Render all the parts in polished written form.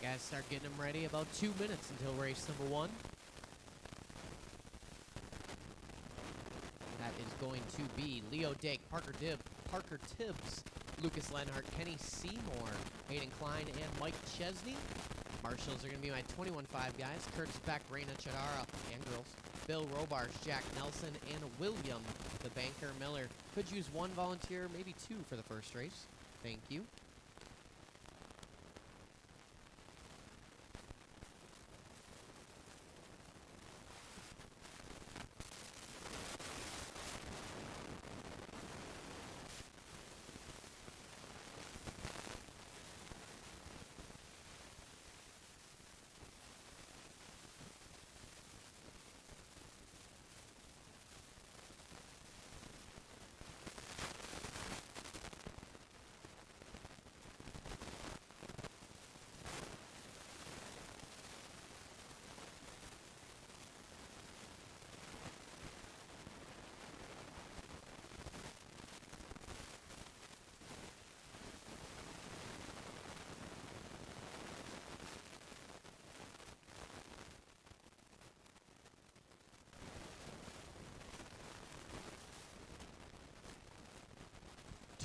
Alright guys, start getting them ready. About 2 minutes until race number 1. That is going to be Leo Dake, Parker Tibbs, Lucas Lenhart, Kenny Seymour, Hayden Klein, and Mike Chesney. Marshals are going to be my 21.5 guys. Kurt Spec, Reina Chadara, and girls. Bill Robarch, Jack Nelson, and William the Banker Miller. Could use 1 volunteer, maybe 2 for the first race. Thank you.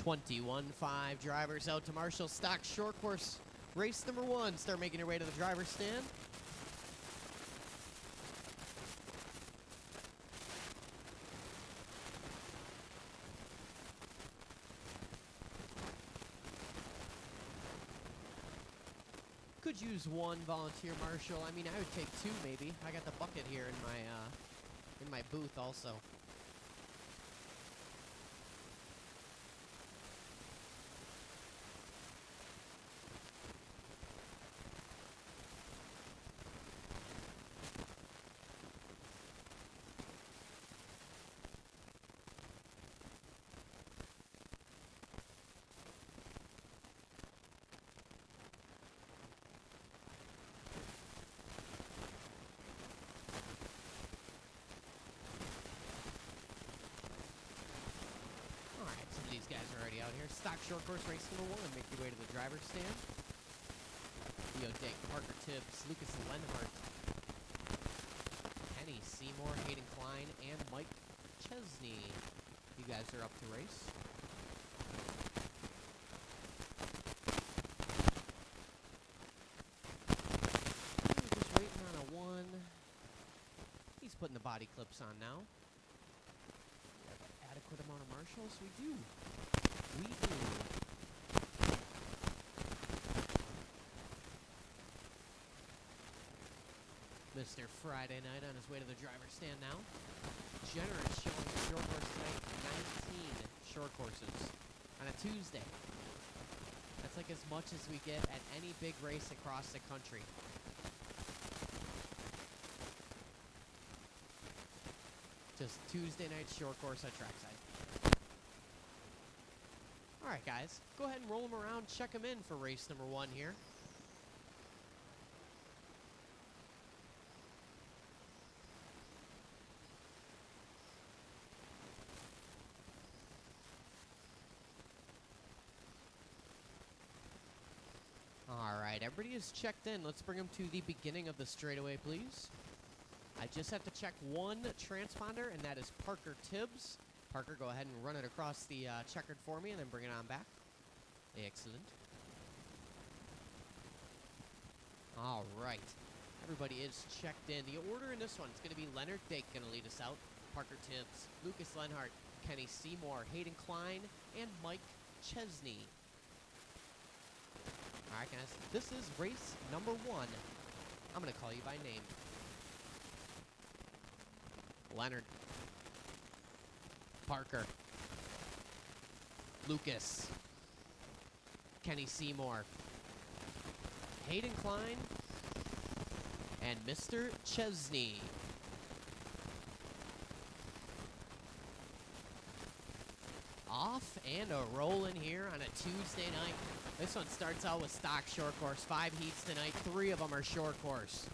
.21.5 drivers out to Marshall Stock Short Course. Race number 1. Start making your way to the driver's stand. Could use 1 volunteer marshal. I mean, I would take 2 maybe. I got the bucket here in my booth also. Some of these guys are already out here. Stock short course race number 1. Make your way to the driver's stand. Leo Dake, Parker Tibbs, Lucas Lenhart, Kenny Seymour, Hayden Klein, and Mike Chesney. You guys are up to race. Just waiting on a 1. He's putting the body clips on now. Adequate amount of marshals? We do. Mr. Friday Night on his way to the driver's stand now. Generous showing short course tonight. 19 short courses on a Tuesday. That's like as much as we get at any big race across the country. Just Tuesday night short course at Trackside. Alright guys, go ahead and roll them around, check them in for race number 1 here. Alright, everybody is checked in. Let's bring them to the beginning of the straightaway, please. I just have to check 1 transponder, and that is Parker Tibbs. Parker, go ahead and run it across the checkered for me, and then bring it on back. Excellent. All right. Everybody is checked in. The order in this one is going to be Leonard Dake going to lead us out. Parker Tibbs, Lucas Lenhart, Kenny Seymour, Hayden Klein, and Mike Chesney. All right, guys. This is race number 1. I'm going to call you by name. Leonard, Parker, Lucas, Kenny Seymour, Hayden Klein, and Mr. Chesney. Off and a rolling here on a Tuesday night. This one starts out with stock short course. 5 heats tonight. 3 of them are short course.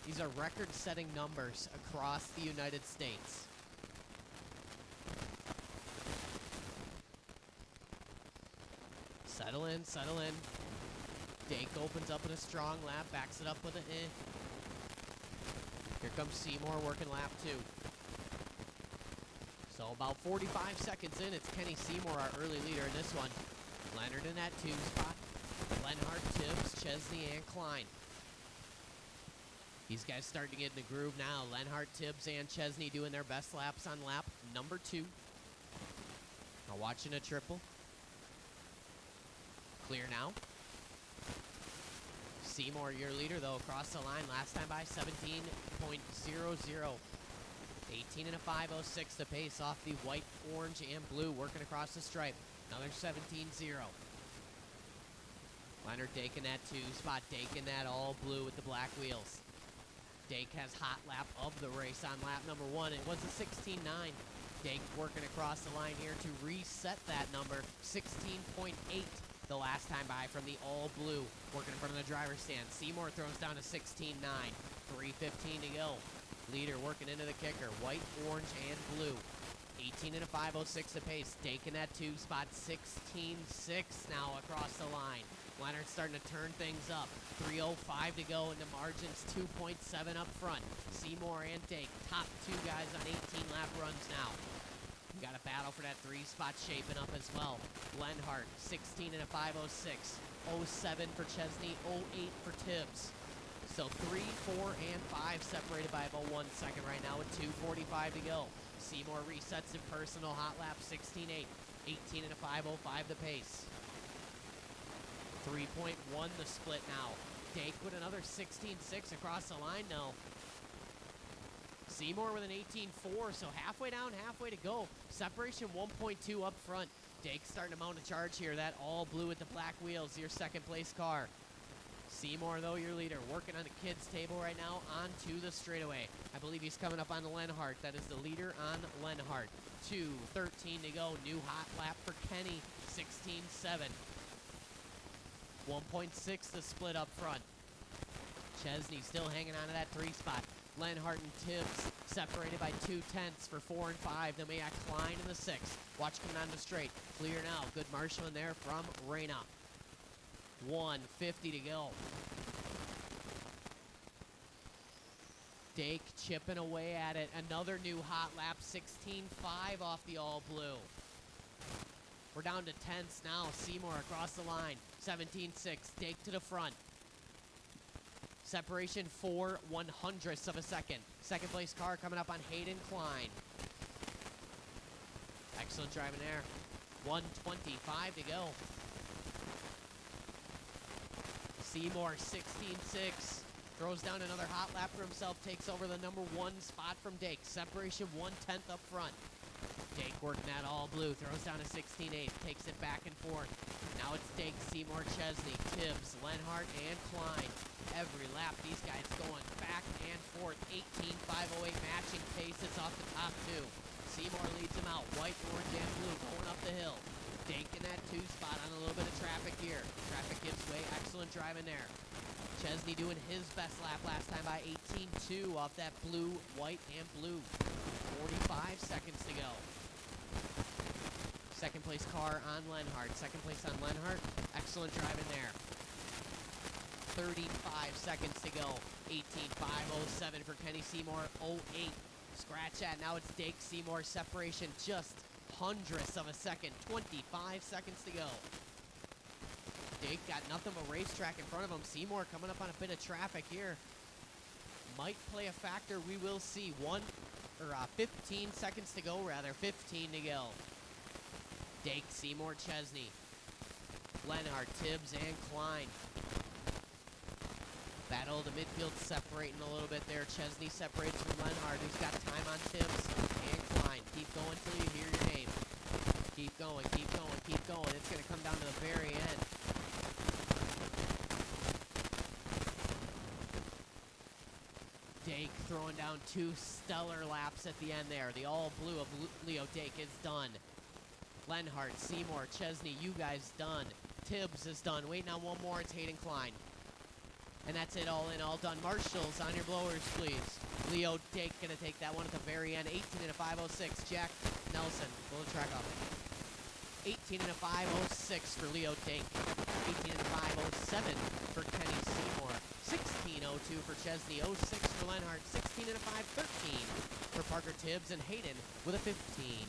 These are record-setting numbers across the United States. Settle in, settle in. Dake opens up in a strong lap, backs it up with an eh. Here comes Seymour working lap 2. So about 45 seconds in, it's Kenny Seymour, our early leader in this one. Leonard in that 2 spot. Lenhart, Tibbs, Chesney, and Klein. These guys starting to get in the groove now. Lenhart, Tibbs, and Chesney doing their best laps on lap number 2. Now watching a triple. Clear now. Seymour, your leader, though, across the line. Last time by 17.00. 18 and a 5.06 the pace off the white, orange, and blue, working across the stripe. Another 17.0. Leonard Dake in that 2 spot. Dake in that all blue with the black wheels. Dake has hot lap of the race on lap number 1. It was a 16.9. Dake working across the line here to reset that number. 16.8 the last time by from the all blue, working in front of the driver's stand. Seymour throws down a 16.9. 3:15 to go. Leader working into the kicker. White, orange, and blue. 18 and a 5.06 the pace. Dake in that 2 spot. 16.6 now across the line. Leonard starting to turn things up. 3:05 to go, and the margin's 2.7 up front. Seymour and Dake, top 2 guys on 18 lap runs now. We got a battle for that 3 spot shaping up as well. Lenhart, 16 and a 5.06. 07 for Chesney, 08 for Tibbs. So 3, 4, and 5 separated by about 1 second right now with 2:45 to go. Seymour resets to personal hot lap, 16.8. 18 and a 5.05 the pace. 3.1 the split now. Dake with another 16.6 across the line now. Seymour with an 18.4, so halfway down, halfway to go. Separation 1.2 up front. Dake starting to mount a charge here. That all blue with the black wheels, your second place car. Seymour, though, your leader, working on the kids' table right now onto the straightaway. I believe he's coming up on Lenhart. That is the leader on Lenhart. 2:13 to go. New hot lap for Kenny, 16.7. 1.6 the split up front. Chesney still hanging on to that 3 spot. Lenhart and Tibbs separated by 0.2 for 4 and 5. Then we got Klein in the 6. Watch coming on the straight. Clear now. Good marshal in there from Reyna. 1:50 to go. Dake chipping away at it. Another new hot lap. 16.5 off the all blue. We're down to tenths now. Seymour across the line. 17.6. Dake to the front. Separation 4/100ths of a second. Second place car coming up on Hayden Klein. Excellent driving there. 1:25 to go. Seymour 16.6. Throws down another hot lap for himself. Takes over the number 1 spot from Dake. Separation 1/10 up front. Dake working that all blue. Throws down a 16.8. Takes it back and forth. Now it's Dake, Seymour, Chesney, Tibbs, Lenhart, and Klein. Every lap, these guys going back and forth. 18.508 matching pace. It's off the top 2. Seymour leads him out. White, orange, and blue going up the hill. Dake in that 2 spot on a little bit of traffic here. Traffic gives way. Excellent driving there. Chesney doing his best lap last time by 18.2 off that blue, white, and blue. 45 seconds to go. Second place car on Lenhart. Second place on Lenhart. Excellent driving there. 35 seconds to go. 18.507 for Kenny Seymour. 08. Scratch that. Now it's Dake Seymour. Separation just hundredths of a second. 25 seconds to go. Dake got nothing but racetrack in front of him. Seymour coming up on a bit of traffic here. Might play a factor. We will see. 15 seconds to go, rather. 15 to go. Dake, Seymour, Chesney. Lenhart, Tibbs, and Klein. Battle of the midfield separating a little bit there. Chesney separates from Lenhart, who's got time on Tibbs and Klein. Keep going till you hear your name. Keep going, keep going, keep going. It's going to come down to the very end. Dake throwing down 2 stellar laps at the end there. The all blue of Leo Dake is done. Lenhart, Seymour, Chesney, you guys done. Tibbs is done. Waiting on one more. It's Hayden Klein. And that's it, all in, all done. Marshals on your blowers, please. Leo Dake going to take that one at the very end. 18 and a 5.06. Jack Nelson, blow the track off. 18 and a 5:06 for Leo Dake. 18 and a 5:07 for Kenny Seymour. 16:02 for Chesney. 06 for Lenhart. 16 and a 5:13 for Parker Tibbs, and Hayden with a 15.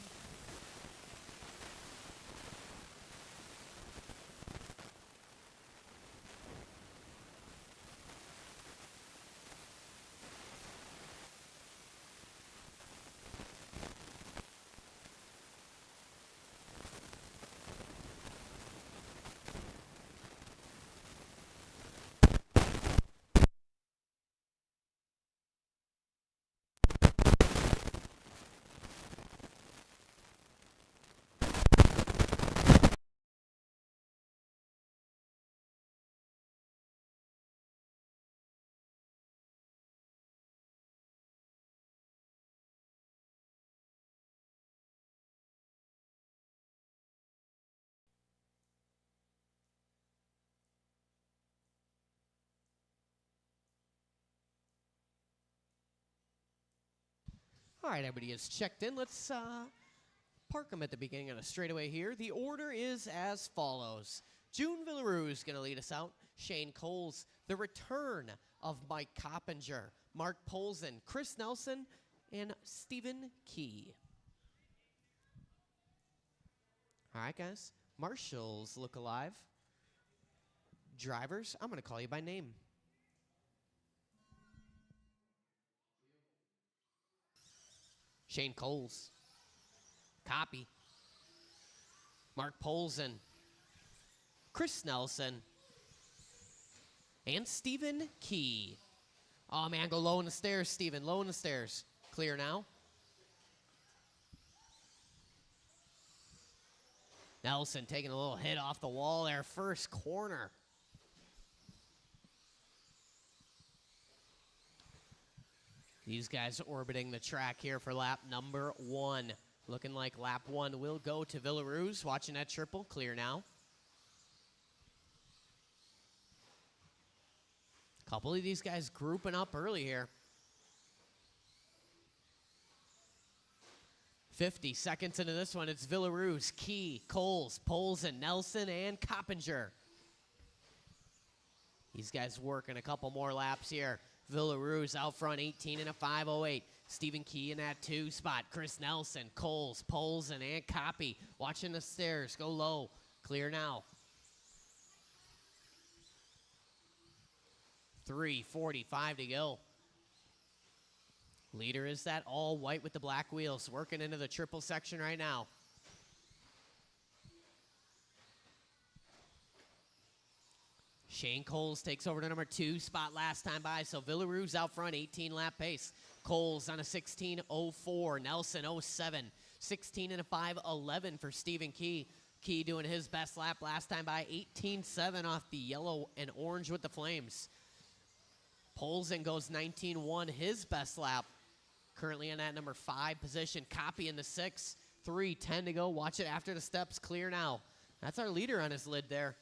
All right, everybody is checked in. Let's park them at the beginning of the straightaway here. The order is as follows. June Villaroo is going to lead us out. Shane Coles, the return of Mike Coppinger, Mark Polzen, Chris Nelson, and Stephen Key. All right, guys. Marshals look alive. Drivers, I'm going to call you by name. Shane Coles, Copy, Mark Polzen, Chris Nelson, and Stephen Key. Oh, man, go low in the stairs, Stephen, low in the stairs. Clear now. Nelson taking a little hit off the wall there, first corner. These guys orbiting the track here for lap number 1. Looking like lap 1 will go to Villaroo's. Watching that triple. Clear now. Couple of these guys grouping up early here. 50 seconds into this one, it's Villaroo's, Key, Coles, Polzen, Nelson, and Coppinger. These guys working a couple more laps here. Villaroo's out front, 18 and a 5:08. Stephen Key in that 2 spot. Chris Nelson, Coles, Polzen, and Copy. Watching the stairs. Go low. Clear now. 3:45 to go. Leader is that all white with the black wheels. Working into the triple section right now. Shane Coles takes over to number 2 spot last time by, so Villaroo's out front, 18 lap pace. Coles on a 16:04, Nelson 07, 16 and a 5:11 for Stephen Key. Key doing his best lap last time by, 18.7 off the yellow and orange with the flames. Polzen goes 19.1, his best lap. Currently in that number 5 position. Copy in the 6, 3:10 to go. Watch it after the steps. Clear now. That's our leader on his lid there.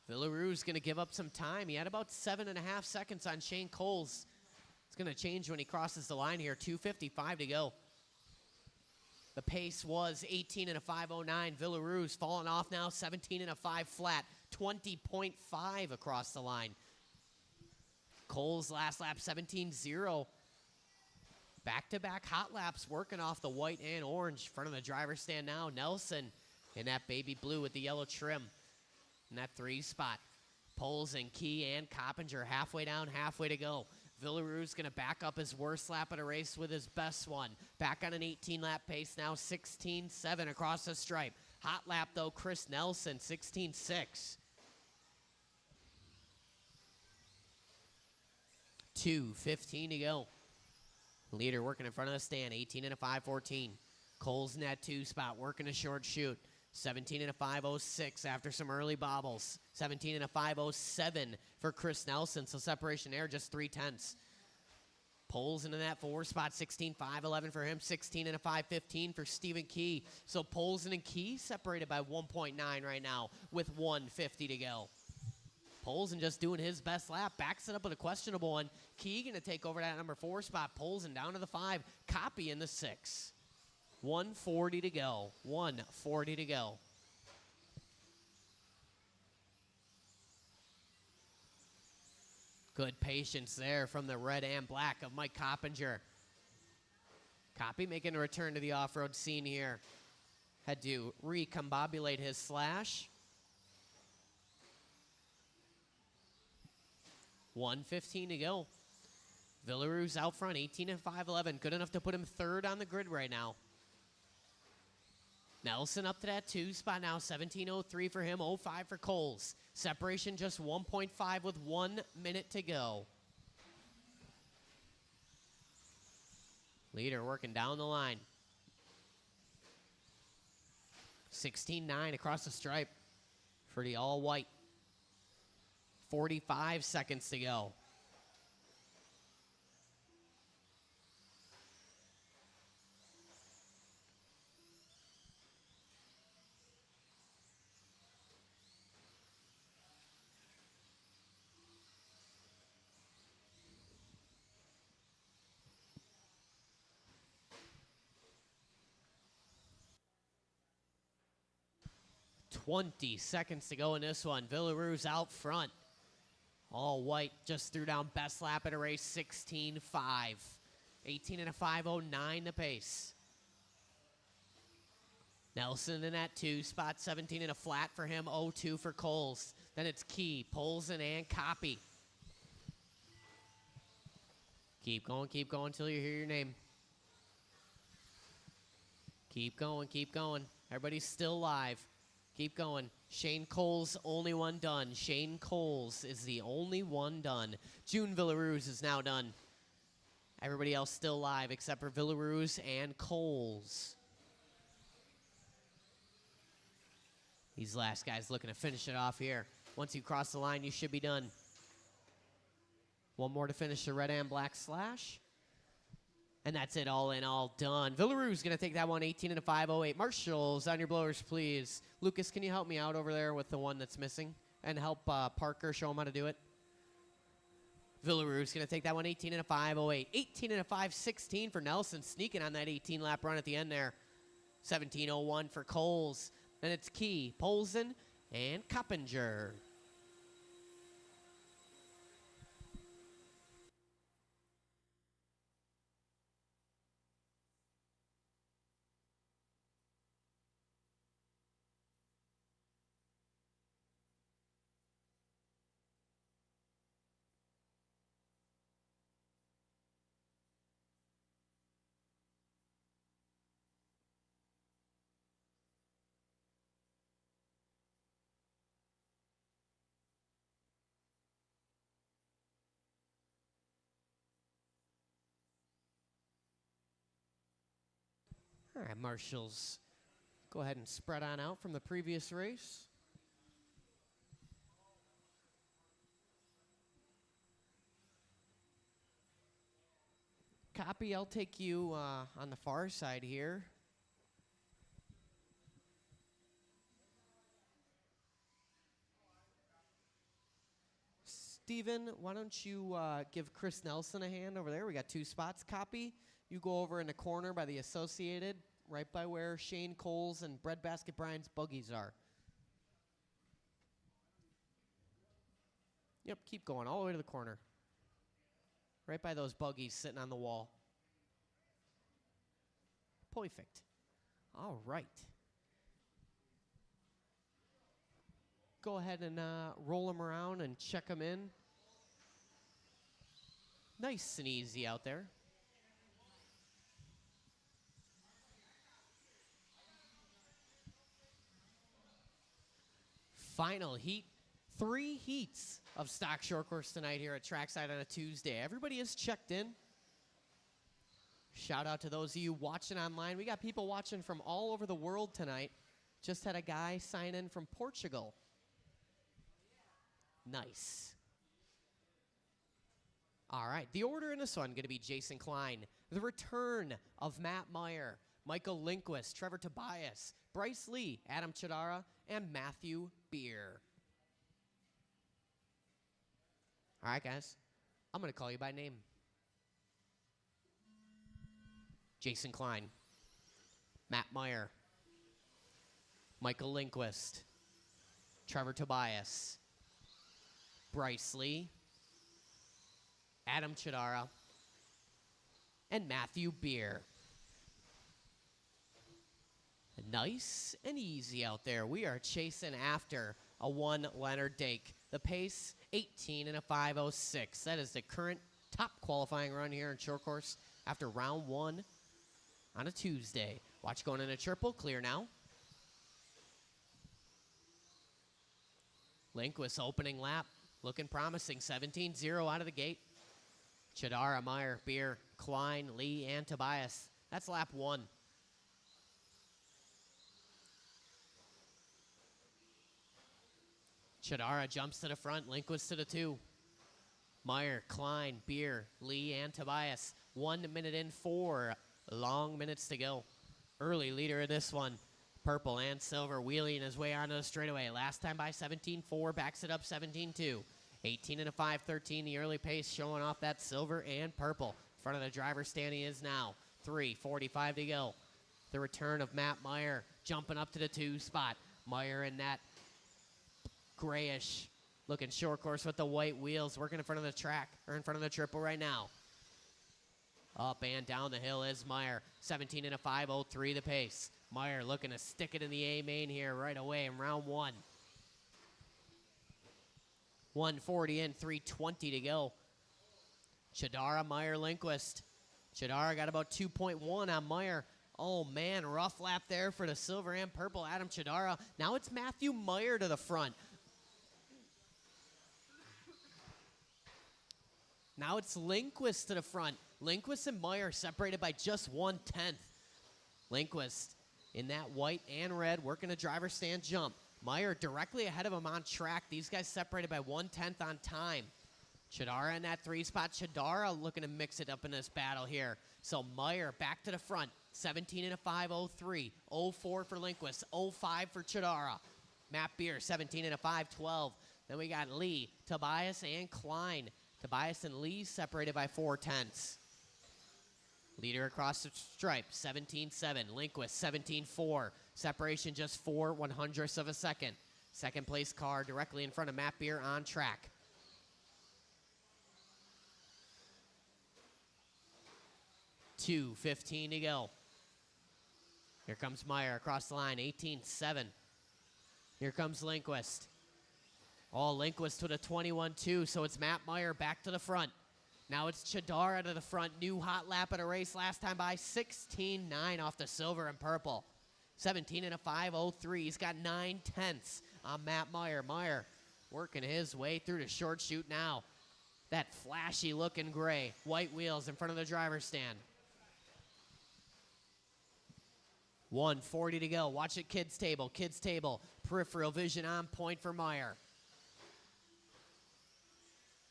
Villaroo's going to give up some time. He had about 7.5 seconds on Shane Coles. It's going to change when he crosses the line here. 2:55 to go. The pace was 18 and a 5:09. Villaroo's falling off now. 17 and a 5 flat. 20.5 across the line. Coles last lap 17.0. Back-to-back hot laps working off the white and orange. Front of the driver's stand now. Nelson in that baby blue with the yellow trim. In that 3 spot. Polzen, Key, and Coppinger halfway down, halfway to go. Villaroo's going to back up his worst lap of the race with his best one. Back on an 18-lap pace now, 16.7 across the stripe. Hot lap, though, Chris Nelson, 16.6. 2:15 to go. Leader working in front of the stand, 18 and a 5:14. Coles in that 2 spot, working a short shoot. 17 and a 5:06 after some early bobbles. 17 and a 5:07 for Chris Nelson, so separation there, just 0.3. Polzen in that 4 spot, 16.511 for him, 16 and a 5:15 for Stephen Key. So Polzen and Key separated by 1.9 right now with 1:50 to go. Polzen just doing his best lap, backs it up with a questionable one. Key going to take over that number 4 spot. Polzen down to the 5, Copy in the 6. 140 to go. 140 to go. Good patience there from the red and black of Mike Coppinger. Coppy making a return to the off-road scene here. Had to recombobulate his slash. 1:15 to go. Villaru's out front, 18 and 511. Good enough to put him third on the grid right now. Nelson up to that 2 spot now, 17:03 for him, 05 for Coles. Separation just 1.5 with 1 minute to go. Leader working down the line. 16.9 across the stripe for the all-white. 45 seconds to go. $20 seconds to go in this one. Villaru's out front. All white just threw down best lap at a race, 16.5. 18 and a 5:09 the pace. Nelson in that 2 spot, 17 and a flat for him, 02 for Coles. Then it's Key, Polson, and Copy. Keep going until you hear your name. Keep going. Everybody's still live. Keep going. Shane Coles, only one done. Shane Coles is the only one done. June Villaruz is now done. Everybody else still live except for Villaruz and Coles. These last guys looking to finish it off here. Once you cross the line, you should be done. One more to finish the red and black slash. And that's it, all in all done. Villaru's going to take that one, 18 and a 5:08. Marshals, on your blowers, please. Lucas, can you help me out over there with the one that's missing? And help Parker show him how to do it? Villaru's going to take that one, 18 and a 5:08. 18 and a 5:16 for Nelson, sneaking on that 18-lap run at the end there. 17:01 for Coles. Then it's Key, Polson, and Coppinger. All right, Marshals, go ahead and spread on out from the previous race. Copy, I'll take you on the far side here. Steven, why don't you give Chris Nelson a hand over there? We got 2 spots. Copy, you go over in the corner by the Associated, right by where Shane Coles and Breadbasket Brian's buggies are. Yep, keep going all the way to the corner. Right by those buggies sitting on the wall. Perfect. All right. Go ahead and roll them around and check them in. Nice and easy out there. Final heat. 3 heats of stock short course tonight here at Trackside on a Tuesday. Everybody is checked in. Shout out to those of you watching online. We got people watching from all over the world tonight. Just had a guy sign in from Portugal. Nice. All right, the order in this one going to be Jason Klein, the return of Matt Meyer, Michael Lindquist, Trevor Tobias, Bryce Lee, Adam Chidara, and Matthew Beer. All right, guys, I'm going to call you by name. Jason Klein. Matt Meyer, Michael Lindquist, Trevor Tobias, Bryce Lee, Adam Chidara, and Matthew Beer. Nice and easy out there. We are chasing after a 1 Leonard Dake. The pace, 18 and a 5:06. That is the current top qualifying run here in short course after round 1 on a Tuesday. Watch going into triple, clear now. Lindquist opening lap, looking promising, 17-0 out of the gate. Chidara, Meyer, Beer, Klein, Lee, and Tobias. That's lap 1. Chidara jumps to the front, Lindquist to the 2. Meyer, Klein, Beer, Lee, and Tobias. 1 minute in, 4 long minutes to go. Early leader in this one. Purple and silver wheeling his way onto the straightaway. Last time by 17-4, backs it up 17-2. 18 and a 5:13, the early pace showing off that silver and purple. In front of the driver's stand he is now. 3:45 to go. The return of Matt Meyer jumping up to the 2 spot. Meyer in that grayish looking short course with the white wheels, working in front of the track, or in front of the triple right now. Up and down the hill is Meyer. 17 and a 5:03 the pace. Meyer looking to stick it in the A main here right away in round 1. 140 in, 3:20 to go. Chidara, Meyer, Lindquist. Chidara got about 2.1 on Meyer. Oh man, rough lap there for the silver and purple Adam Chidara. Now it's Matthew Meyer to the front. Now it's Lindquist to the front. Lindquist and Meyer separated by just 1/10. Lindquist in that white and red, working a driver's stand jump. Meyer directly ahead of him on track. These guys separated by 1/10 on time. Chidara in that 3 spot. Chidara looking to mix it up in this battle here. So Meyer back to the front. 17 and a 5:03. 0-4 for Lindquist. 0-5 for Chidara. Matt Beer, 17 and a 5:12. Then we got Lee, Tobias, and Klein. Tobias and Lee separated by 4/10. Leader across the stripe, 17-7. Lindquist, 17-4. Separation just 4/100ths of a second. Second place car directly in front of Matt Beer on track. $2:15 to go. Here comes Meyer across the line, 18-7. Here comes Lindquist. Oh, Lindquist with a 21-2, so it's Matt Meyer back to the front. Now it's Chidara to the front. New hot lap at a race last time by 16-9 off the silver and purple. 17 and a 5:03. He's got 9/10 on Matt Meyer. Meyer working his way through the short chute now. That flashy looking gray. White wheels in front of the driver's stand. 1:40 to go. Watch it, kids table. Kids table. Peripheral vision on point for Meyer.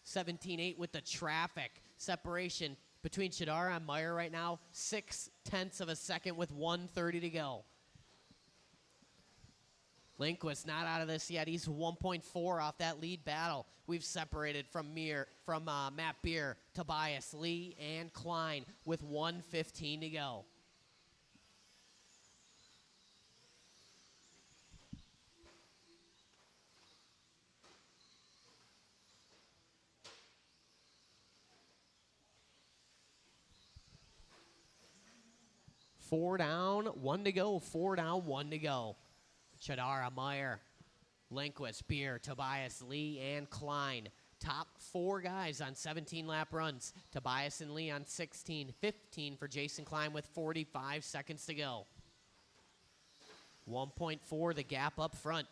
17-8 with the traffic. Separation between Chidara and Meyer right now, 0.6 of a second with 1:30 to go. Lindquist not out of this yet. He's 1.4 off that lead battle. We've separated from Matt Beer, Tobias, Lee, and Klein with 1:15 to go. Four down, 1 to go. 4 down, 1 to go. Chidara, Meyer, Lindquist, Beer, Tobias, Lee, and Klein. Top 4 guys on 17-lap runs. Tobias and Lee on 16. 15 for Jason Klein with 45 seconds to go. 1.4 the gap up front.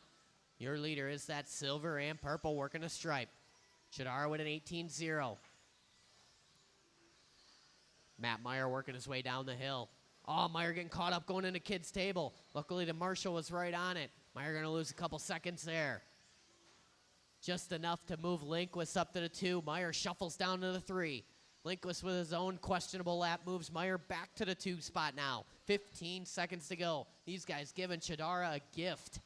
Your leader is that silver and purple working a stripe. Chidara with an 18-0. Matt Meyer working his way down the hill. Oh, Meyer getting caught up going into kids' table. Luckily, the marshal was right on it. Meyer going to lose a couple seconds there. Just enough to move Lindquist up to the 2. Meyer shuffles down to the 3. Lindquist with his own questionable lap moves Meyer back to the 2 spot now. 15 seconds to go. These guys giving Chidara a gift.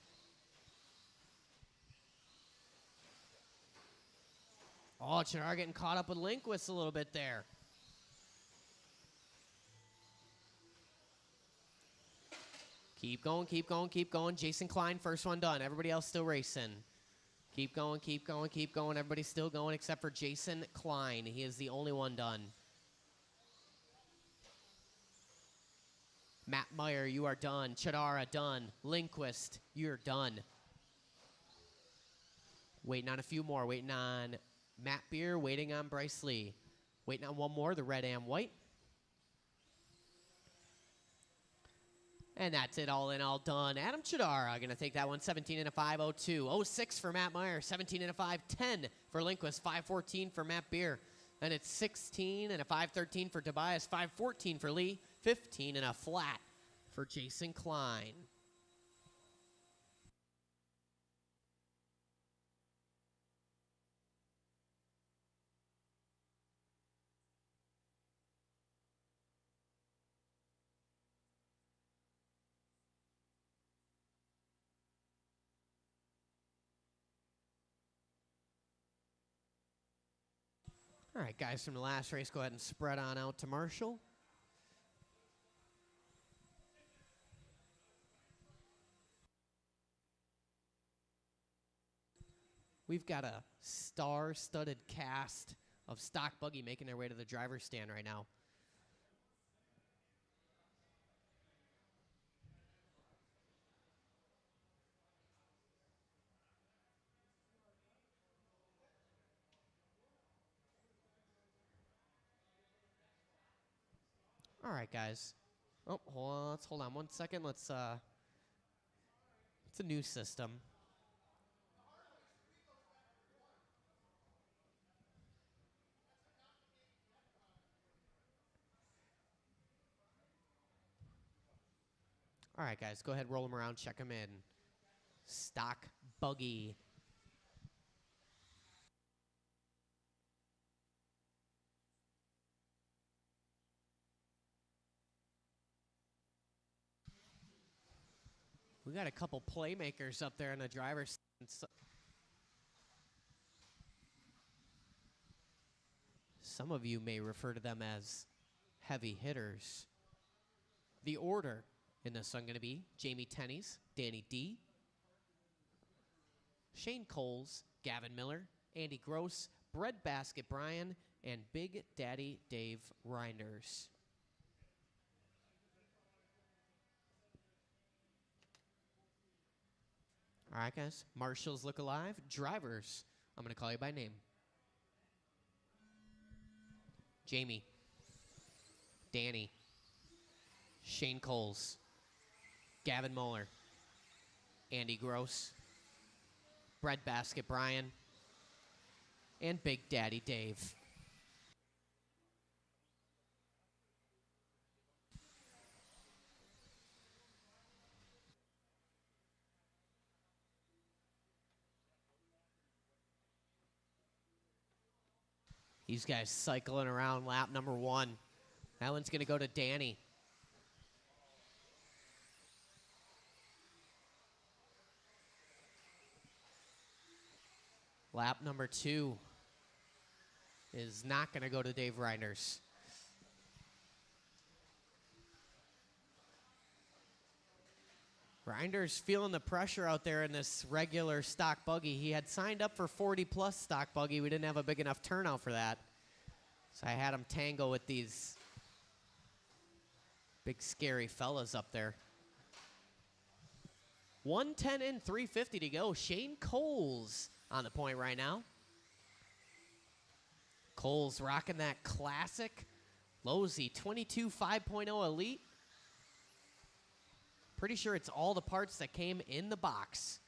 Oh, Chidara getting caught up with Lindquist a little bit there. Keep going, keep going, keep going. Jason Klein, first one done. Everybody else still racing. Keep going, keep going, keep going. Everybody's still going except for Jason Klein. He is the only one done. Matt Meyer, you are done. Chadara, done. Lindquist, you're done. Waiting on a few more. Waiting on Matt Beer. Waiting on Bryce Lee. Waiting on one more, the red and white. And that's it, all in, all done. Adam Chadara going to take that one, 17 and a 5.02. 06 for Matt Meyer, 17 and a 5.10 for Lindquist, 5.14 for Matt Beer. Then it's 16 and a 5.13 for Tobias, 5.14 for Lee, 15 and a flat for Jason Klein. All right, guys, from the last race, go ahead and spread on out to Marshall. We've got a star-studded cast of stock buggy making their way to the driver's stand right now. All right, guys. Oh, hold on. Let's hold on 1 second. It's a new system. All right, guys. Go ahead, roll them around, check them in. Stock buggy. We got a couple playmakers up there in the driver's stand. Some of you may refer to them as heavy hitters. The order in this one going to be Jamie Tenney's, Danny D, Shane Coles, Gavin Miller, Andy Gross, Breadbasket Brian, and Big Daddy Dave Reinders. All right, guys. Marshals look alive. Drivers, I'm going to call you by name. Jamie, Danny, Shane Coles, Gavin Muller, Andy Gross, Breadbasket Brian, and Big Daddy Dave. These guys cycling around lap number 1. That one's going to go to Danny. Lap number 2 is not going to go to Dave Reinders. Reinders feeling the pressure out there in this regular stock buggy. He had signed up for 40-plus stock buggy. We didn't have a big enough turnout for that. So I had him tangle with these big, scary fellas up there. 110 and 350 to go. Shane Coles on the point right now. Coles rocking that classic Lowe's 22 5.0 Elite. Pretty sure it's all the parts that came in the box.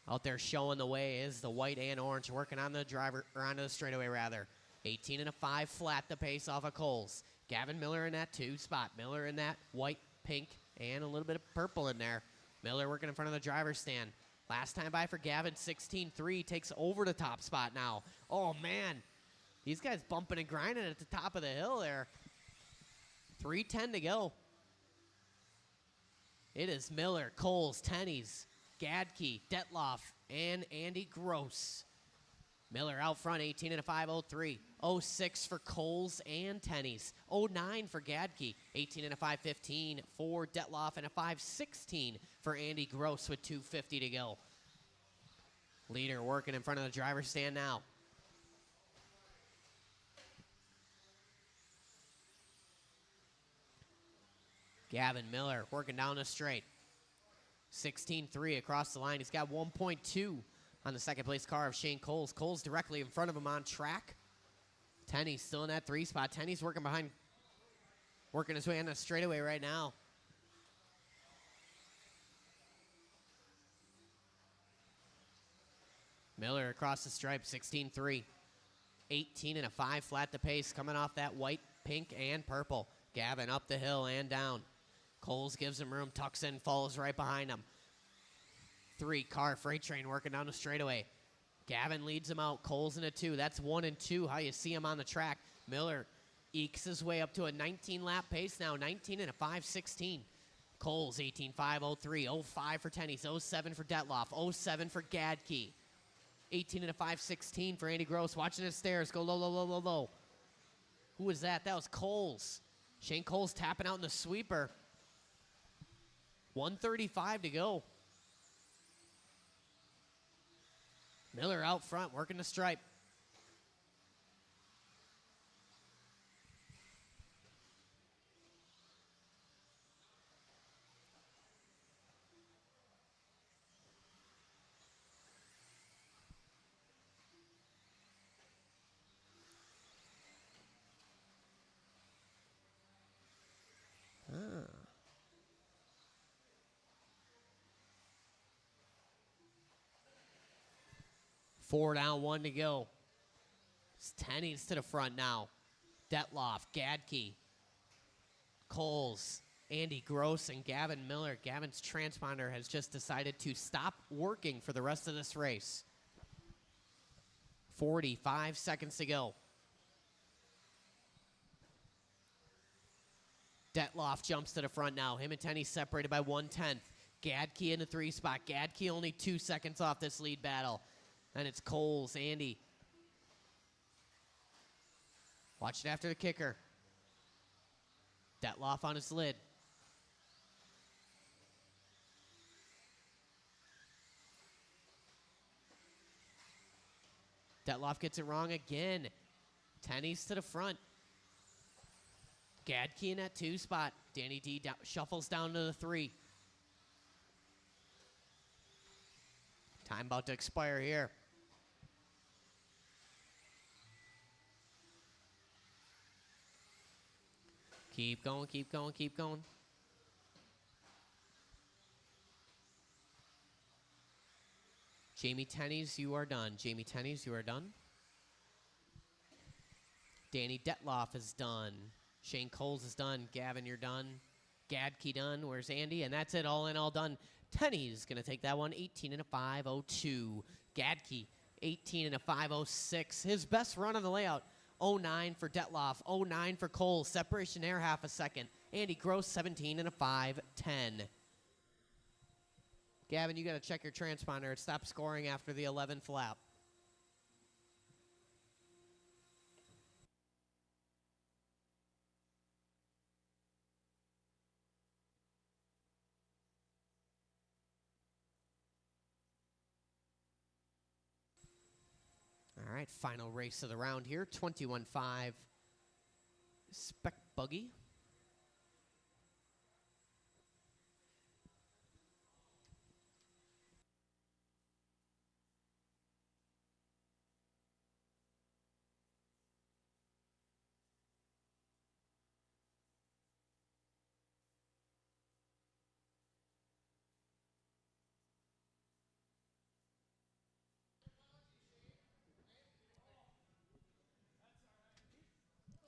Out there showing the way is the white and orange, working on the driver, or onto the straightaway rather. 18 and a 5 flat the pace off of Coles. Gavin Miller in that 2 spot. Miller in that white, pink, and a little bit of purple in there. Miller working in front of the driver's stand. Last time by for Gavin, 16-3, takes over the top spot now. Oh, man. These guys bumping and grinding at the top of the hill there. 3:10 to go. It is Miller, Coles, Tenney's, Gadke, Detloff, and Andy Gross Miller out front, 18 and a 5.03. 06 for Coles and Tenney's. 09 for Gadke. 18 and a 5.15 for Detloff, and a 5.16 for Andy Gross with 2:50 to go. Leader working in front of the driver's stand now. Gavin Miller working down the straight. 16.3 across the line. He's got 1.2 on the second place car of Shane Coles. Coles directly in front of him on track. Tenney's still in that 3 spot. Tenney's working behind, working his way on the straightaway right now. Miller across the stripe, 16.3. 18 and a 5 flat the pace, coming off that white, pink, and purple. Gavin up the hill and down. Coles gives him room, tucks in, follows right behind him. 3 car freight train working down the straightaway. Gavin leads him out. Coles in a 2. That's 1 and 2, how you see him on the track. Miller ekes his way up to a 19-lap pace now, 19 and a 5.16. Coles, 18.5.03. 05 for Tenney's. 07 for Detloff. 07 for Gadke. 18 and a 5.16 for Andy Gross. Watching his stairs go low, low, low, low, low. Who was that? That was Coles. Shane Coles tapping out in the sweeper. 1:35 to go. Miller out front, working the stripe. Four down, 1 to go. It's Tenney's to the front now. Detloff, Gadke, Coles, Andy Gross, and Gavin Miller. Gavin's transponder has just decided to stop working for the rest of this race. 45 seconds to go. Detloff jumps to the front now. Him and Tenney separated by 1/10. Gadke in the 3 spot. Gadke only 2 seconds off this lead battle. And it's Coles, Andy. Watch it after the kicker. Detloff on his lid. Detloff gets it wrong again. Tenney's to the front. Gadke in that 2 spot. Danny D shuffles down to the 3. Time about to expire here. Keep going, keep going, keep going. Jamie Tenney's, you are done. Jamie Tenney's, you are done. Danny Detloff is done. Shane Coles is done. Gavin, you're done. Gadke done. Where's Andy? And that's it, all in, all done. Tenney's going to take that one, 18 and a 5.02. Gadke, 18 and a 5.06. His best run on the layout, 09 for Detloff, 09 for Coles. Separation there, half a second. Andy Gross, 17 and a 5.10. Gavin, you got to check your transponder. It stopped scoring after the 11th lap. All right, final race of the round here, 21.5 Spec buggy.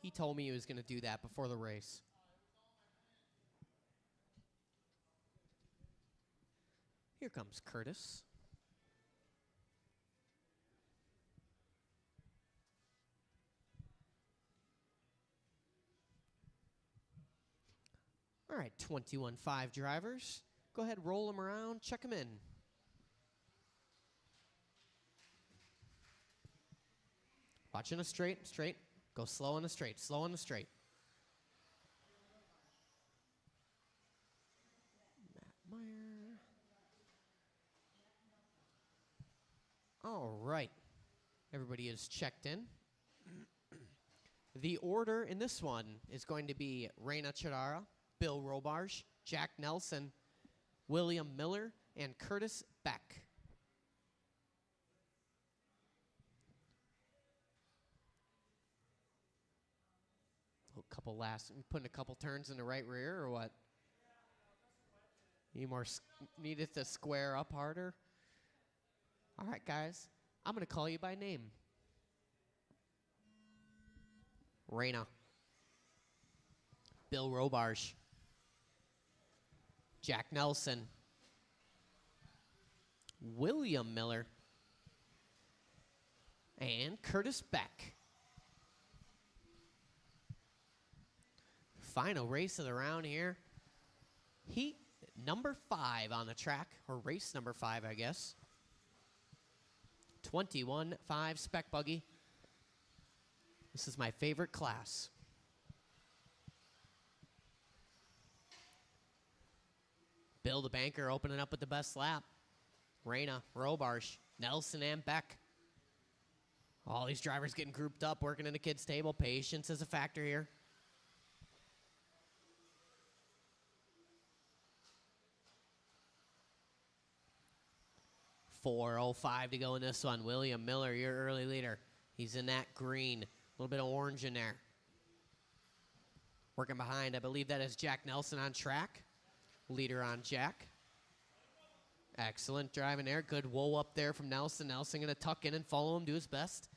He told me he was going to do that before the race. Here comes Curtis. All right, 21.5 drivers. Go ahead, roll them around, check them in. Watching a straight. Go slow on the straight. Matt Meyer. All right. Everybody is checked in. The order in this one is going to be Reina Chidara, Bill Robarge, Jack Nelson, William Miller, and Curtis Beck. Putting a couple turns in the right rear or what? Need it to square up harder? All right, guys. I'm going to call you by name. Reina. Bill Robarge. Jack Nelson. William Miller. And Curtis Beck. Final race of the round here. Heat number 5 on the track, or race number 5, I guess. 21-5 Spec buggy. This is my favorite class. Bill the banker opening up with the best lap. Reina, Robarge, Nelson, and Beck. All these drivers getting grouped up, working in the kids' table. Patience is a factor here. .405 to go in this one. William Miller, your early leader. He's in that green. A little bit of orange in there. Working behind, I believe that is Jack Nelson on track. Leader on Jack. Excellent driving there. Good woe up there from Nelson. Nelson going to tuck in and follow him, do his best.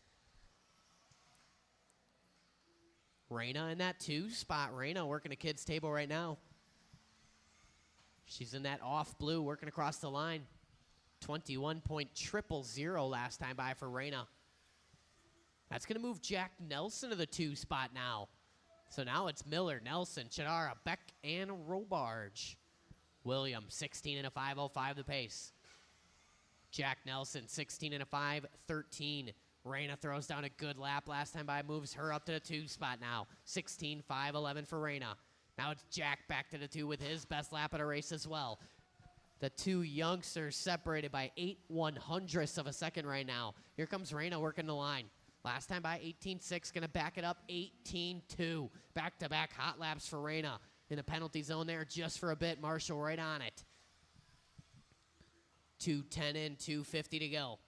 Reina in that 2 spot. Reina working the kids' table right now. She's in that off blue, working across the line. 21.000 last time by for Reina. That's going to move Jack Nelson to the 2 spot now. So now it's Miller, Nelson, Chidara, Beck, and Robarge. William, 16 and a 5.05 the pace. Jack Nelson, 16 and a 5.13. Reina throws down a good lap last time by, moves her up to the 2 spot now. 16.5.11 for Reina. Now it's Jack back to the 2 with his best lap of the race as well. The 2 youngsters separated by 0.08 of a second right now. Here comes Reina working the line. Last time by 18.6, going to back it up 18.2. Back-to-back hot laps for Reina. In the penalty zone there just for a bit. Marshall right on it. 2:10 in, 2:50 to go.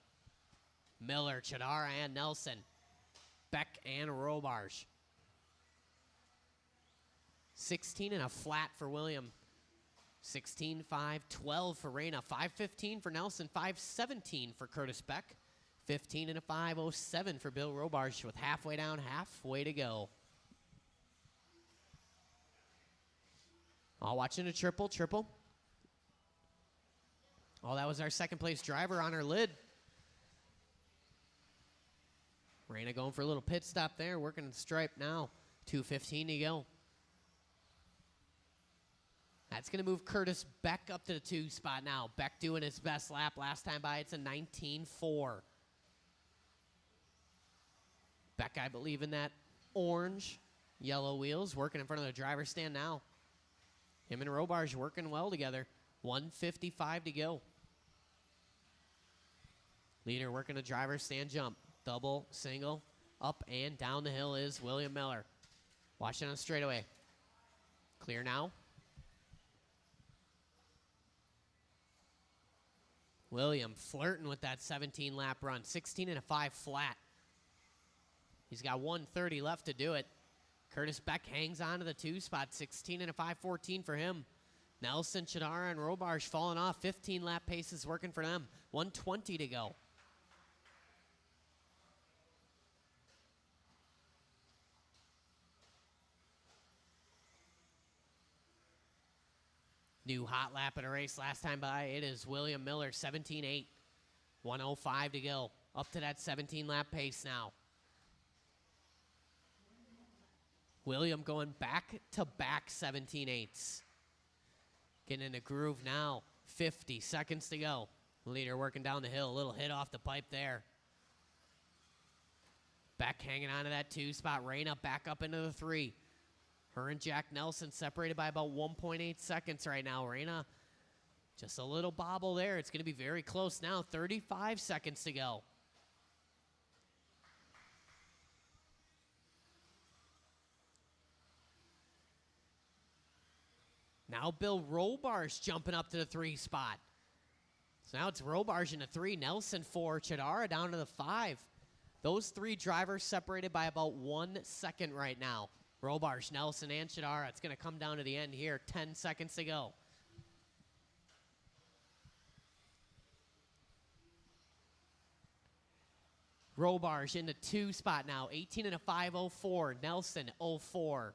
Miller, Chidara, and Nelson. Beck and Robarge. 16 and a flat for William. 16.5.12 for Reina. 5.15 for Nelson. 5.17 for Curtis Beck. 15 and a 5.07 for Bill Robarge with halfway down, halfway to go. All watching a triple. Oh, that was our second place driver on her lid. Reina going for a little pit stop there, working the stripe now. 2:15 to go. That's going to move Curtis Beck up to the 2 spot now. Beck doing his best lap. Last time by, it's a 19.4. Beck, I believe, in that orange, yellow wheels, working in front of the driver's stand now. Him and Robarge working well together. 1:55 to go. Leader working the driver's stand jump. Double, single, up and down the hill is William Miller. Watching on straightaway. Clear now. William flirting with that 17-lap run. 16 and a 5 flat. He's got 1:30 left to do it. Curtis Beck hangs on to the 2 spot. 16 and a 5.14 for him. Nelson, Chidara, and Robarge falling off. 15-lap paces working for them. 1:20 to go. New hot lap in a race last time by. It is William Miller, 17.8. 1:05 to go. Up to that 17-lap pace now. William going back-to-back 17.8s. Getting in the groove now. 50 seconds to go. Leader working down the hill. A little hit off the pipe there. Beck hanging on to that 2 spot. Reyna back up into the 3. Her and Jack Nelson separated by about 1.8 seconds right now. Reyna, just a little bobble there. It's going to be very close now. 35 seconds to go. Now Bill Robarge jumping up to the 3 spot. So now it's Robarge in the 3, Nelson 4, Chidara down to the 5. Those 3 drivers separated by about 1 second right now. Robarge, Nelson, and Chidara. It's going to come down to the end here. 10 seconds to go. Robarge in the 2 spot now. 18 and a 5:04. Nelson 04.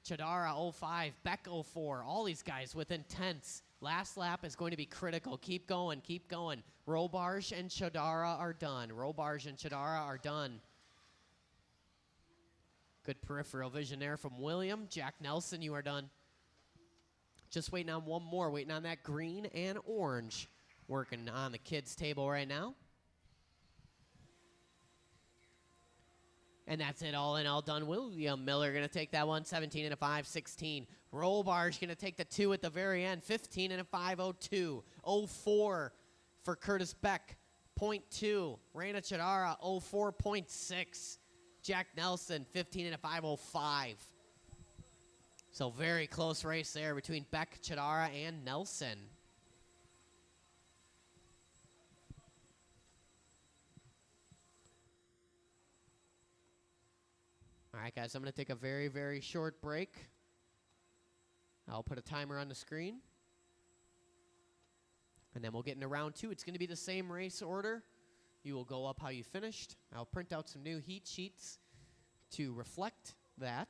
Chidara 05. Beck 04. All these guys within tenths. Last lap is going to be critical. Keep going. Keep going. Robarge and Chidara are done. Robarge and Chidara are done. Good peripheral vision there from William. Jack Nelson, you are done. Just waiting on one more. Waiting on that green and orange. Working on the kids' table right now. And that's it, all in, all done. William Miller going to take that one, 17 and a 5:16. Robarge going to take the 2 at the very end, 15 and a 5:02. 04 for Curtis Beck, 0.2. Reyna Chidara, 04.6. Jack Nelson, 15 and a 5:05. So very close race there between Beck, Chidara, and Nelson. All right, guys, I'm going to take a very, very short break. I'll put a timer on the screen. And then we'll get into round 2. It's going to be the same race order. You will go up how you finished. I'll print out some new heat sheets to reflect that.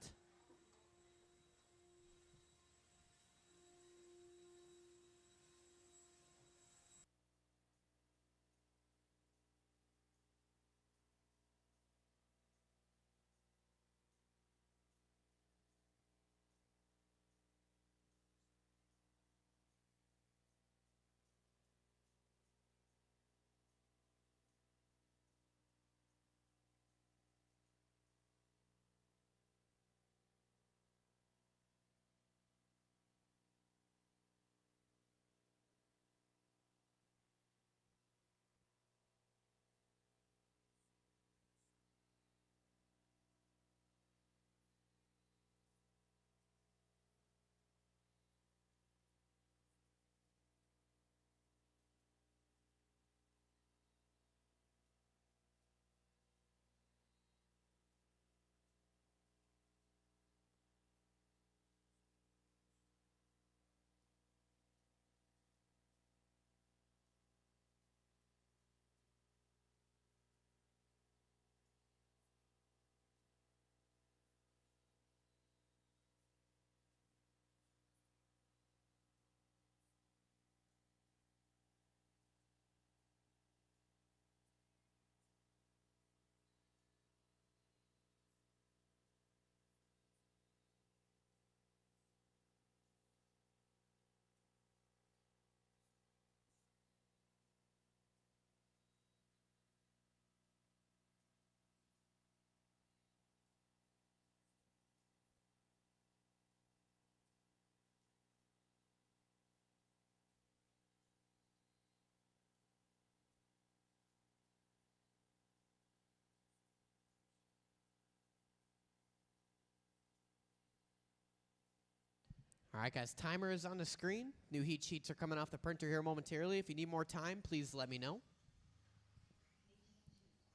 All right, guys, timer is on the screen. New heat sheets are coming off the printer here momentarily. If you need more time, please let me know.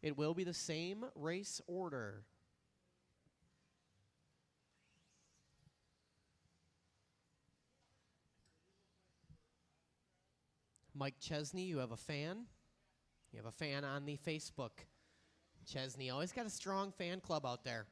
It will be the same race order. Mike Chesney, you have a fan. You have a fan on the Facebook. Chesney always got a strong fan club out there.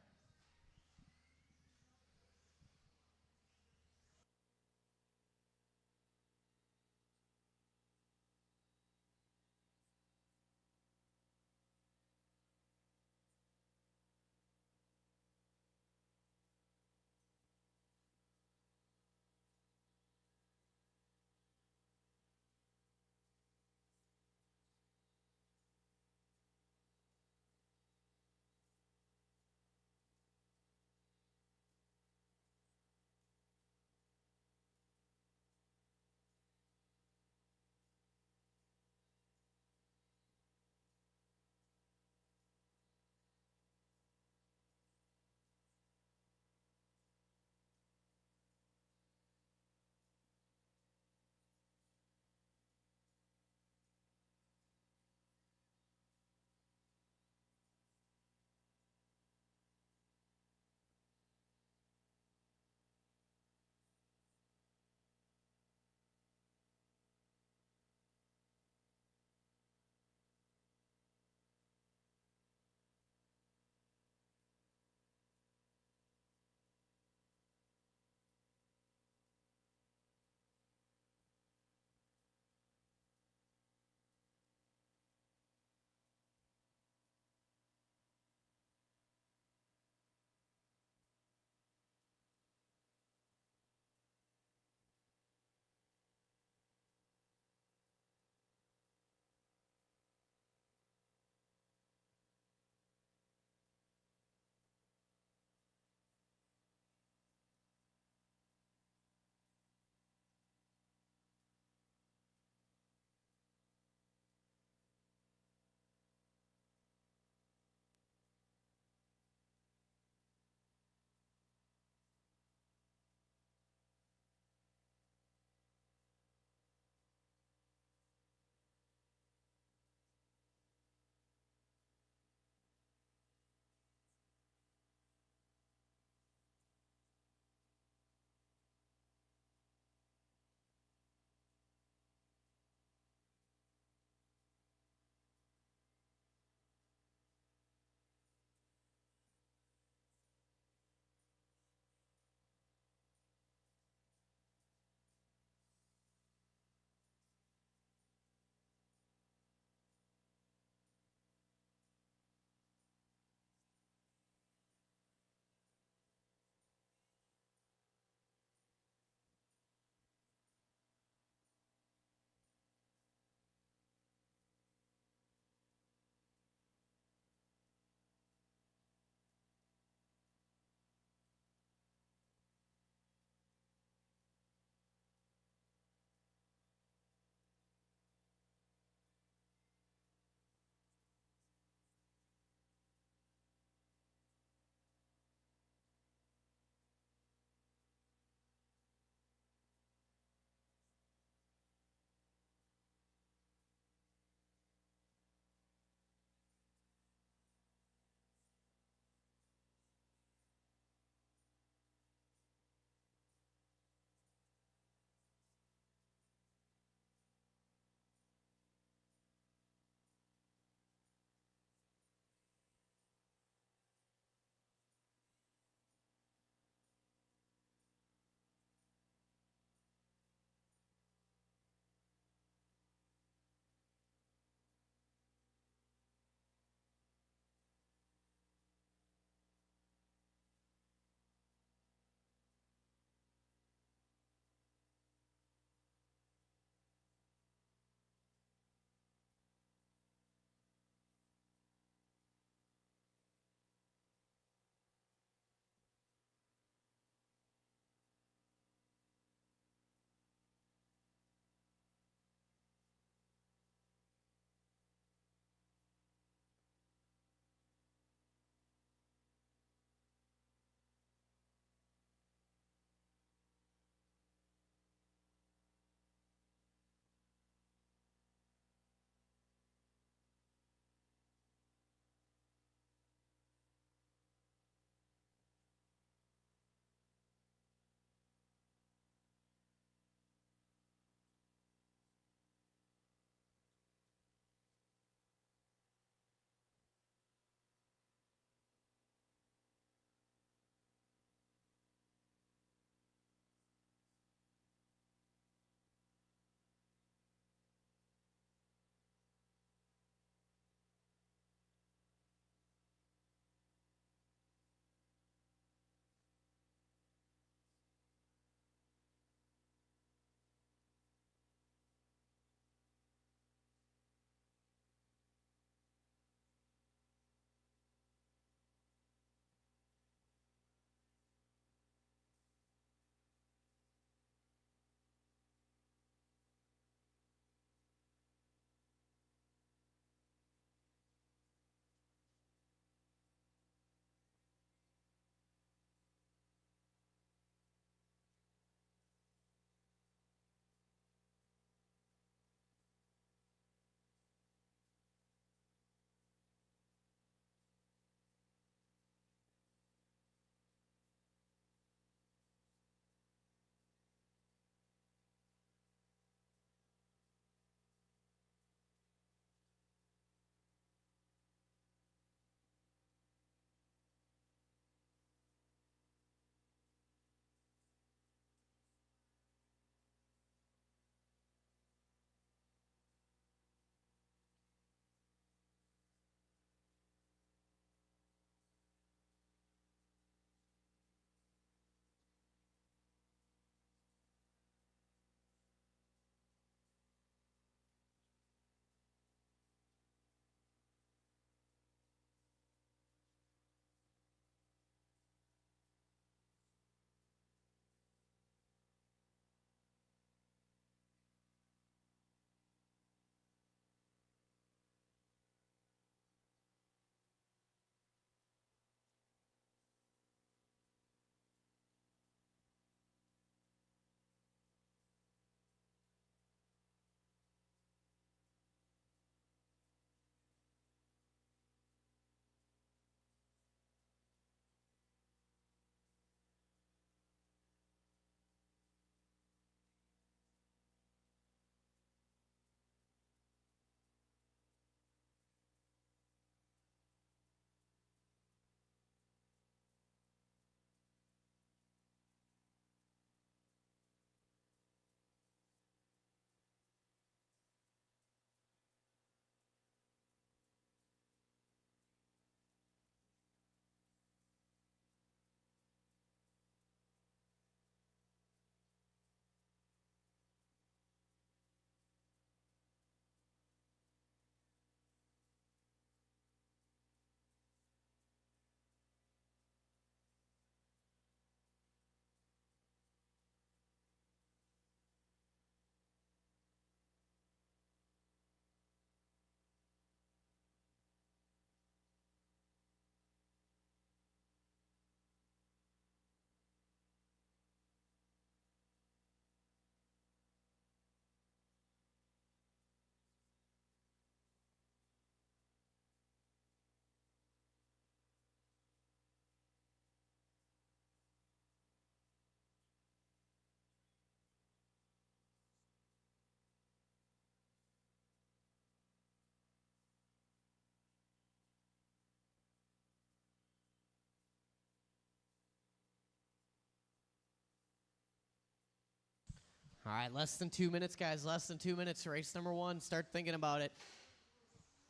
All right, less than 2 minutes, guys. Less than 2 minutes. Race number 1. Start thinking about it.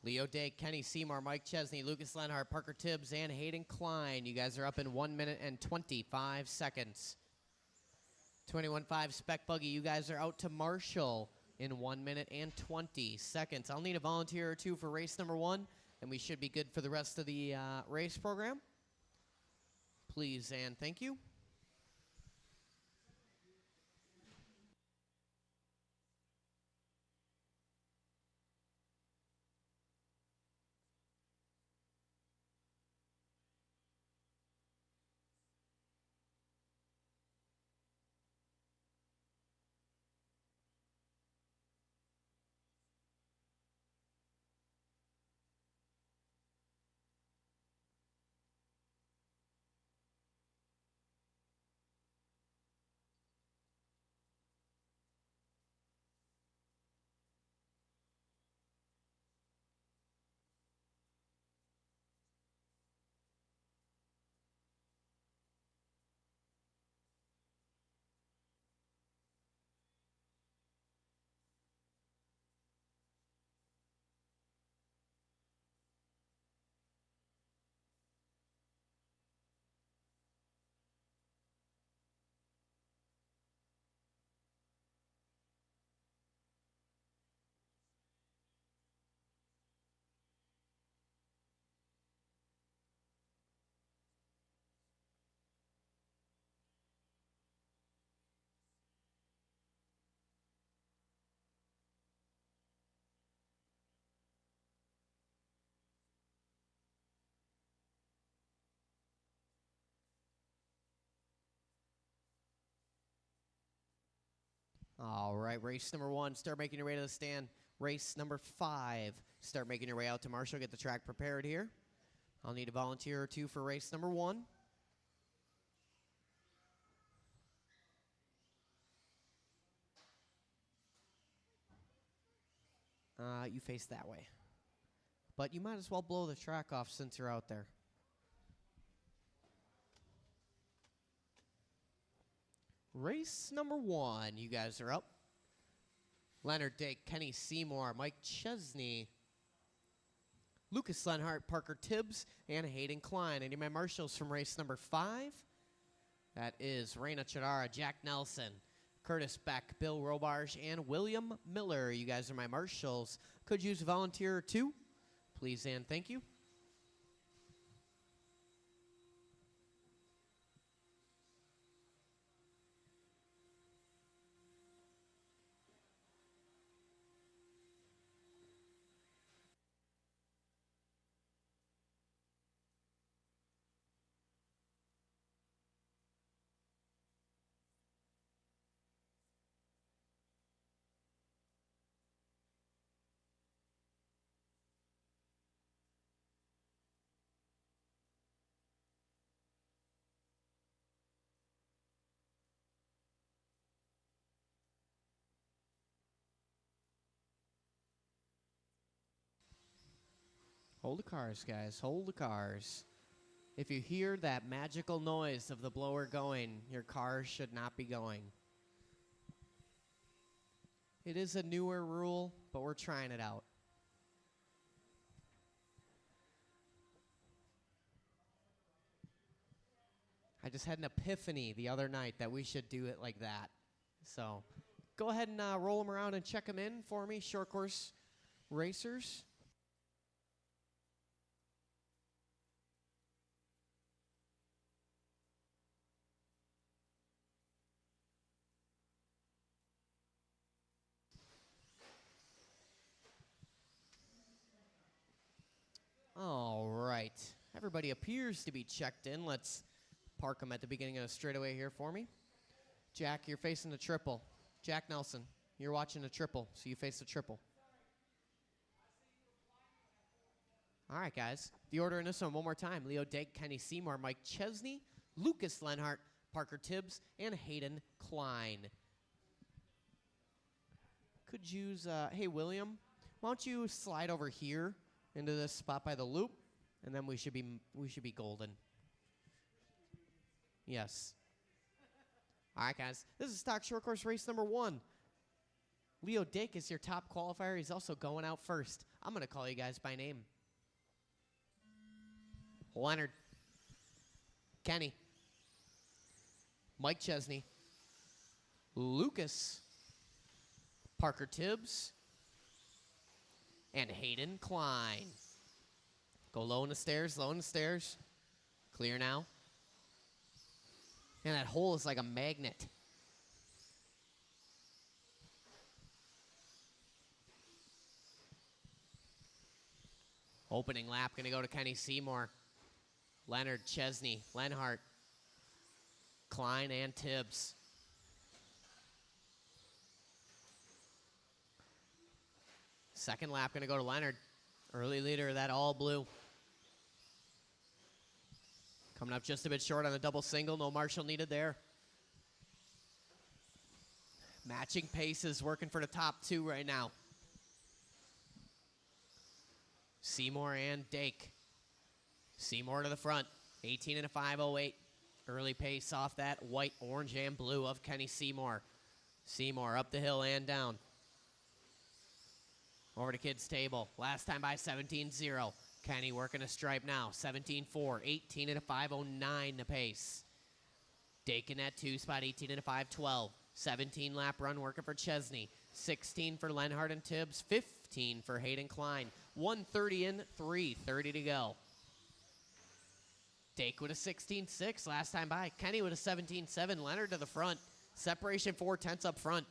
Leo Dake, Kenny Seymour, Mike Chesney, Lucas Lenhart, Parker Tibbs, and Hayden Klein. You guys are up in 1 minute and 25 seconds. 21.5 Spec Buggy. You guys are out to Marshall in 1 minute and 20 seconds. I'll need a volunteer or two for race number 1, and we should be good for the rest of the race program. Please and thank you. All right, race number 1, start making your way to the stand. Race number 5, start making your way out to Marshall. Get the track prepared here. I'll need a volunteer or two for race number 1. You face that way. But you might as well blow the track off since you're out there. Race number 1, you guys are up. Leonard Dake, Kenny Seymour, Mike Chesney, Lucas Lenhart, Parker Tibbs, and Hayden Klein. And my marshals from race number 5. That is Reina Chadara, Jack Nelson, Curtis Beck, Bill Robarge, and William Miller. You guys are my marshals. Could use a volunteer or two, please and thank you. Hold the cars, guys. Hold the cars. If you hear that magical noise of the blower going, your car should not be going. It is a newer rule, but we're trying it out. I just had an epiphany the other night that we should do it like that. So go ahead and roll them around and check them in for me, short course racers. All right. Everybody appears to be checked in. Let's park them at the beginning of the straightaway here for me. Jack, you're facing the triple. Jack Nelson, you're watching the triple, so you face the triple. All right, guys. The order in this one more time. Leo Dake, Kenny Seymour, Mike Chesney, Lucas Lenhart, Parker Tibbs, and Hayden Klein. Could use, hey, William, why don't you slide over here into this spot by the loop, and then we should be golden. Yes. All right, guys. This is stock short course race number 1. Leo Dake is your top qualifier. He's also going out first. I'm going to call you guys by name. Leonard. Kenny. Mike Chesney. Lucas. Parker Tibbs. And Hayden Klein. Go low in the stairs, low in the stairs. Clear now. And that hole is like a magnet. Opening lap going to go to Kenny Seymour. Leonard, Chesney, Lenhart, Klein, and Tibbs. Second lap going to go to Leonard. Early leader of that all blue. Coming up just a bit short on the double single. No Marshall needed there. Matching paces working for the top 2 right now. Seymour and Dake. Seymour to the front. 18 and a 508. Early pace off that white, orange, and blue of Kenny Seymour. Seymour up the hill and down. Over to kids' table. Last time by 17-0. Kenny working a stripe now. 17-4. 18 and a 509 the pace. Dake in that 2 spot. 18 and a 512. 17 lap run working for Chesney. 16 for Lenhart and Tibbs. 15 for Hayden Klein. 130 in, 3:30 to go. Dake with a 16-6 last time by. Kenny with a 17-7. Leonard to the front. Separation 4/10 up front.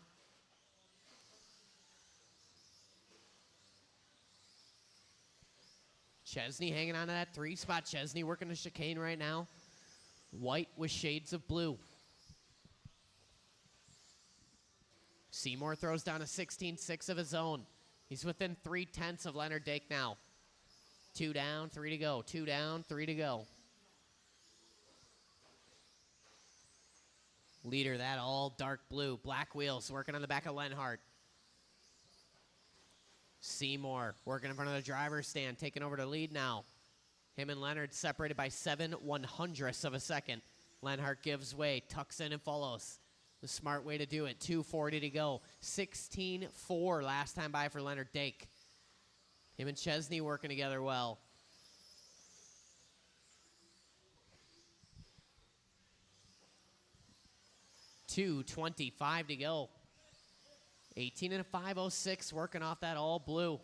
Chesney hanging on to that 3 spot. Chesney working the chicane right now. White with shades of blue. Seymour throws down a 16-6 of his own. He's within 3/10 of Leonard Dake now. 2 down, 3 to go. 2 down, 3 to go. Leader, that all dark blue. Black wheels working on the back of Lenhart. Seymour working in front of the driver's stand, taking over the lead now. Him and Leonard separated by 7/100ths of a second. Lenhart gives way, tucks in and follows. The smart way to do it. 2:40 to go. 16-4 last time by for Leonard Dake. Him and Chesney working together well. $2:25 to go. 18 and a 506 working off that all blue.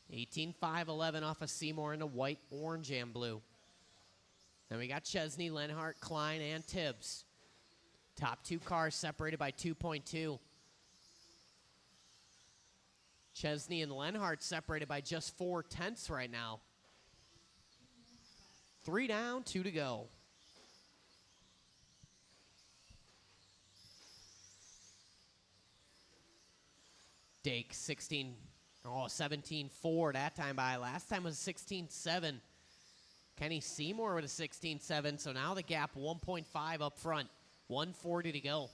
18-511 off of Seymour in the white, orange, and blue. Then we got Chesney, Lenhart, Klein, and Tibbs. Top 2 cars separated by 2.2. Chesney and Lenhart separated by just 4/10 right now. 3 down, 2 to go. Dake 17-4 that time by. Last time was 16-7. Kenny Seymour with a 16-7, so now the gap 1.5 up front. 1:40 to go.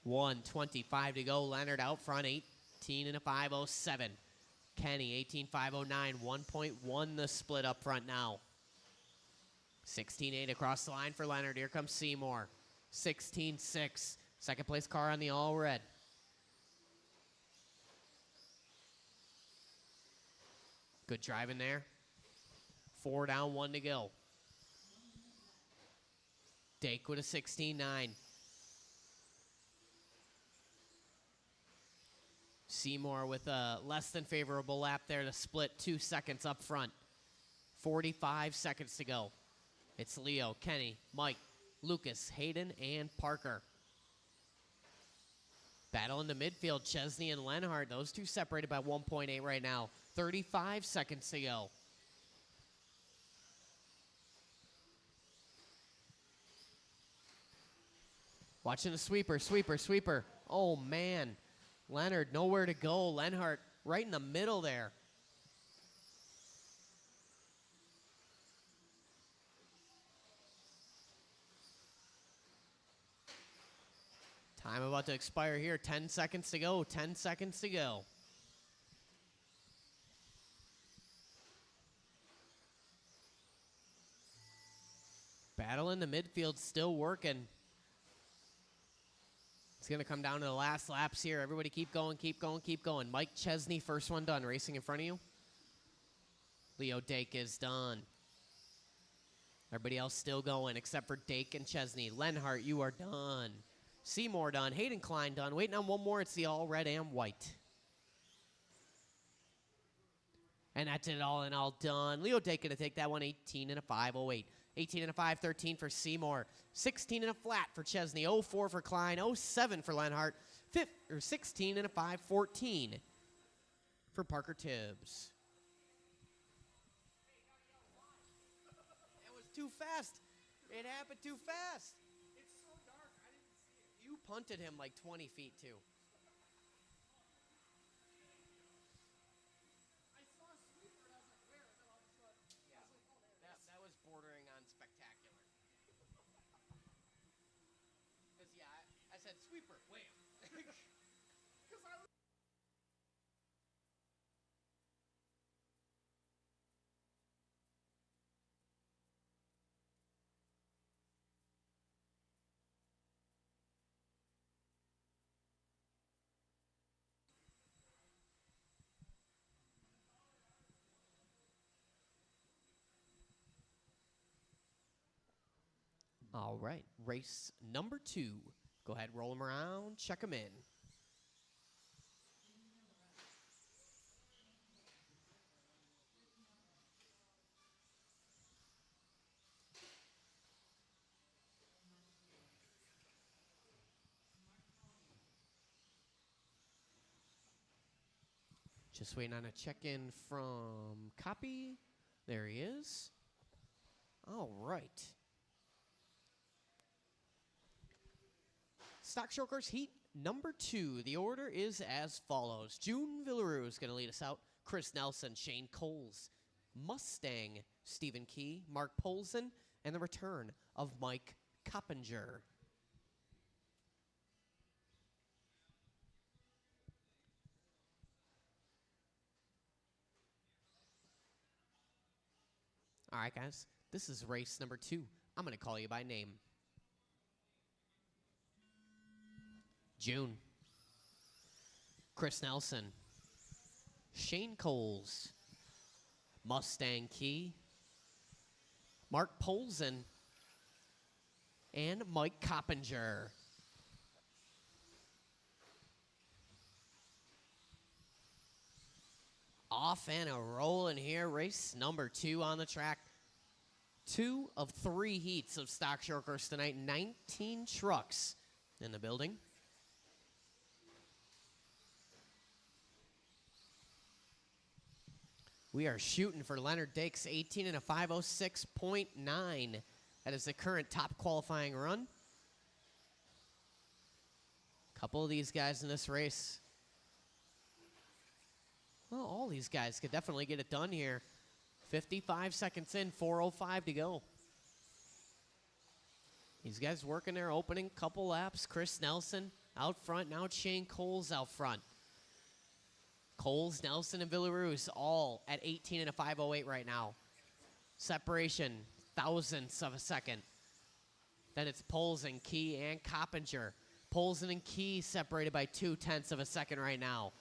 $1:25 to go. Leonard out front, 18 and a 507. Kenny, 18-509. 1.1 the split up front now. 16-8 across the line for Leonard. Here comes Seymour. 16-6. Second place car on the all red. Good driving there. 4 down, 1 to go. Dake with a 16-9. Seymour with a less than favorable lap there to split 2 seconds up front. 45 seconds to go. It's Leo, Kenny, Mike, Lucas, Hayden, and Parker. Battle in the midfield, Chesney and Lenhart. Those two separated by 1.8 right now. 35 seconds to go. Watching the sweeper, sweeper, sweeper. Oh, man. Leonard, nowhere to go. Lenhart right in the middle there. Time about to expire here. 10 seconds to go. 10 seconds to go. Battle in the midfield still working. It's going to come down to the last laps here. Everybody keep going, keep going, keep going. Mike Chesney, first one done. Racing in front of you. Leo Dake is done. Everybody else still going except for Dake and Chesney. Lenhart, you are done. Seymour done. Hayden Klein done. Waiting on one more. It's the all red and white. And that's it all in all done. Leo Dake going to take that one. 18 and a 5.08. 18 and a 5.13 for Seymour. 16 and a flat for Chesney. 04 for Klein. 07 for Lenhart. 16 and a 5.14 for Parker Tibbs. That was too fast. It happened too fast. It's so dark, I didn't see it. You punted him like 20 feet too. I saw a sweeper and I was like, where? And then all of a sudden, Yeah. I was like, oh, there it is. That was bordering on spectacular. Because, yeah, I said sweeper. Wham. Because I was All right, race number 2. Go ahead, roll them around, check them in. Just waiting on a check-in from Copy. There he is. All right. Stock Show Course Heat number 2. The order is as follows. June Villaroo is going to lead us out. Chris Nelson, Shane Coles, Mustang, Stephen Key, Mark Polson, and the return of Mike Coppinger. All right, guys. This is race number 2. I'm going to call you by name. June. Chris Nelson. Shane Coles. Mustang Key. Mark Polson. And Mike Coppinger. Off and a rolling here. Race number 2 on the track. 2 of 3 heats of Stock Show Course tonight. 19 trucks in the building. We are shooting for Leonard Dake's 18 and a 5.06.9. That is the current top qualifying run. Couple of these guys in this race. Well, all these guys could definitely get it done here. 55 seconds in, 4:05 to go. These guys working their opening couple laps. Chris Nelson out front. Now it's Shane Coles out front. Coles, Nelson, and Villaroos all at 18 and a 5.08 right now. Separation, thousandths of a second. Then it's Polson, Key, and Coppinger. Polson and Key separated by 0.2 of a second right now.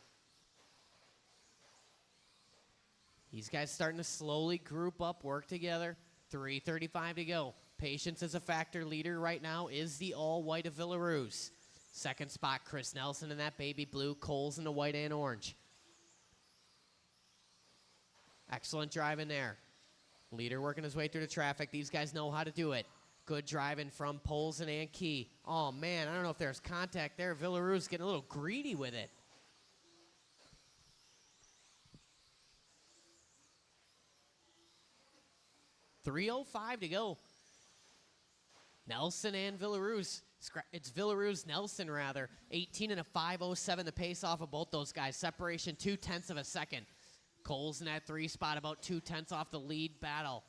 These guys starting to slowly group up, work together. 3:35 to go. Patience is a factor. Leader right now is the all-white of Villaroos. Second spot, Chris Nelson in that baby blue. Coles in the white and orange. Excellent driving there. Leader working his way through the traffic. These guys know how to do it. Good driving from Polson and Key. Oh, man, I don't know if there's contact there. Villaroos getting a little greedy with it. .305 to go. Nelson and Villaroos. It's Villaroos, Nelson rather. 18 and a 5.07 the pace off of both those guys. Separation 0.2 of a second. Coles in that 3 spot, about 0.2 off the lead battle.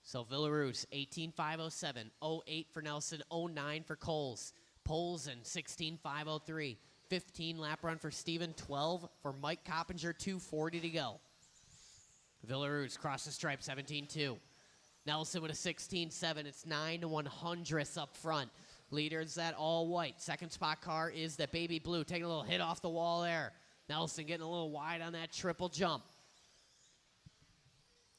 So Villaroos, 18.507, 08 for Nelson, 09 for Coles. Polson, 16.503. 15 lap run for Steven, 12 for Mike Coppinger, 2:40 to go. Villaroos cross the stripe, 17.2. Nelson with a 16.7. It's 9 100ths up front. Leader's that all white. Second spot car is the baby blue. Taking a little hit off the wall there. Nelson getting a little wide on that triple jump.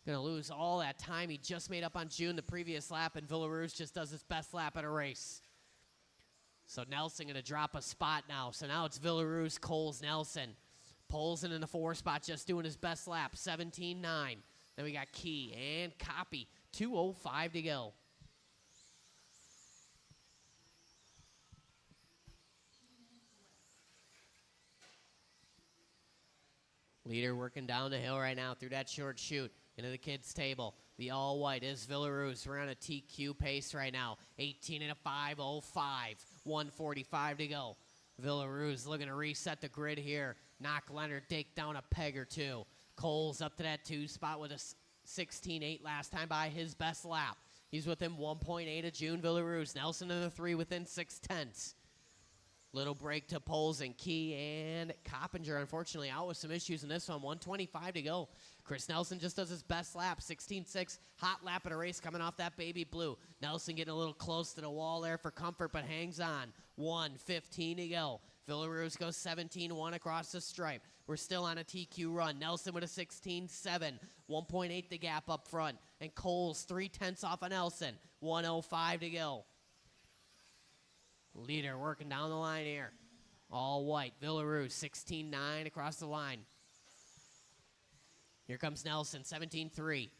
Gonna lose all that time he just made up on June the previous lap, and Villaroos just does his best lap at a race. So Nelson gonna drop a spot now. So now it's Villaroos, Coles, Nelson. Polson in the 4 spot, just doing his best lap, 17.9. Then we got Key and Copy, 2:05 to go. Leader working down the hill right now through that short chute into the kids' table. The all white is Villaroos. We're on a TQ pace right now. 18 and a 5:05. 1:45 to go. Villaroos looking to reset the grid here. Knock Leonard Dake down a peg or two. Coles up to that 2 spot with a 16.8 last time by his best lap. He's within 1.8 of June Villaroos. Nelson in the 3 within 6/10. Little break to Poles and Key and Coppinger, unfortunately, out with some issues in this one. 1:25 to go. Chris Nelson just does his best lap. 16.6. Hot lap at a race coming off that baby blue. Nelson getting a little close to the wall there for comfort, but hangs on. 1:15 to go. Villaroos goes 17.1 across the stripe. We're still on a TQ run. Nelson with a 16.7. 1.8 the gap up front. And Coles 0.3 off of Nelson. 1:05 to go. Leader working down the line here. All white. Villaroos 16.9 across the line. Here comes Nelson, 17.3.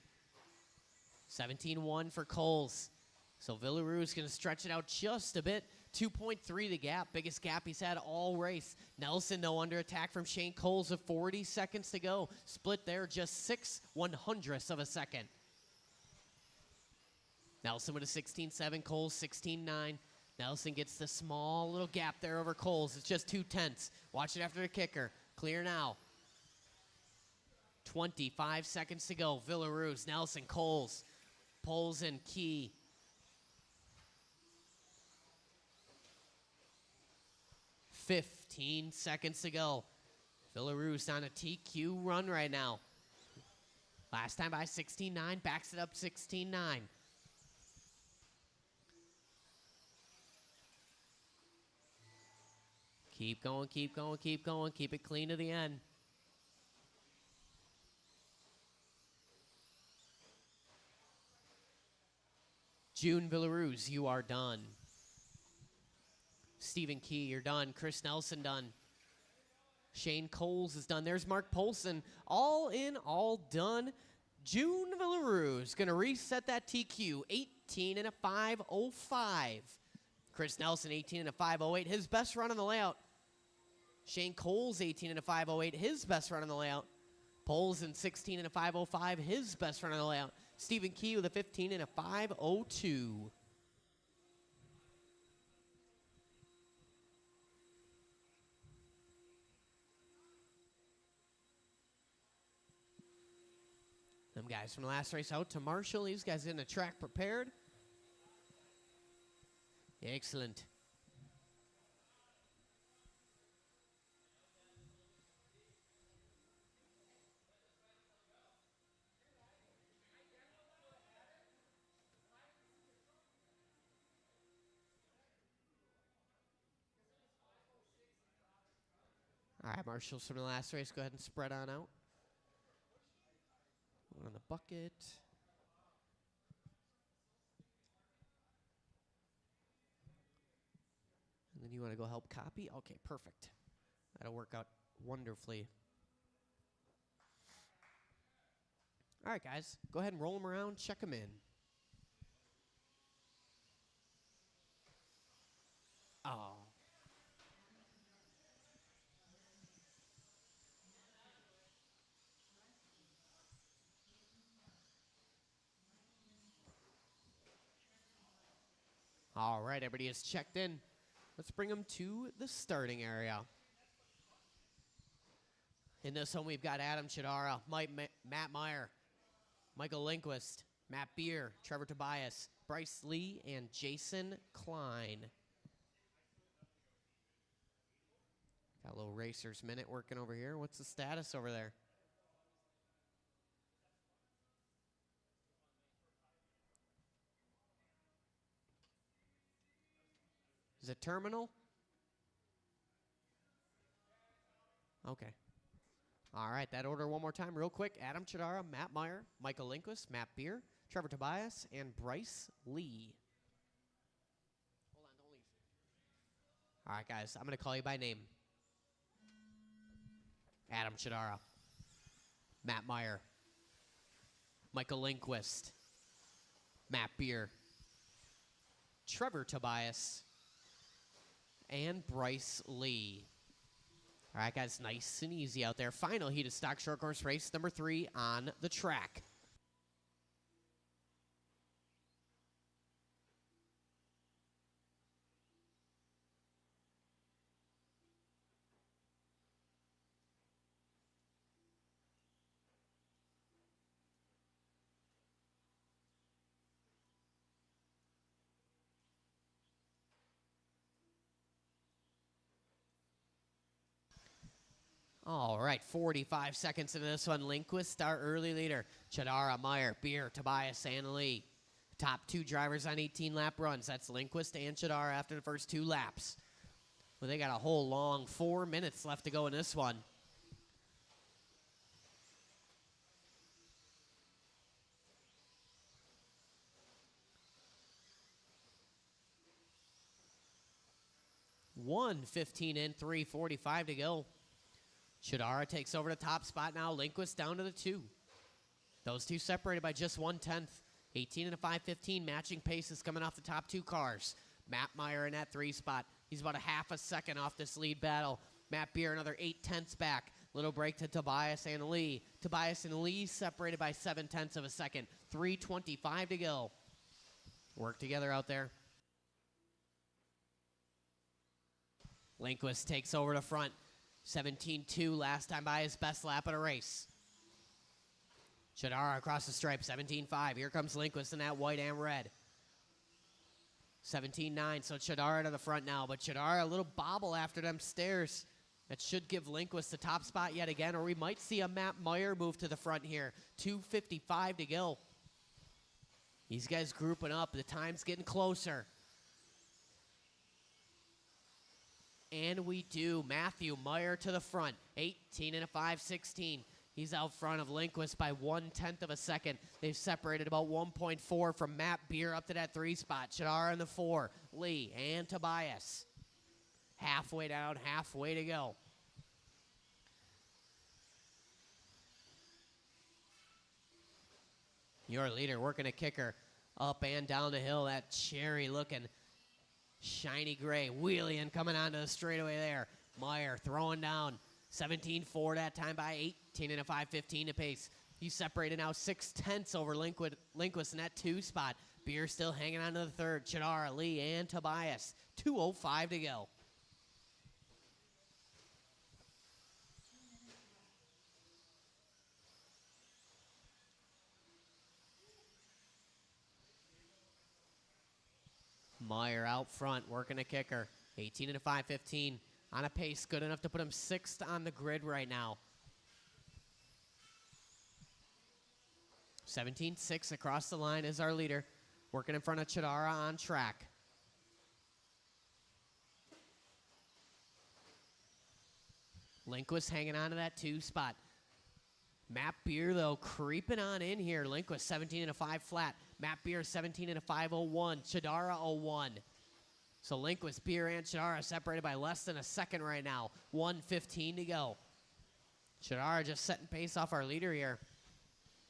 17.1 for Coles. So Villaroos going to stretch it out just a bit. 2.3 the gap. Biggest gap he's had all race. Nelson, though, under attack from Shane Coles with 40 seconds to go. Split there, just 6/100ths of a second. Nelson with a 16.7. Coles 16.9. Nelson gets the small little gap there over Coles. It's just 0.2. Watch it after the kicker. Clear now. 25 seconds to go. Villaroos, Nelson, Coles. Poles and Key. $15 seconds to go. Villaroos on a TQ run right now. Last time by 16.9. Backs it up 16.9. Keep going, keep going, keep going. Keep it clean to the end. June Villaroos, you are done. Stephen Key, you're done. Chris Nelson, done. Shane Coles is done. There's Mark Polson. All in, all done. June Villaroos going to reset that TQ. 18 and a 5:05. Chris Nelson, 18 and a 5:08. His best run on the layout. Shane Coles, 18 and a 5:08. His best run on the layout. Poles in 16 and a 5:05. His best run on the layout. Stephen Key with a 15 and a 5:02. Them guys from the last race out to Marshall. These guys in the track prepared. Excellent. All right, Marshall's from the last race. Go ahead and spread on out. One on the bucket. And then you want to go help copy? Okay, perfect. That'll work out wonderfully. All right, guys. Go ahead and roll them around. Check them in. Oh. All right, everybody is checked in. Let's bring them to the starting area. In this one, we've got Adam Chidara, Matt Meyer, Michael Lindquist, Matt Beer, Trevor Tobias, Bryce Lee, and Jason Klein. Got a little Racer's Minute working over here. What's the status over there? Is it terminal? Okay. All right, that order one more time real quick. Adam Chidara, Matt Meyer, Michael Lindquist, Matt Beer, Trevor Tobias, and Bryce Lee. Hold on, don't leave. All right, guys, I'm going to call you by name. Adam Chidara, Matt Meyer, Michael Lindquist, Matt Beer, Trevor Tobias, and Bryce Lee. All right, guys, nice and easy out there. Final heat of stock short course race number 3 on the track. All right, 45 seconds into this one. Lindquist, our early leader. Chidara, Meyer, Beer, Tobias, and Lee. Top 2 drivers on 18-lap runs. That's Lindquist and Chidara after the first 2 laps. Well, they got a whole long 4 minutes left to go in this one. One 15 in, 3:45 to go. Chidara takes over the top spot now. Lindquist down to the 2. Those two separated by just 1/10. 18 and a 5:15 matching paces coming off the top 2 cars. Matt Meyer in that 3 spot. He's about a half a second off this lead battle. Matt Beer another 8/10 back. Little break to Tobias and Lee. Tobias and Lee separated by 7/10 of a second. 3:25 to go. Work together out there. Lindquist takes over the front. 17-2 last time by his best lap of the race. Chidara across the stripe, 17-5. Here comes Lindquist in that white and red. 17-9, so Chidara to the front now, but Chidara a little bobble after them stairs. That should give Lindquist the top spot yet again, or we might see a Matt Meyer move to the front here. 2:55 to go. These guys grouping up. The time's getting closer. And we do. Matthew Meyer to the front. 18 and a 5:16. He's out front of Lindquist by 1/10 of a second. They've separated about 1.4 from Matt Beer up to that 3 spot. Chidara in the 4. Lee and Tobias. Halfway down, halfway to go. Your leader working a kicker up and down the hill. That cherry looking shiny gray wheeling coming onto the straightaway there. Meyer throwing down. 17-4 that time by 18 and a 5:15 to pace. He's separated now 6/10 over Lindquist in that 2 spot. Beer still hanging on to the 3rd. Chidara, Lee, and Tobias. 2:05 to go. Meyer out front working a kicker. 18 and a 5:15. On a pace good enough to put him 6th on the grid right now. 17-6 across the line is our leader. Working in front of Chidara on track. Lindquist hanging on to that 2 spot. Matt Beer, though, creeping on in here. Lindquist 17 and a 5 flat. Matt Beer 17 and a 5:01. Chidara 01. So Lindquist, Beer, and Chidara separated by less than a second right now. 1:15 to go. Chidara just setting pace off our leader here.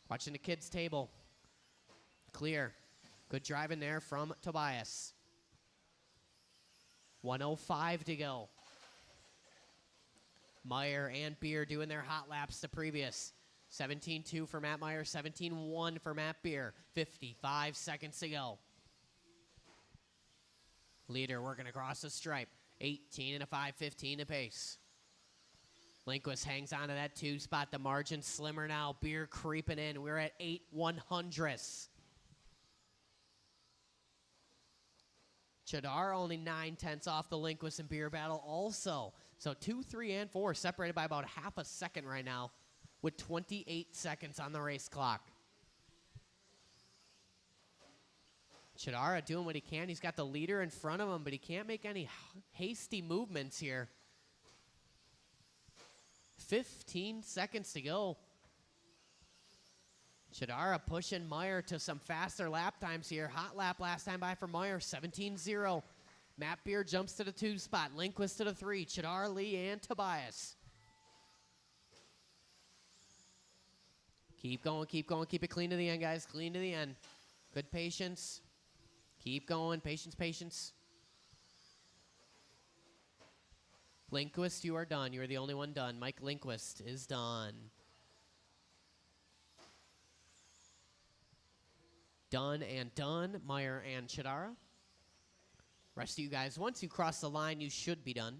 Watching the kids' table. Clear. Good driving there from Tobias. 1:05 to go. Meyer and Beer doing their hot laps the previous. 17-2 for Matt Meyer, 17-1 for Matt Beer. 55 seconds to go. Leader working across the stripe. 18 and a 5:15 to pace. Lindquist hangs on to that 2 spot. The margin slimmer now. Beer creeping in. We're at 8/100ths. Chidara only 9/10 off the Lindquist and Beer battle also. So 2, 3, and 4 separated by about half a second right now with 28 seconds on the race clock. Chidara doing what he can. He's got the leader in front of him, but he can't make any hasty movements here. 15 seconds to go. Chidara pushing Meyer to some faster lap times here. Hot lap last time by for Meyer, 17-0. Matt Beer jumps to the 2 spot. Lindquist to the 3. Chidara, Lee, and Tobias. Keep going, keep going. Keep it clean to the end, guys. Clean to the end. Good patience. Keep going. Patience, patience. Lindquist, you are done. You are the only one done. Mike Lindquist is done. Done and done. Meyer and Chidara. Rest of you guys, once you cross the line, you should be done.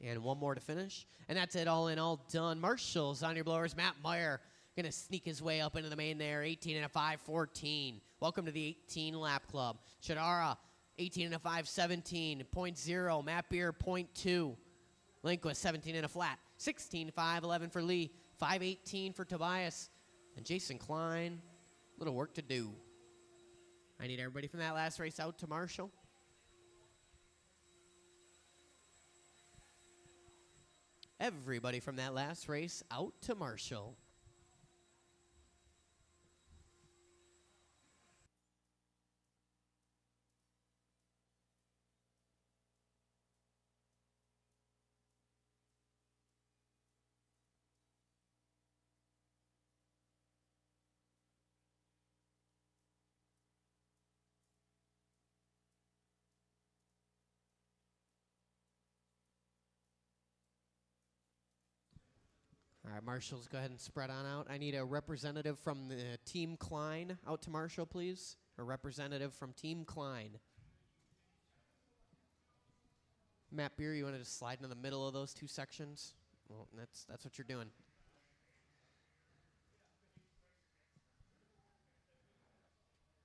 And one more to finish. And that's it, all in all done. Marshall's on your blowers. Matt Meyer going to sneak his way up into the main there. 18 and a 5, 14. Welcome to the 18 lap club. Chidara, 18 and a 5, 17.0. Matt Beer, 0.2. Lindquist, 17 and a flat. 16, 5, 11 for Lee. 5:18 for Tobias. And Jason Klein, little work to do. I need everybody from that last race out to Marshall. Everybody from that last race out to Marshall. All right, Marshall's go ahead and spread on out. I need a representative from the Team Klein out to Marshall, please. A representative from Team Klein. Matt Beer, you want to just slide into the middle of those 2 sections? Well, that's what you're doing.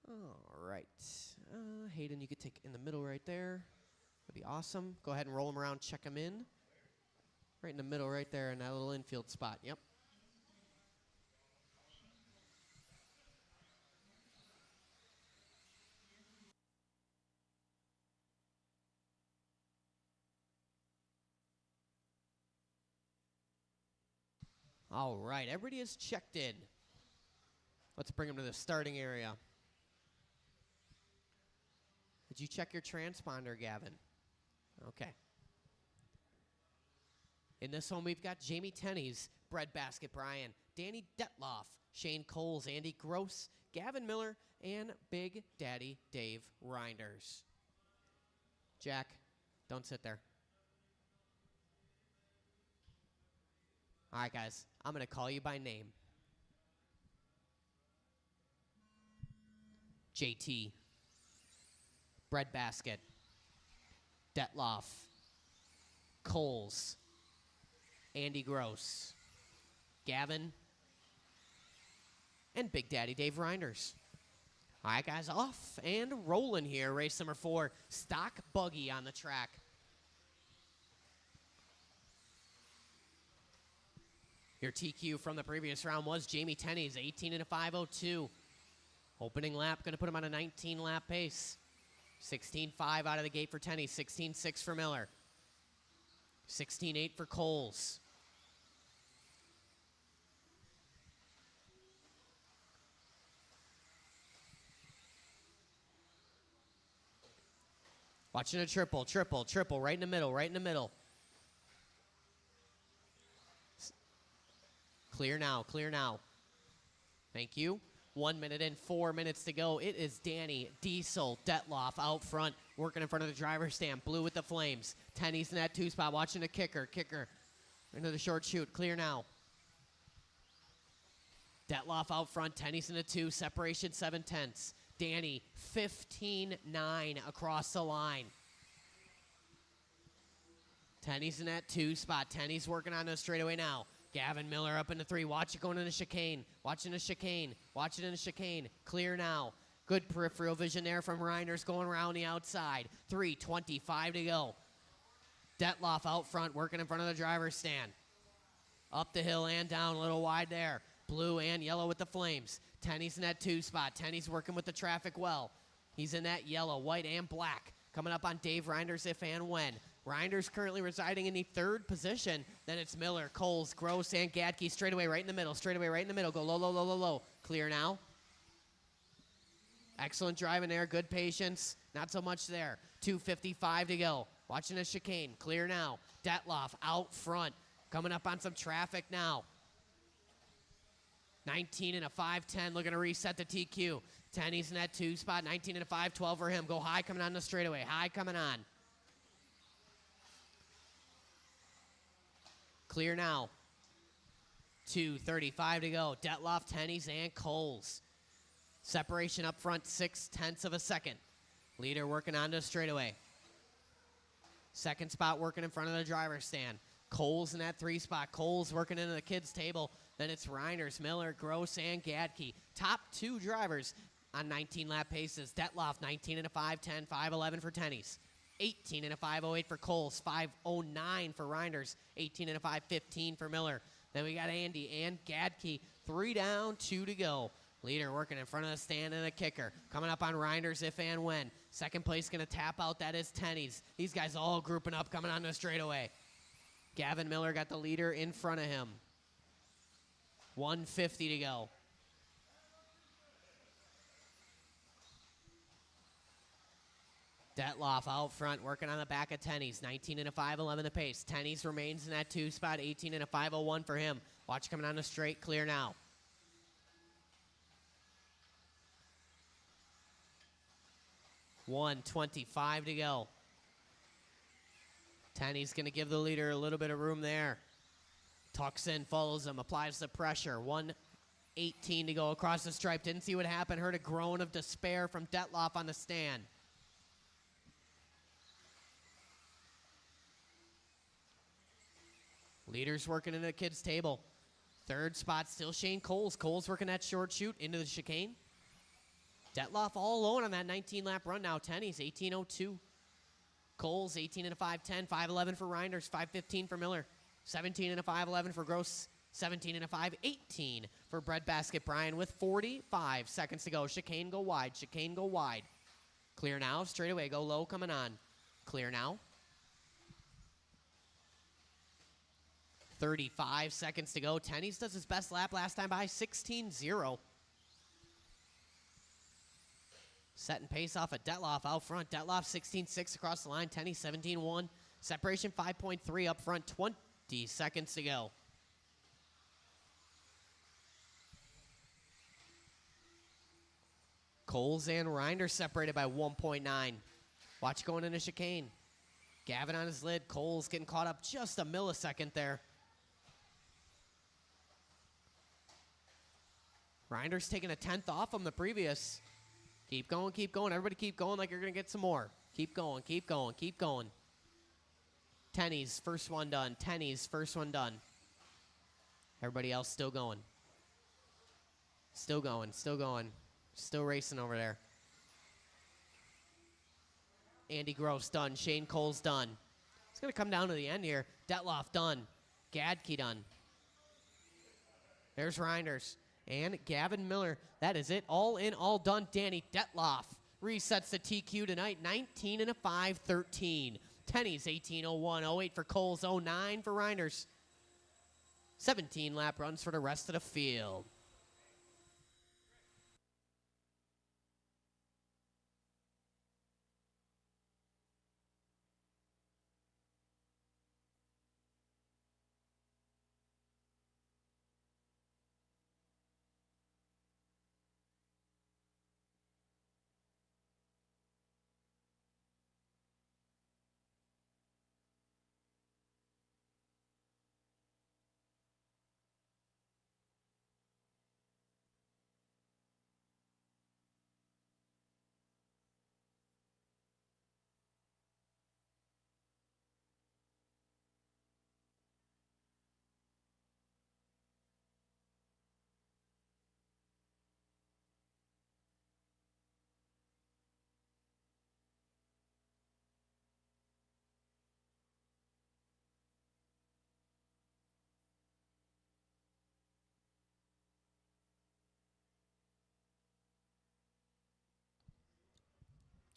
All right. Hayden, you could take in the middle right there. That'd be awesome. Go ahead and roll him around, check him in. Right in the middle right there in that little infield spot. Yep. All right, everybody is checked in. Let's bring them to the starting area. Did you check your transponder, Gavin? Okay. In this one, we've got Jamie Tenney's, Breadbasket Brian, Danny Detloff, Shane Coles, Andy Gross, Gavin Miller, and Big Daddy Dave Reinders. Jack, don't sit there. All right, guys, I'm going to call you by name. JT, Breadbasket, Detloff, Coles, Andy Gross, Gavin, and Big Daddy Dave Reinders. All right, guys, off and rolling here. Race number 4, stock buggy on the track. Your TQ from the previous round was Jamie Tenney's 18 and a 5:02. Opening lap, going to put him on a 19-lap pace. 16.5 out of the gate for Tenney, 16.6 for Miller, 16.8 for Coles. Watching a triple, right in the middle. Clear now. Thank you. 1 minute and 4 minutes to go. It is Danny Diesel Detloff out front, working in front of the driver's stand. Blue with the flames. Tenney's in that 2 spot, watching a kicker into the short chute. Clear now. Detloff out front, Tenney's in the 2, separation 7/10. Danny, 15.9 across the line. Tenney's in that 2 spot. Tenney's working on the straightaway now. Gavin Miller up in the 3. Watch it going in the chicane. Watching the chicane. Clear now. Good peripheral vision there from Reinders going around the outside. 3:25 to go. Detloff out front, working in front of the driver's stand. Up the hill and down, a little wide there. Blue and yellow with the flames. Tenny's in that 2 spot. Tenny's working with the traffic well. He's in that yellow, white, and black. Coming up on Dave Reinders if and when. Reinders currently residing in the 3rd position. Then it's Miller, Coles, Gross, and Gadke. Straightaway right in the middle. Straightaway right in the middle. Go low, low, low, low, low. Clear now. Excellent driving there. Good patience. Not so much there. 2:55 to go. Watching a chicane. Clear now. Detloff out front. Coming up on some traffic now. 19 and a 5:10. Looking to reset the TQ. Tenny's in that 2 spot. 19 and a 5:12 for him. Go high coming on the straightaway. High coming on. Clear now. 2:35 to go. Detloff, Tenny's, and Coles. Separation up front, 0.6 of a second. Leader working onto the straightaway. 2nd spot working in front of the driver's stand. Coles in that 3 spot. Coles working into the kids' table. Then it's Reinders, Miller, Gross, and Gadke. Top 2 drivers on 19-lap paces. Detloff, 19 and a 5:10, 5:11 for Tenny's. 18 and a 5:08 for Coles, 5:09 for Reinders, 18 and a 5:15 for Miller. Then we got Andy and Gadke. 3 down, 2 to go. Leader working in front of the stand and the kicker. Coming up on Reinders if and when. 2nd place going to tap out. That is Tenny's. These guys all grouping up coming on the straightaway. Gavin Miller got the leader in front of him. 1:50 to go. Detloff out front, working on the back of Tenny's. 19 and a 5:11 the pace. Tenny's remains in that 2 spot. 18 and a 5:01 for him. Watch coming on the straight. Clear now. $1:25 to go. Tenny's going to give the leader a little bit of room there. Tucks in, follows him, applies the pressure. 1:18 to go across the stripe. Didn't see what happened. Heard a groan of despair from Detloff on the stand. Leader's working in the kids' table. 3rd spot still Shane Coles. Coles working that short shoot into the chicane. Detloff all alone on that 19-lap run now. Tenny's 18:02. Coles 18 and a 5:10, 5:11 for Reinders, 5:15 for Miller, 17 and a 5:11 for Gross, 17 and a 5:18 for Breadbasket Brian with 45 seconds to go. Chicane go wide. Chicane go wide. Clear now. Straightaway go low coming on. Clear now. 35 seconds to go. Tenny's does his best lap last time by 16:0. Setting pace off of Detloff out front. Detloff 16.6 across the line. Tenny 17.1. Separation 5.3 up front. 20 seconds to go. Coles and Reinders separated by 1.9. Watch going into chicane. Gavin on his lid. Coles getting caught up just a millisecond there. Reinders taking a 10th off from the previous. Keep going, keep going. Everybody keep going like you're going to get some more. Keep going, keep going, keep going. Tenny's first one done. Tenny's first one done. Everybody else still going. Still going, still going. Still racing over there. Andy Gross done. Shane Coles done. It's going to come down to the end here. Detloff done. Gadke done. There's Reinders. And Gavin Miller. That is it. All in, all done. Danny Detloff resets the TQ tonight. 19 and a 5:13. Tenny's 18:01. 08 for Coles. 09 for Reinders. 17 lap runs for the rest of the field.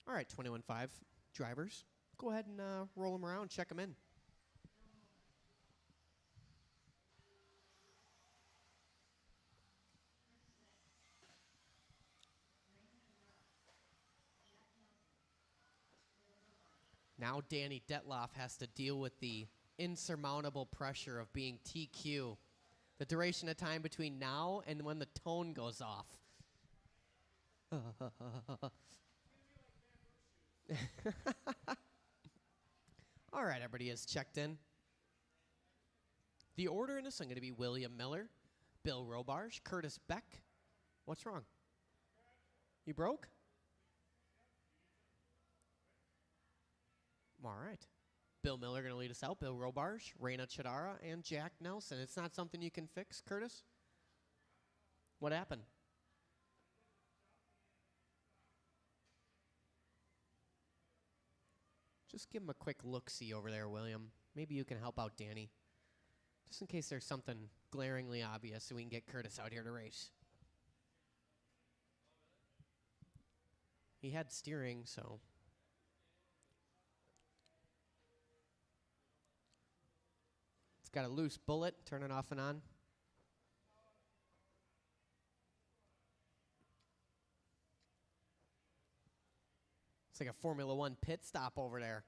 All right, 21.5 drivers. Go ahead and roll them around, check them in. Now Danny Detloff has to deal with the insurmountable pressure of being TQ. The duration of time between now and when the tone goes off. All right, everybody is checked in. The order in this one going to be William Miller, Bill Robarge, Curtis Beck. What's wrong? You broke? All right. Bill Miller going to lead us out. Bill Robarge, Reina Chidara, and Jack Nelson. It's not something you can fix, Curtis? What happened? Just give him a quick look-see over there, William. Maybe you can help out Danny. Just in case there's something glaringly obvious so we can get Curtis out here to race. He had steering, so... It's got a loose bullet. Turn it off and on. It's like a Formula One pit stop over there.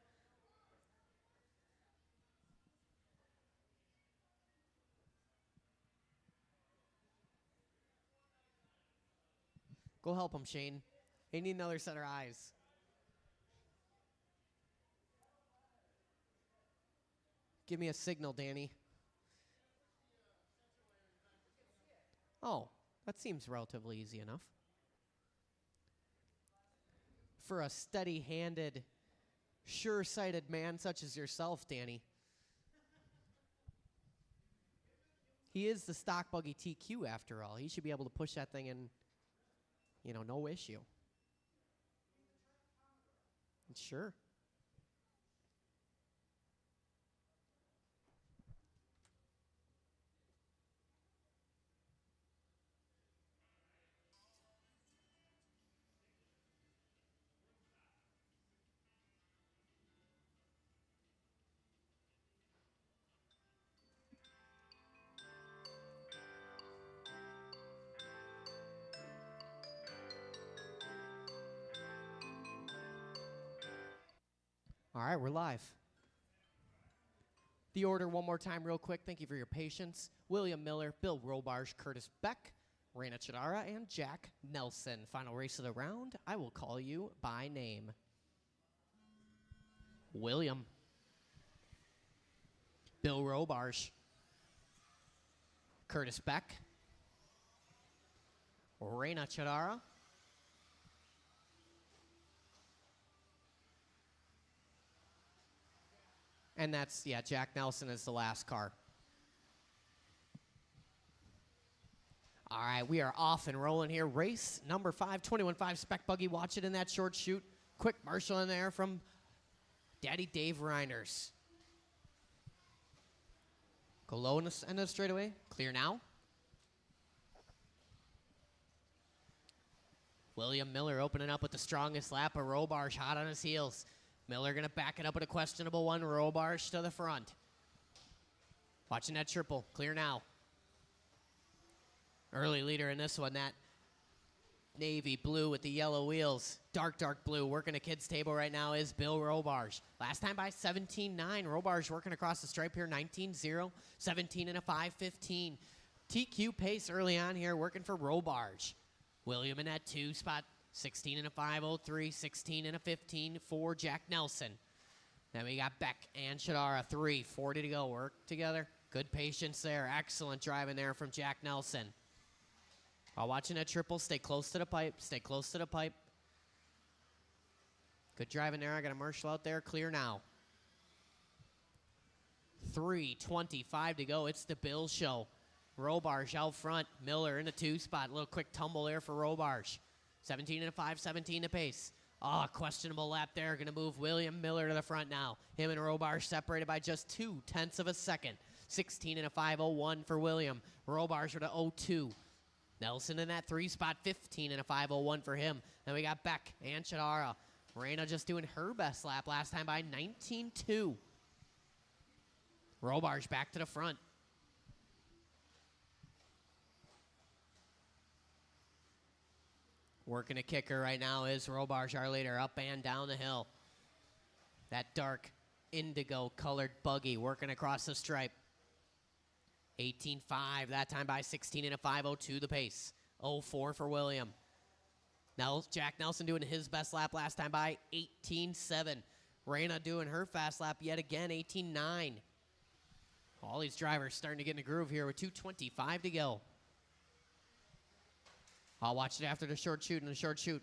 Go help him, Shane. They need another set of eyes. Give me a signal, Danny. Oh, that seems relatively easy enough. For a steady-handed, sure-sighted man such as yourself, Danny. He is the stock buggy TQ after all. He should be able to push that thing in, you know, no issue. Sure. All right, we're live. The order one more time real quick. Thank you for your patience. William Miller, Bill Robarge, Curtis Beck, Reina Chidara, and Jack Nelson. Final race of the round. I will call you by name. William. Bill Robarge. Curtis Beck. Reina Chidara. And that's, yeah, Jack Nelson is the last car. All right, we are off and rolling here. Race number 5, 21.5 Spec Buggy. Watch it in that short chute. Quick Marshall in there from Daddy Dave Reiners. Go low in the end of the straightaway. Clear now. William Miller opening up with the strongest lap. A Robarge hot on his heels. Miller going to back it up with a questionable one. Robarge to the front. Watching that triple. Clear now. Early leader in this one. That navy blue with the yellow wheels. Dark, dark blue. Working a kid's table right now is Bill Robarge. Last time by 17.9. Robarge working across the stripe here. 19.0. 17 and a 5.15. TQ pace early on here. Working for Robarge. William in that 2 spot. 16 and a 5.03, 16 and a 15 for Jack Nelson. Then we got Beck and Chidara, 3:40 to go. Work together. Good patience there. Excellent driving there from Jack Nelson. While watching that triple, stay close to the pipe. Stay close to the pipe. Good driving there. I got a Marshall out there. Clear now. 3:25 to go. It's the Bill show. Robarge out front. Miller in the 2 spot. A little quick tumble there for Robarge. 17 and a 5, 17 to pace. Oh, questionable lap there. Going to move William Miller to the front now. Him and Robarge separated by just 0.2 of a second. 16 and a 5.01 for William. Robarge with a 0.2. Nelson in that 3 spot. 15 and a 5.01 for him. Then we got Beck and Chidara. Reyna just doing her best lap last time by 19.2. Robarge back to the front. Working a kicker right now is Robarge, our leader, up and down the hill. That dark indigo colored buggy working across the stripe. 18.5, that time by 16 and a 5.02 the pace. 0.4 for William. Now Jack Nelson doing his best lap last time by 18.7. Reyna doing her fast lap yet again, 18.9. All these drivers starting to get in the groove here with 2:25 to go. I'll watch it after the short shoot and the short shoot.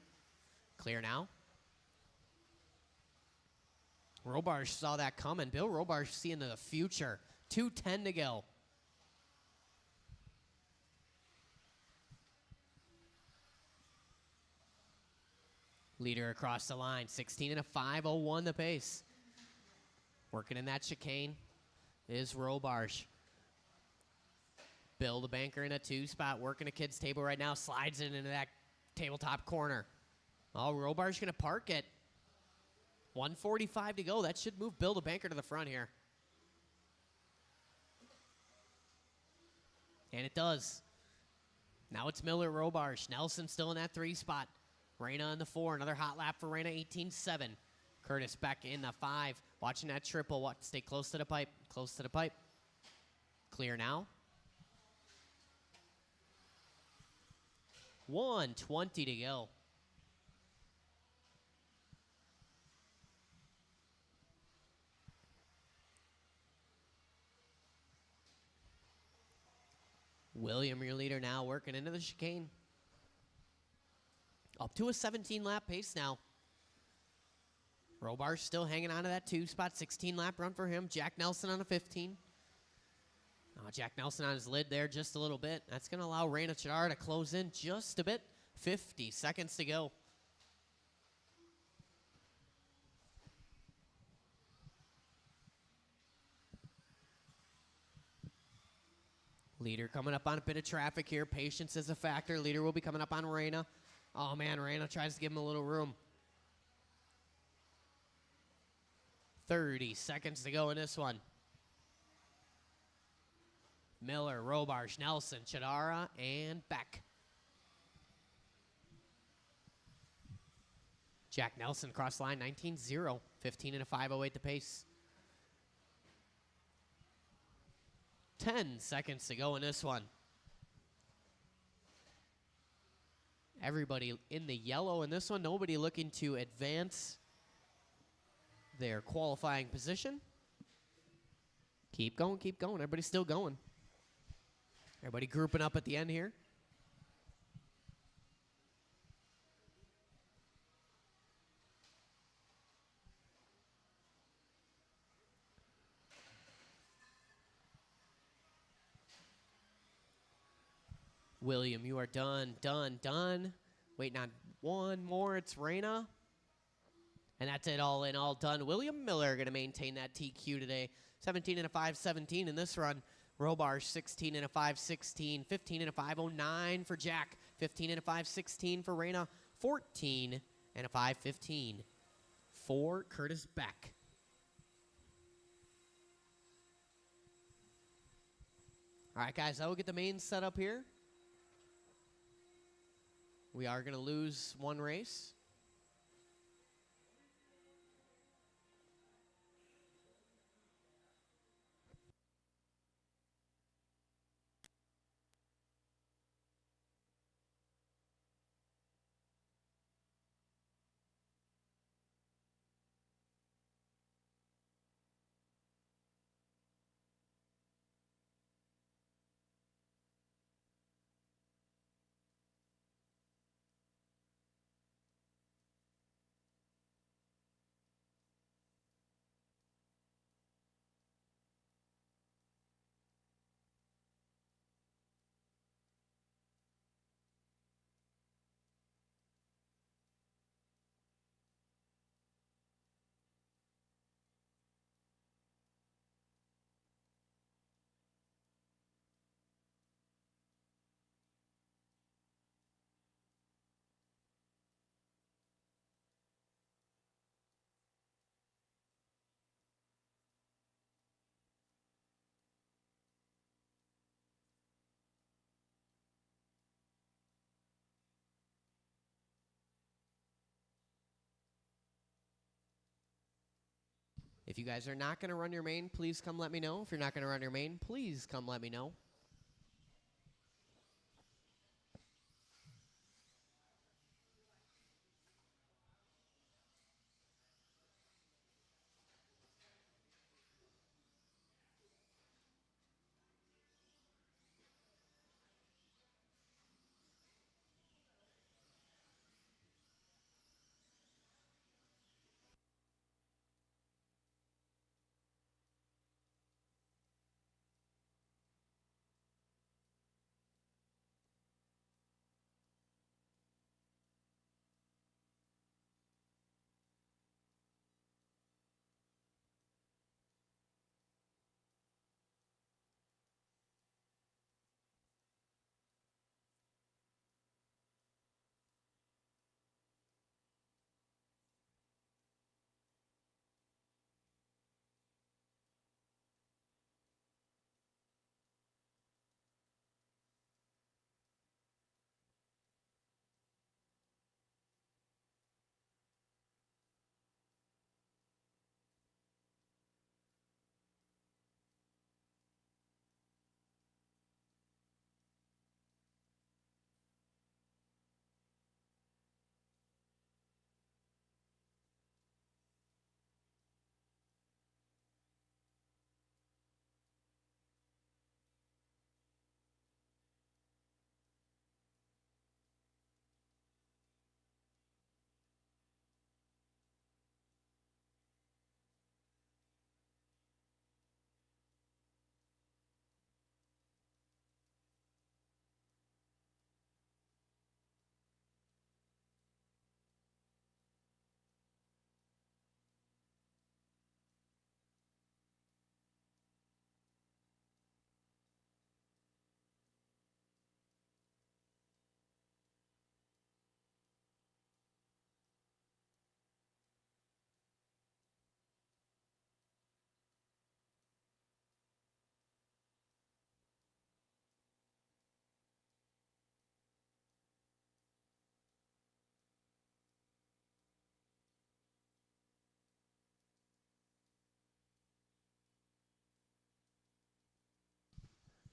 Clear now. Robarge saw that coming. Bill Robarge seeing the future. 2:10 to go. Leader across the line. 16 and a 5.01 the pace. Working in that chicane is Robarge. Bill the banker in a 2 spot, working a kid's table right now, slides it into that tabletop corner. Oh, Robarge gonna park it. 1:45 to go. That should move Bill the banker to the front here. And it does. Now it's Miller Robarge. Nelson still in that 3 spot. Reyna in the 4. Another hot lap for Reyna, 18.7. Curtis Beck in the 5. Watching that triple. Stay close to the pipe. Close to the pipe. Clear now. 1:20 to go. William, your leader now, working into the chicane. Up to a 17-lap pace now. Robarge still hanging on to that 2 spot. 16-lap run for him. Jack Nelson on a 15. Oh, Jack Nelson on his lid there just a little bit. That's going to allow Reyna Chadar to close in just a bit. 50 seconds to go. Leader coming up on a bit of traffic here. Patience is a factor. Leader will be coming up on Reyna. Oh, man, Reyna tries to give him a little room. 30 seconds to go in this one. Miller, Robarge, Nelson, Chadara, and Beck. Jack Nelson cross line 19.0. 15 and a 5.08 the pace. 10 seconds to go in this one. Everybody in the yellow in this one. Nobody looking to advance their qualifying position. Keep going, keep going. Everybody's still going. Everybody grouping up at the end here. William, you are done, done, done. Waiting on one more. It's Reyna. And that's it, all in, all done. William Miller going to maintain that TQ today. 17 and a 5.17 in this run. Robarge, 16 and a 5.16. 15 and a 5.09 for Jack. 15 and a 5.16 for Reyna. 14 and a 5.15 for Curtis Beck. All right, guys, I will get the main set up here. We are going to lose one race. If you guys are not going to run your main, please come let me know. If you're not going to run your main, please come let me know.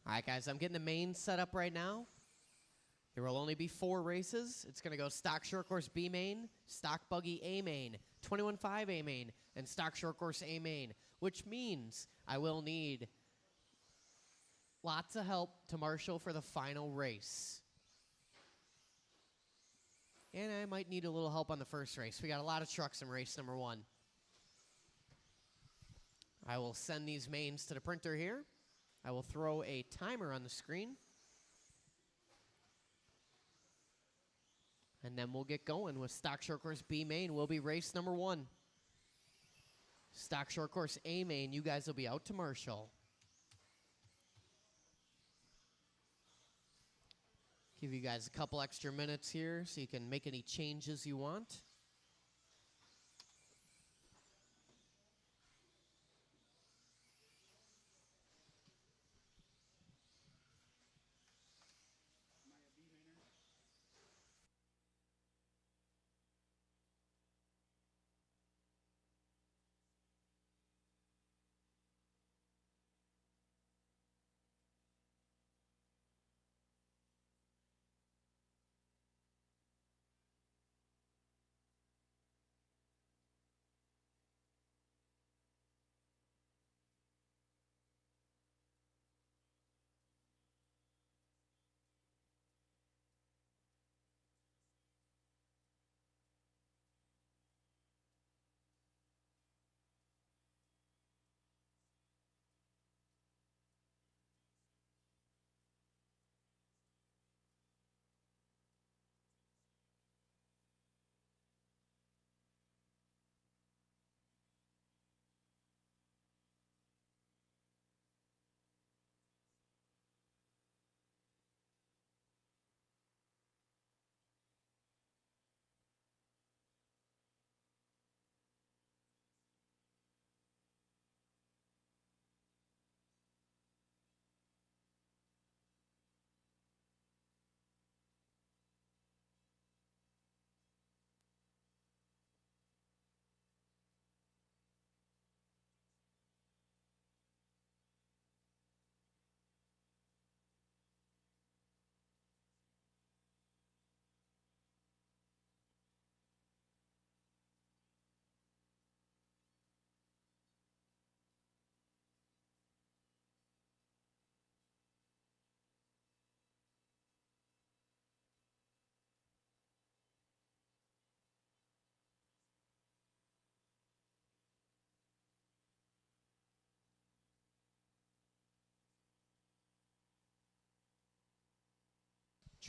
All right, guys, I'm getting the main set up right now. There will only be 4 races. It's going to go stock short course B main, stock buggy A main, 21.5 A main, and stock short course A main, which means I will need lots of help to marshal for the final race. And I might need a little help on the first race. We got a lot of trucks in race number 1. I will send these mains to the printer here. I will throw a timer on the screen. And then we'll get going with stock short course B main. Will be race number 1. Stock short course A main, you guys will be out to Marshall. Give you guys a couple extra minutes here so you can make any changes you want.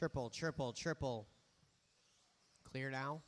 Triple, triple, triple. Clear now.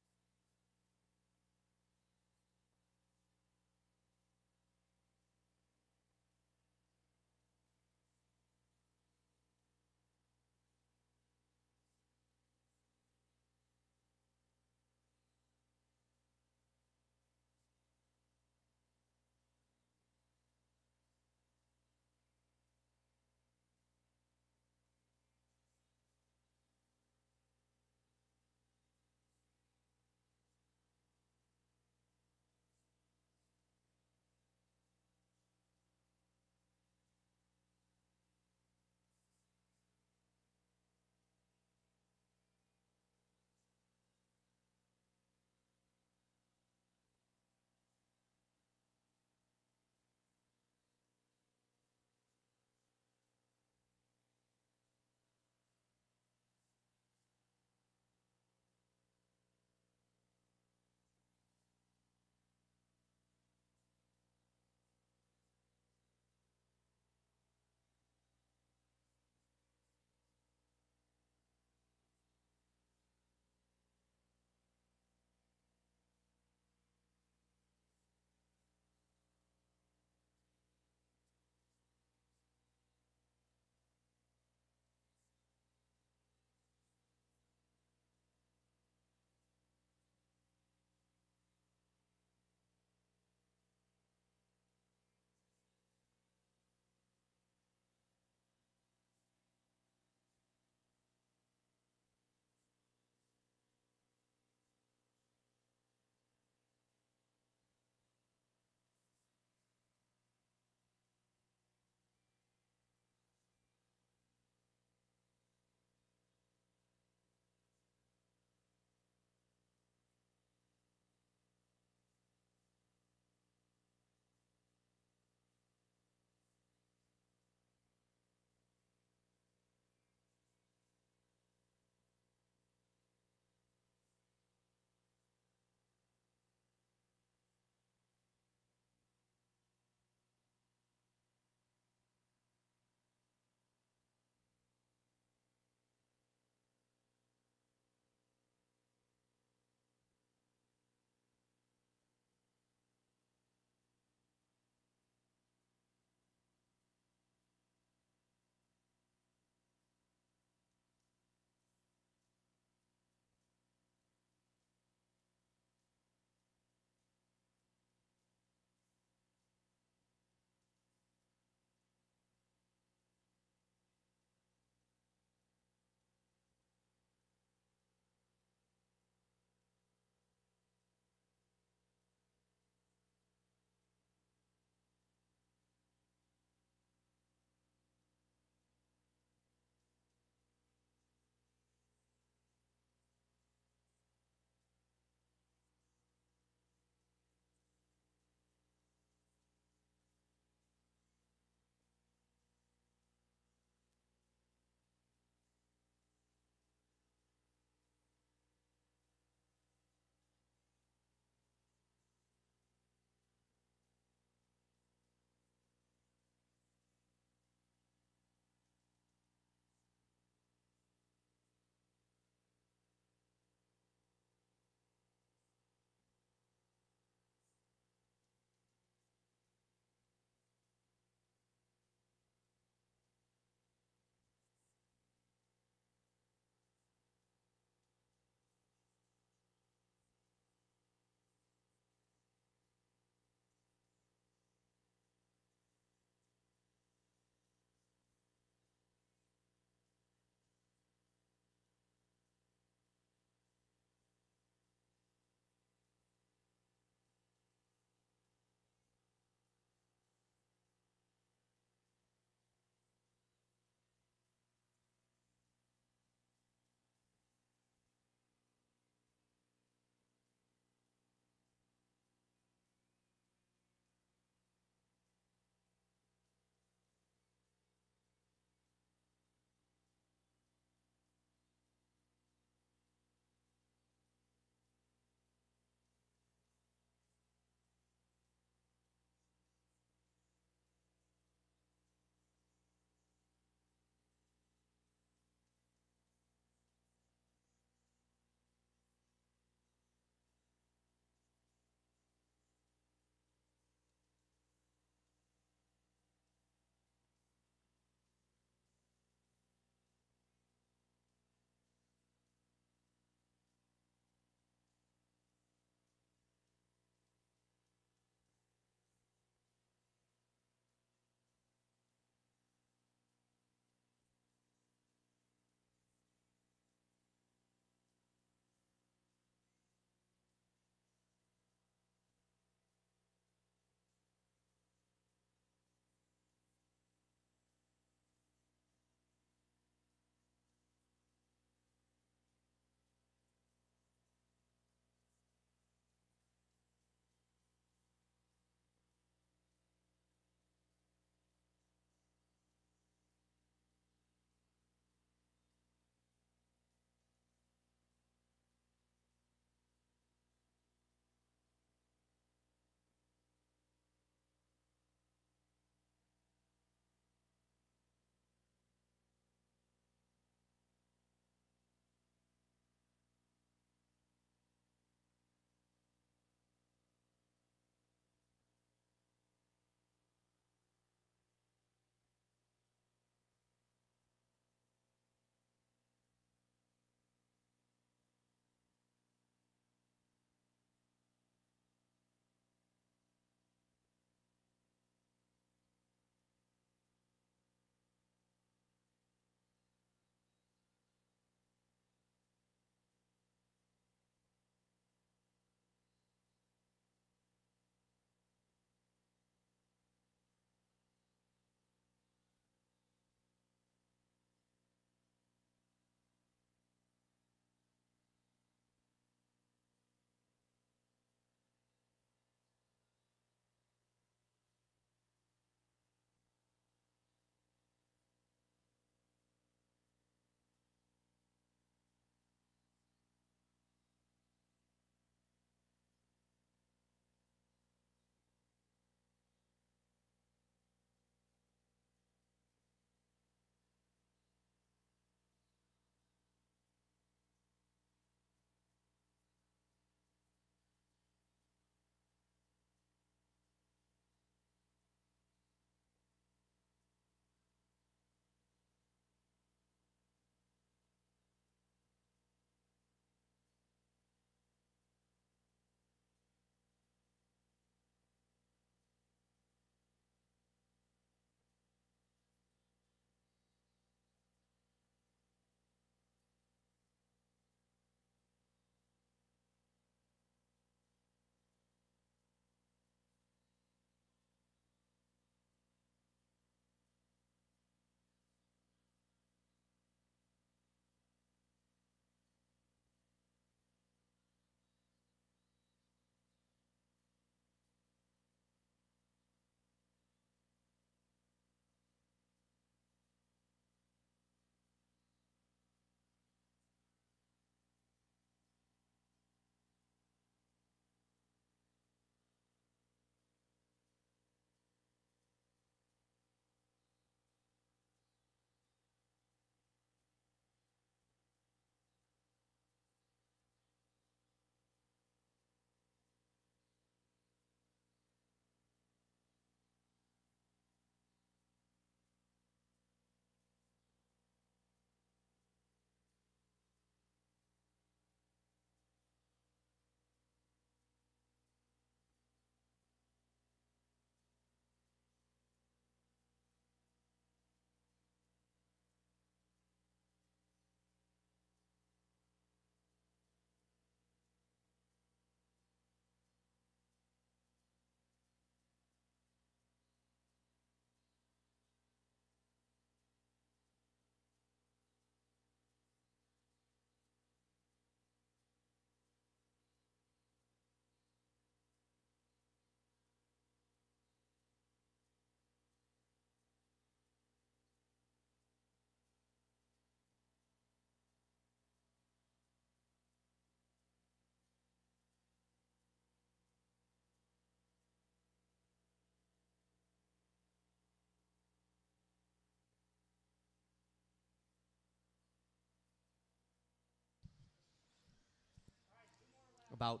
About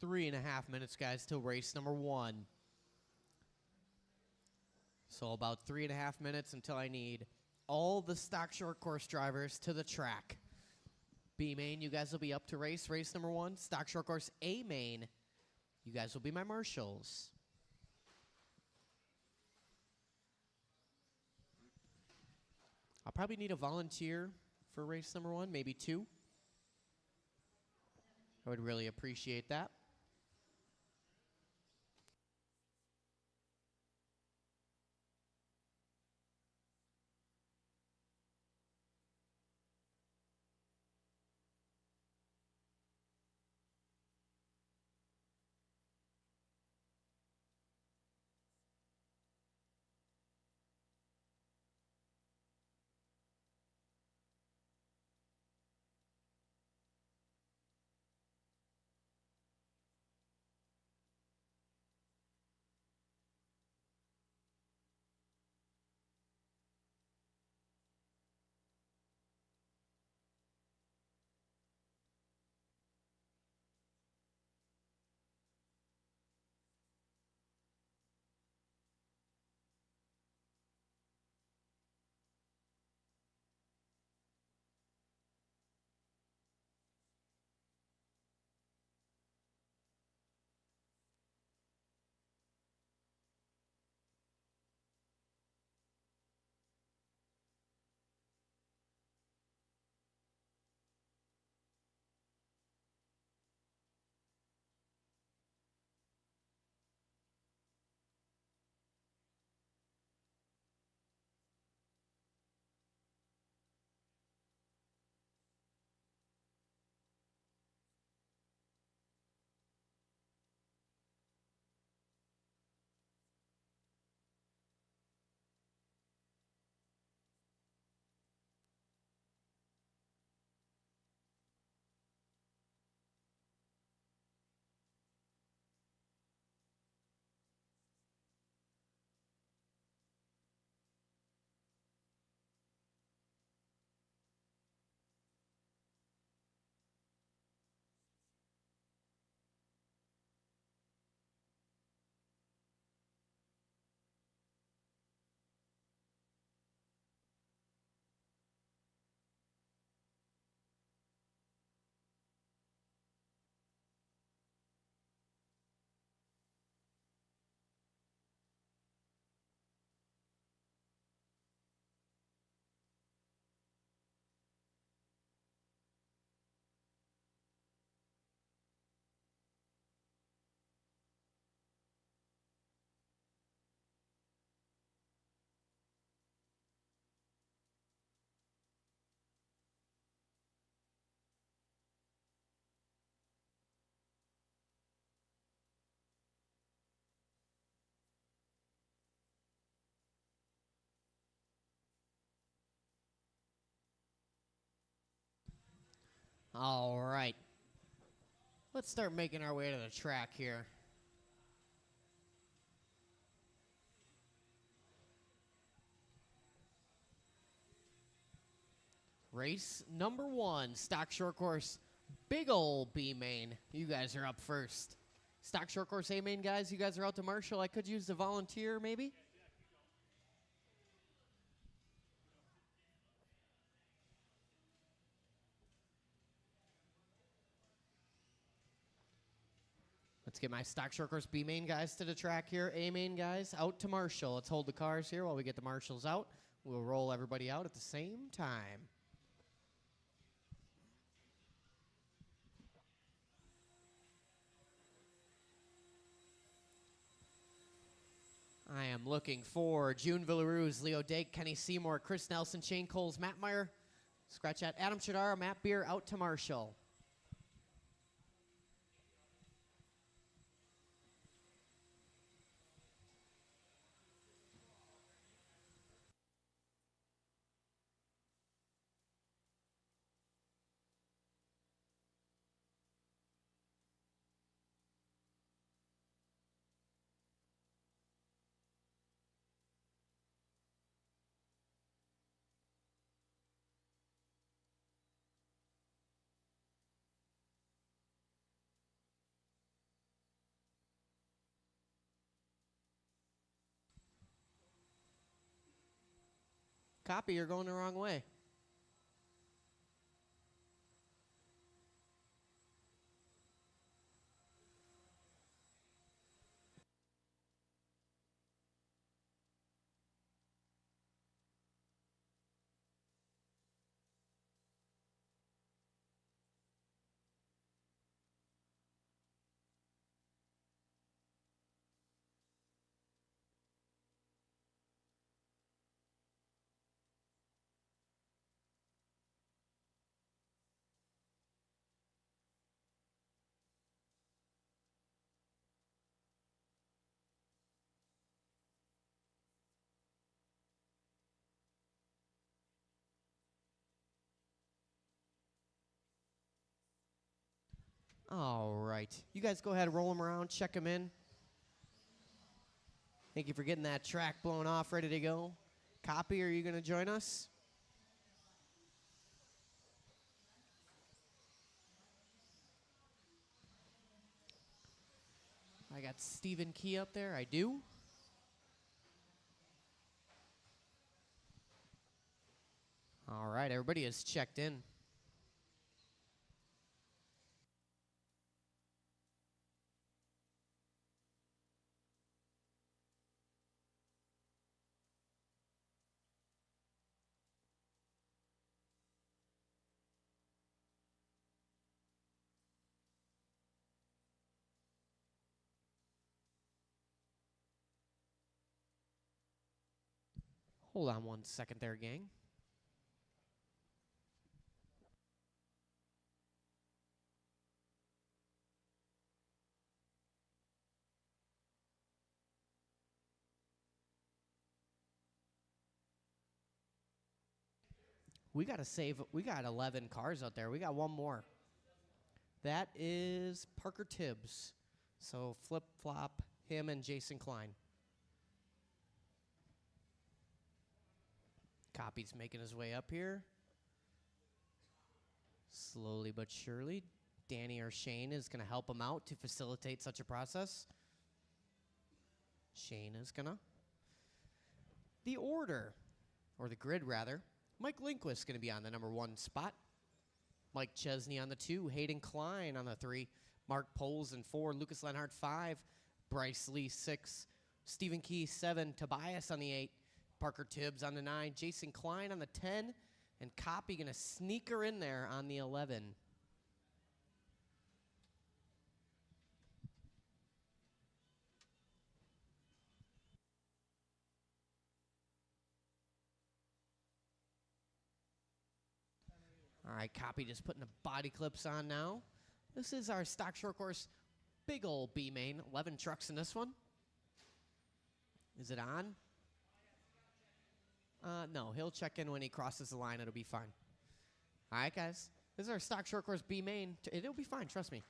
3.5 minutes, guys, till race number 1. So about 3.5 minutes until I need all the stock short course drivers to the track. B main, you guys will be up to race number 1. Stock short course A main, you guys will be my marshals. I'll probably need a volunteer for race number 1, maybe 2. I would really appreciate that. All right. Let's start making our way to the track here. Race number 1, stock short course, big ol' B main. You guys are up first. Stock short course A main, guys, you guys are out to marshal. I could use the volunteer, maybe? Let's get my stock short course B main guys to the track here. A main guys out to marshal. Let's hold the cars here while we get the marshals out. We'll roll everybody out at the same time. I am looking for June Villaruz, Leo Dake, Kenny Seymour, Chris Nelson, Shane Coles, Matt Meyer, Scratch at Adam Chadara, Matt Beer out to marshal. Copy, you're going the wrong way. All right. You guys go ahead, roll them around, check them in. Thank you for getting that track blown off, ready to go. Copy, are you going to join us? I got Stephen Key up there. I do. All right, everybody is checked in. Hold on one second there, gang. We got to save. We got 11 cars out there. We got one more. That is Parker Tibbs. So flip-flop him and Jason Klein. Copy's making his way up here. Slowly but surely. Danny or Shane is going to help him out to facilitate such a process. Shane is going to. The order, or the grid rather. Mike Lindquist going to be on the number 1 spot. Mike Chesney on the 2. Hayden Klein on the 3. Mark Poles 4. Lucas Lenhart 5. Bryce Lee 6. Stephen Key 7. Tobias on the 8. Parker Tibbs on the 9. Jason Klein on the 10. And Copy going to sneak her in there on the 11. All right, Copy just putting the body clips on now. This is our stock short course, big old B main. 11 trucks in this one. Is it on? No, he'll check in when he crosses the line. It'll be fine. All right, guys. This is our stock short course B main. It'll be fine, trust me.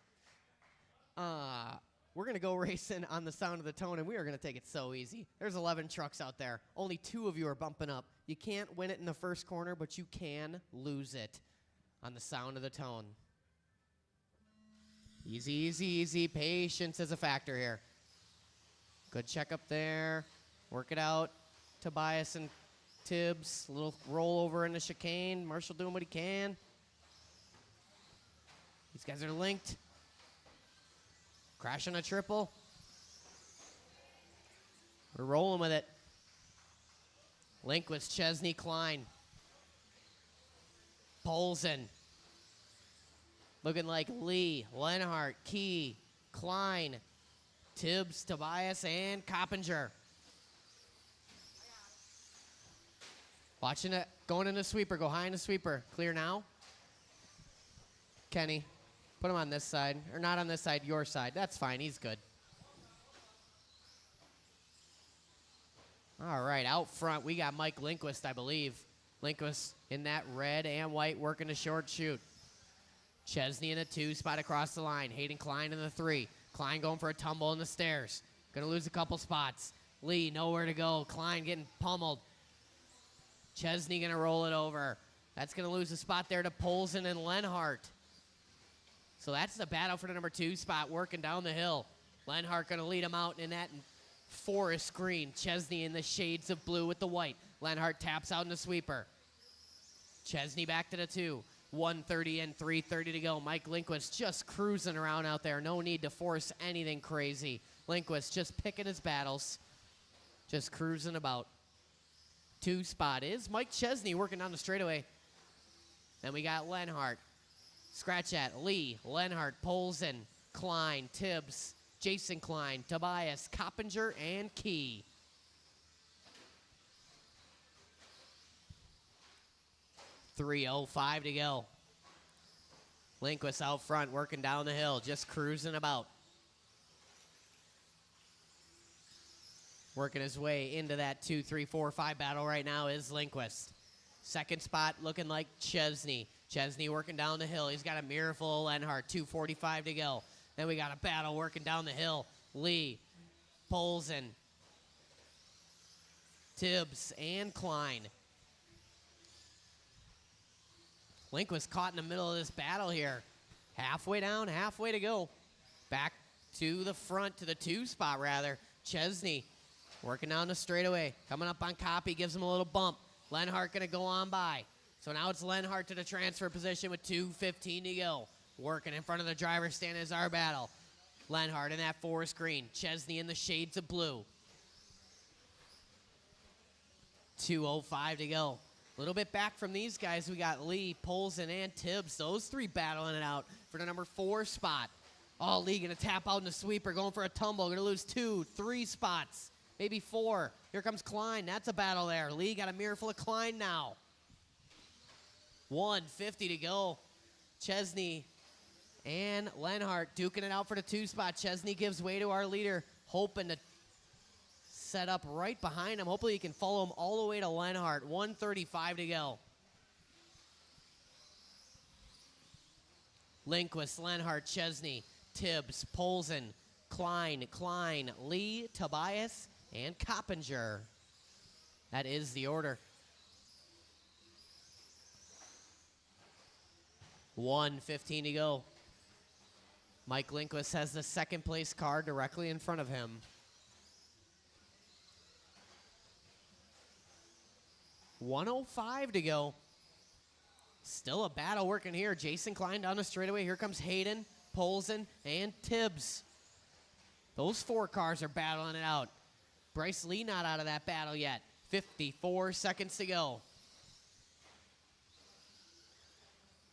We're going to go racing on the sound of the tone, and we are going to take it so easy. There's 11 trucks out there. Only 2 of you are bumping up. You can't win it in the first corner, but you can lose it on the sound of the tone. Easy, easy, easy. Patience is a factor here. Good check up there. Work it out. Tobias and Tibbs. A little roll over in the chicane. Marshall doing what he can. These guys are linked. Crashing a triple. We're rolling with it. Lindquist, Chesney, Klein. Polson. Looking like Lee, Lenhart, Key, Klein, Tibbs, Tobias, and Coppinger. Watching it. Going in the sweeper. Go high in the sweeper. Clear now. Kenny. Put him on this side. Or not on this side, your side. That's fine. He's good. All right. Out front, we got Mike Lindquist, I believe. Lindquist in that red and white working the short shoot. Chesney in the 2 spot across the line. Hayden Klein in the 3. Klein going for a tumble in the stairs. Going to lose a couple spots. Lee, nowhere to go. Klein getting pummeled. Chesney going to roll it over. That's going to lose a spot there to Polson and Lenhart. So that's the battle for the number 2 spot working down the hill. Lenhart going to lead him out in that forest green. Chesney in the shades of blue with the white. Lenhart taps out in the sweeper. Chesney back to the 2. 130 and 330 to go. Mike Lindquist just cruising around out there. No need to force anything crazy. Lindquist just picking his battles. Just cruising about. 2 spot is Mike Chesney working down the straightaway. Then we got Lenhart. Scratch at Lee, Lenhart, Polson, Klein, Tibbs, Jason Klein, Tobias, Coppinger, and Key. .305 to go. Lindquist out front, working down the hill, just cruising about. Working his way into that 2, 3, 4, 5 battle right now is Lindquist. Second spot looking like Chesney. Chesney working down the hill. He's got a mirror full of Lenhart, 2:45 to go. Then we got a battle working down the hill. Lee, Polson, Tibbs, and Klein. Lindquist caught in the middle of this battle here. Halfway down, halfway to go. Back to the front, to the 2 spot rather. Chesney working down the straightaway. Coming up on Copy, gives him a little bump. Lenhart gonna go on by. So now it's Lenhart to the transfer position with 2:15 to go. Working in front of the driver's stand is our battle. Lenhart in that forest green. Chesney in the shades of blue. 2:05 to go. A little bit back from these guys, we got Lee, Polson, and Tibbs. Those 3 battling it out for the number 4 spot. Oh, Lee gonna tap out in the sweeper, going for a tumble. Gonna lose 2, 3 spots, maybe 4. Here comes Klein. That's a battle there. Lee got a mirror full of Klein now. 1:50 to go. Chesney and Lenhart duking it out for the 2 spot. Chesney gives way to our leader, hoping to set up right behind him. Hopefully he can follow him all the way to Lenhart. 1:35 to go. Lindquist, Lenhart, Chesney, Tibbs, Polson, Klein, Lee, Tobias, and Coppinger. That is the order. 1:15 to go. Mike Lindquist has the second place car directly in front of him. 1:05 to go. Still a battle working here. Jason Klein down the straightaway. Here comes Hayden, Polson, and Tibbs. Those 4 cars are battling it out. Bryce Lee not out of that battle yet. 54 seconds to go.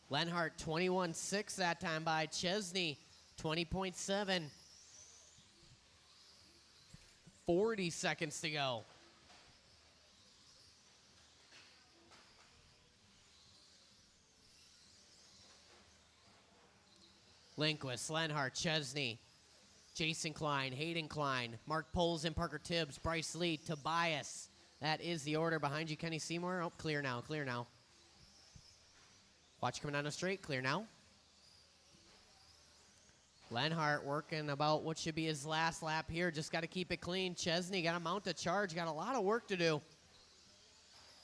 Lenhart 21.6 that time by. Chesney 20.7. 40 seconds to go. Lindquist, Lenhart, Chesney, Jason Klein, Hayden Klein, Mark Polson, Parker Tibbs, Bryce Lee, Tobias. That is the order behind you, Kenny Seymour. Oh, clear now, clear now. Watch coming down the straight, clear now. Lenhart working about what should be his last lap here. Just got to keep it clean. Chesney got to mount a charge, got a lot of work to do.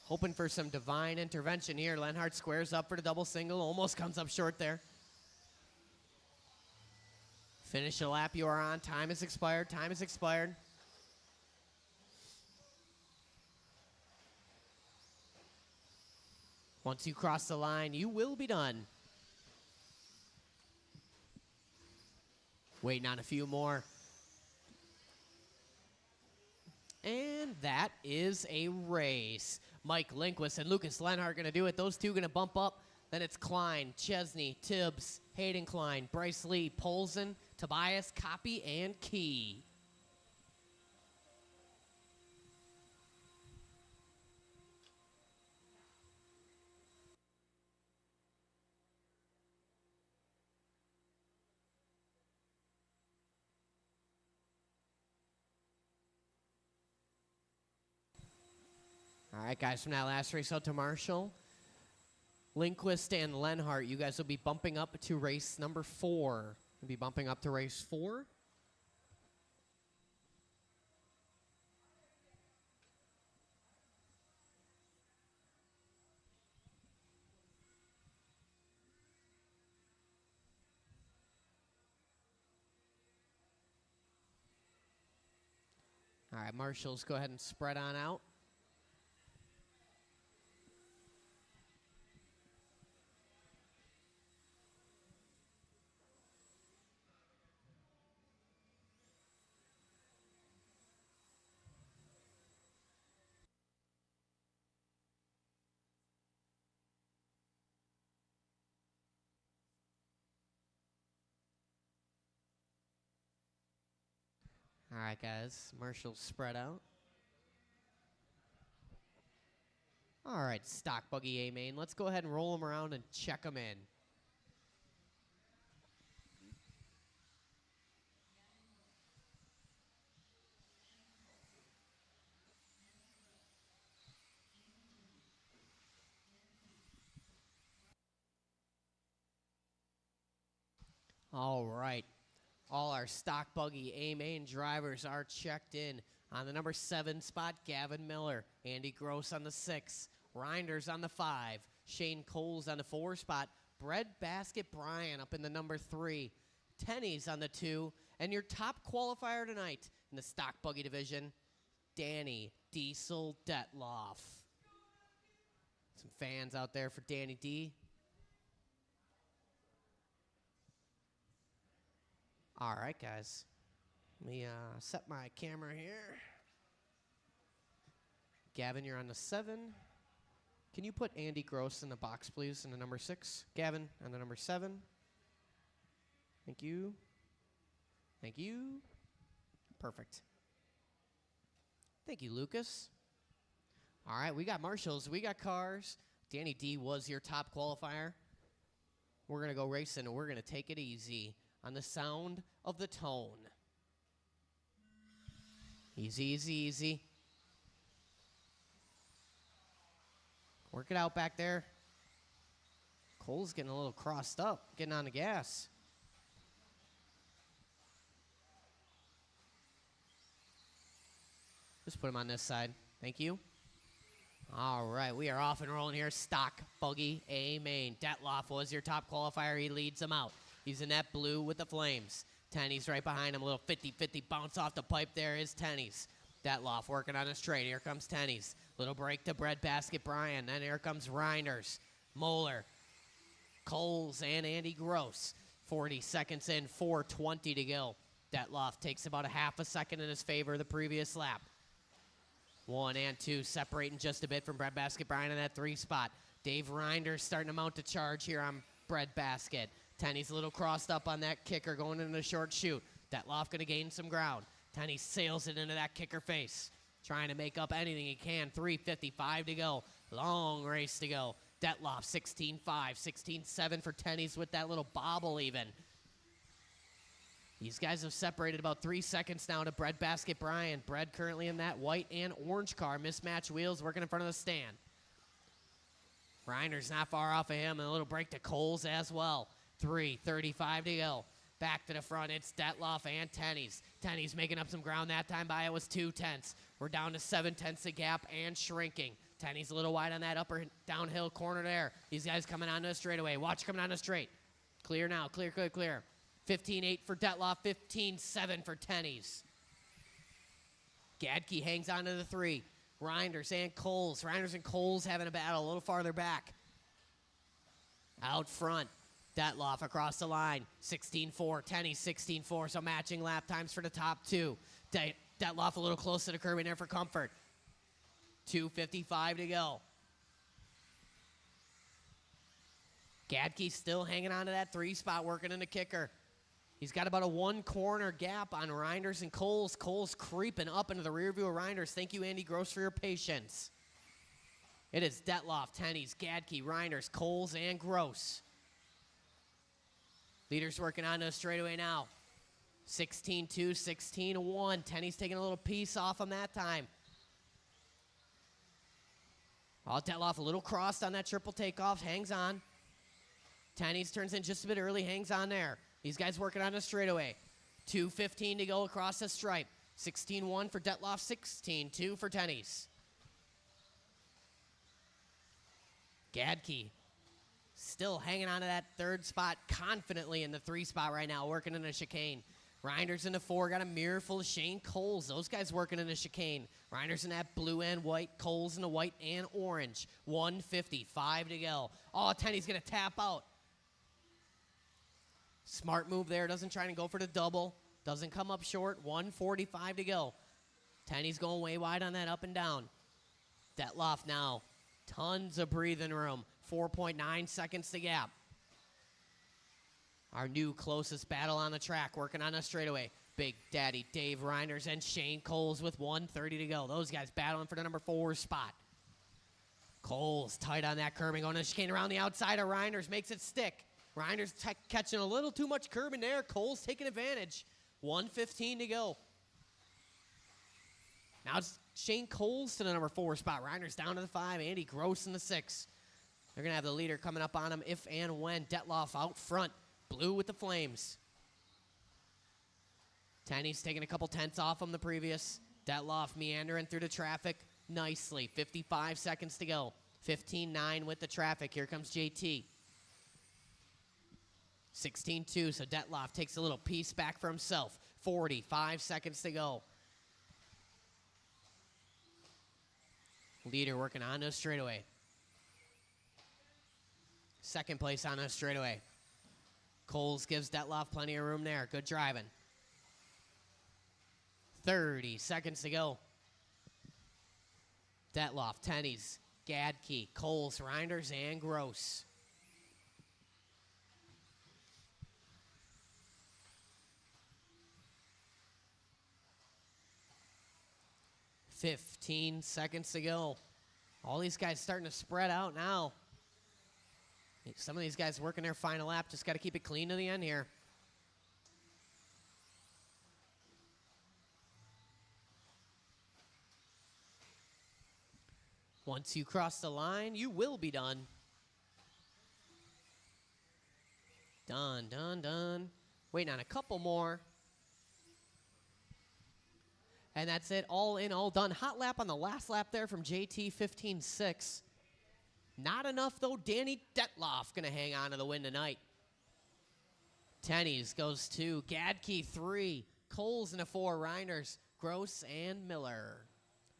Hoping for some divine intervention here. Lenhart squares up for the double single, almost comes up short there. Finish the lap you are on. Time has expired. Time has expired. Once you cross the line, you will be done. Waiting on a few more. And that is a race. Mike Lindquist and Lucas Lenhart going to do it. Those two going to bump up. Then it's Klein, Chesney, Tibbs, Hayden Klein, Bryce Lee, Polson, Tobias, Copy, and Key. All right, guys, from that last race out to Marshall, Lindquist and Lenhart, you guys will be bumping up to race number 4. You'll be bumping up to race 4. All right, Marshals, go ahead and spread on out. All right, guys. Marshall spread out. All right, stock buggy A main. Let's go ahead and roll them around and check them in. All right. All our stock buggy A main drivers are checked in. On the number 7 spot, Gavin Miller. Andy Gross on the 6. Reinders on the 5. Shane Coles on the 4 spot. Bread Basket Brian up in the number 3. Tennies on the 2. And your top qualifier tonight in the stock buggy division, Danny Diesel Detloff. Some fans out there for Danny D. All right, guys. Let me set my camera here. Gavin, you're on the 7. Can you put Andy Gross in the box, please, in the number 6? Gavin on the number 7. Thank you. Thank you. Perfect. Thank you, Lucas. All right, we got marshals. We got cars. Danny D was your top qualifier. We're going to go racing, and we're going to take it easy on the sound of the tone. Easy, easy, easy. Work it out back there. Cole's getting a little crossed up, getting on the gas. Just put him on this side. Thank you. All right, we are off and rolling here. Stock buggy A main. Detloff was your top qualifier. He leads them out. He's in that blue with the flames. Tenny's right behind him. A little 50-50 bounce off the pipe there is Tenny's. Detloff working on a straight. Here comes Tenny's. Little break to Bread Basket Brian. Then here comes Reinders, Moeller, Coles, and Andy Gross. 40 seconds in, 4:20 to go. Detloff takes about a half a second in his favor the previous lap. 1 and 2 separating just a bit from Bread Basket Brian in that 3 spot. Dave Reinders starting to mount a charge here on Bread Basket. Tenny's a little crossed up on that kicker going into the short chute. Detloff going to gain some ground. Tenny sails it into that kicker face. Trying to make up anything he can. 3:55 to go. Long race to go. Detloff 16-5, 16-7 for Tenny's with that little bobble even. These guys have separated about 3 seconds now to Bread Basket Brian. Bread currently in that white and orange car. Mismatched wheels working in front of the stand. Reiner's not far off of him. And a little break to Coles as well. 3:35 to go. Back to the front, it's Detloff and Tenny's. Tenny's making up some ground that time by it was 2/10. We're down to 7/10 a gap and shrinking. Tenny's a little wide on that upper downhill corner there. These guys coming onto a straightaway. Watch coming on a straight. Clear now, clear, clear, clear. 15-8 for Detloff, 15-7 for Tenny's. Gadke hangs on to the 3. Reinders and Coles. Reinders and Coles having a battle a little farther back. Out front. Detloff across the line, 16-4, Tenny 16-4, so matching lap times for the top 2. Detloff a little close to the curb in there for comfort. 2:55 to go. Gadke still hanging on to that 3 spot, working in the kicker. He's got about a 1 corner gap on Reinders and Coles. Coles creeping up into the rear view of Reinders. Thank you, Andy Gross, for your patience. It is Detloff, Tenny's, Gadke, Reinders, Coles, and Gross. Leaders working on a straightaway now. 16-2, 16-1. Tenny's taking a little piece off him that time. Detloff a little crossed on that triple takeoff. Hangs on. Tenny's turns in just a bit early. Hangs on there. These guys working on a straightaway. 2:15 to go across the stripe. 16-1 for Detloff. 16-2 for Tenny's. Gadke still hanging on to that 3rd spot confidently in the 3 spot right now, working in a chicane. Reinders in the 4, got a mirror full of Shane Coles. Those guys working in a chicane. Reinders in that blue and white, Coles in the white and orange. 1:55 to go. Oh, Tenny's going to tap out. Smart move there. Doesn't try to go for the double. Doesn't come up short. 1:45 to go. Tenny's going way wide on that up and down. Detloff now. Tons of breathing room. 4.9 seconds to gap. Our new closest battle on the track, working on a straightaway. Big Daddy Dave Reiners and Shane Coles with 1:30 to go. Those guys battling for the number 4 spot. Coles tight on that curbing, going to chicane around the outside of Reiners, makes it stick. Reiners catching a little too much curb in there. Coles taking advantage. 1:15 to go. Now it's Shane Coles to the number 4 spot. Reiners down to the 5. Andy Gross in the 6. They're going to have the leader coming up on him if and when. Detloff out front. Blue with the flames. Tenney's taking a couple tenths off him the previous. Detloff meandering through the traffic nicely. 55 seconds to go. 15-9 with the traffic. Here comes JT. 16-2, so Detloff takes a little piece back for himself. 45 seconds to go. Leader working on the straightaway. Second place on the straightaway. Coles gives Detloff plenty of room there. Good driving. 30 seconds to go. Detloff, Tenney's, Gadke, Coles, Reinders, and Gross. $15 seconds to go. All these guys starting to spread out now. Some of these guys working their final lap. Just got to keep it clean to the end here. Once you cross the line, you will be done. Done, done, done. Waiting on a couple more. And that's it, all in, all done. Hot lap on the last lap there from JT, 15-6. Not enough, though. Danny Detloff going to hang on to the win tonight. Tenney's goes 2. Gadke, 3. Coles in a 4. Reiners, Gross, and Miller.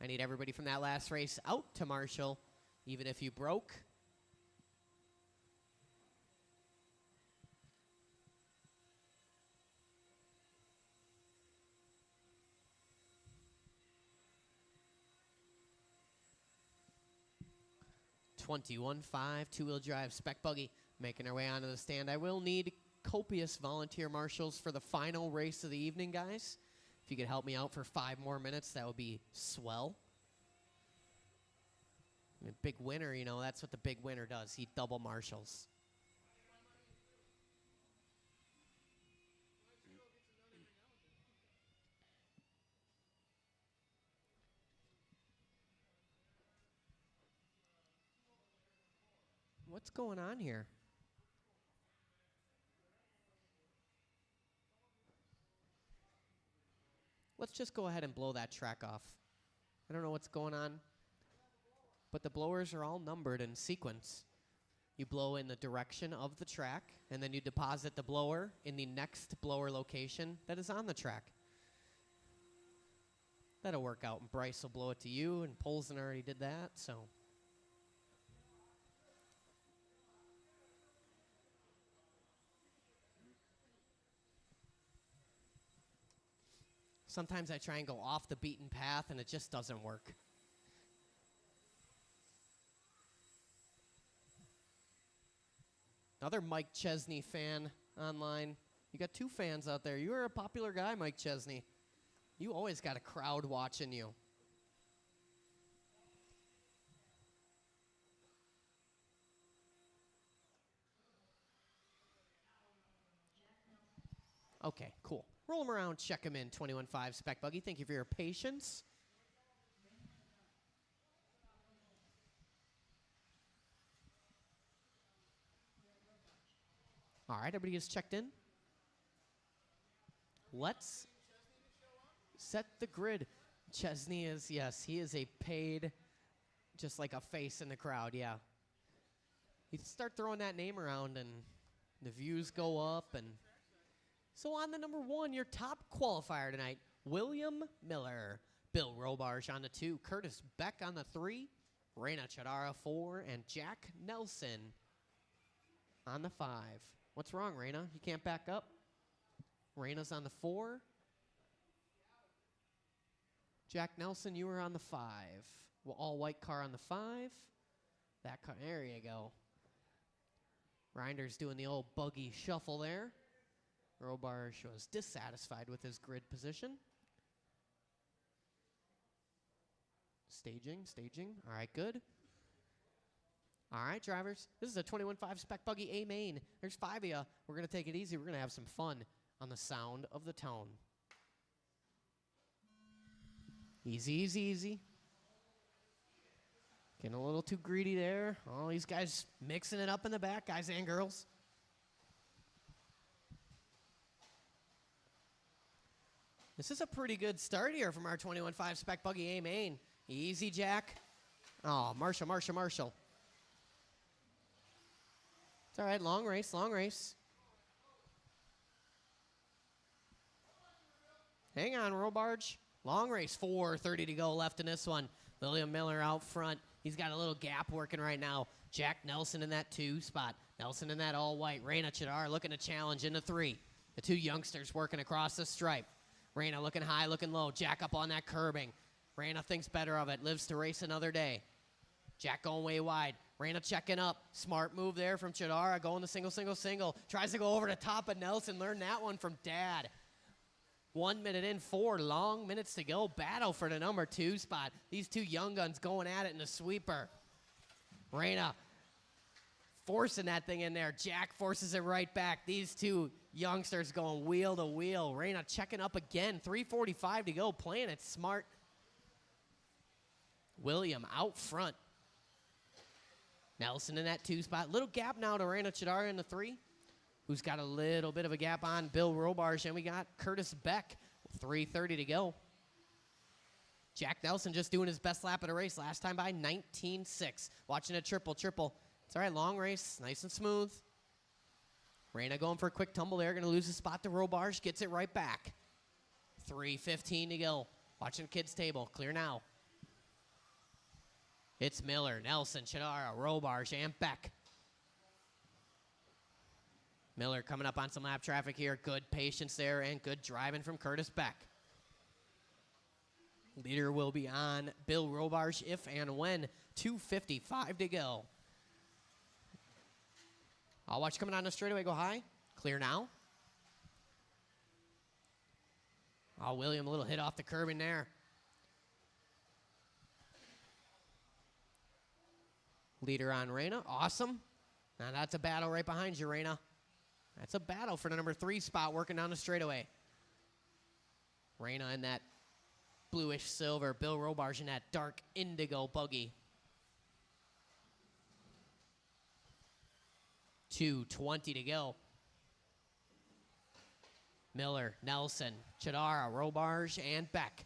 I need everybody from that last race out to Marshall, even if you broke. $21.5, two-wheel drive spec buggy making our way onto the stand. I will need copious volunteer marshals for the final race of the evening, guys. If you could help me out for 5 more minutes, that would be swell. I mean, big winner, you know, that's what the big winner does. He double marshals. What's going on here? Let's just go ahead and blow that track off. I don't know what's going on, but the blowers are all numbered in sequence. You blow in the direction of the track, and then you deposit the blower in the next blower location that is on the track. That'll work out, and Bryce will blow it to you, and Polson already did that, so. Sometimes I try and go off the beaten path, and it just doesn't work. Another Mike Chesney fan online. You got 2 fans out there. You are a popular guy, Mike Chesney. You always got a crowd watching you. Okay, cool. Roll him around, check him in. 21.5 spec buggy. Thank you for your patience. All right, everybody is checked in. Let's set the grid. Chesney is, yes, he is a paid, just like a face in the crowd, yeah. You start throwing that name around and the views go up. And so on the number 1, your top qualifier tonight, William Miller. Bill Robarge on the 2, Curtis Beck on the 3, Reina Chadara 4, and Jack Nelson on the 5. What's wrong, Reina? You can't back up? Reina's on the 4. Jack Nelson, you were on the 5. Well, all white car on the 5. That car, there you go. Reinders doing the old buggy shuffle there. Robarge was dissatisfied with his grid position. Staging. All right, good. All right, drivers. This is a 21.5 Spec Buggy A main. There's 5 of you. We're going to take it easy. We're going to have some fun on the sound of the tone. Easy. Getting a little too greedy there. All these guys mixing it up in the back, guys and girls. This is a pretty good start here from our 21.5 Spec Buggy A main. Easy, Jack. Oh, Marshall. It's all right, long race. Hang on, Robarge. Long race, 4:30 to go left in this one. William Miller out front. He's got a little gap working right now. Jack Nelson in that 2 spot. Nelson in that all white. Reina Chidar looking to challenge in the 3. The 2 youngsters working across the stripe. Reina looking high, looking low. Jack up on that curbing. Reina thinks better of it. Lives to race another day. Jack going way wide. Reina checking up. Smart move there from Chidara. Going to single. Tries to go over the top of Nelson. Learned that one from Dad. 1 minute in, 4 long minutes to go. Battle for the number 2 spot. These 2 young guns going at it in the sweeper. Reina forcing that thing in there. Jack forces it right back. These 2 youngsters going wheel to wheel. Reina checking up again. 3:45 to go. Playing it smart. William out front. Nelson in that 2 spot. Little gap now to Reina Chidara in the 3. Who's got a little bit of a gap on Bill Robarge. And we got Curtis Beck. 3:30 to go. Jack Nelson just doing his best lap of the race. Last time by 19.6. Watching a triple. It's all right, long race. Nice and smooth. Reina going for a quick tumble there. Going to lose a spot to Robarge. Gets it right back. 3:15 to go. Watching the kids' table. Clear now. It's Miller, Nelson, Chidara, Robarge, and Beck. Miller coming up on some lap traffic here. Good patience there and good driving from Curtis Beck. Leader will be on Bill Robarge if and when. 2:55 to go. I'll watch coming on the straightaway go high. Clear now. Oh, William, a little hit off the curb in there. Leader on Reina. Awesome. Now that's a battle right behind you, Reina. That's a battle for the number 3 spot working down the straightaway. Reina in that bluish silver. Bill Robarge in that dark indigo buggy. 2:20 to go. Miller, Nelson, Chidara, Robarge, and Beck.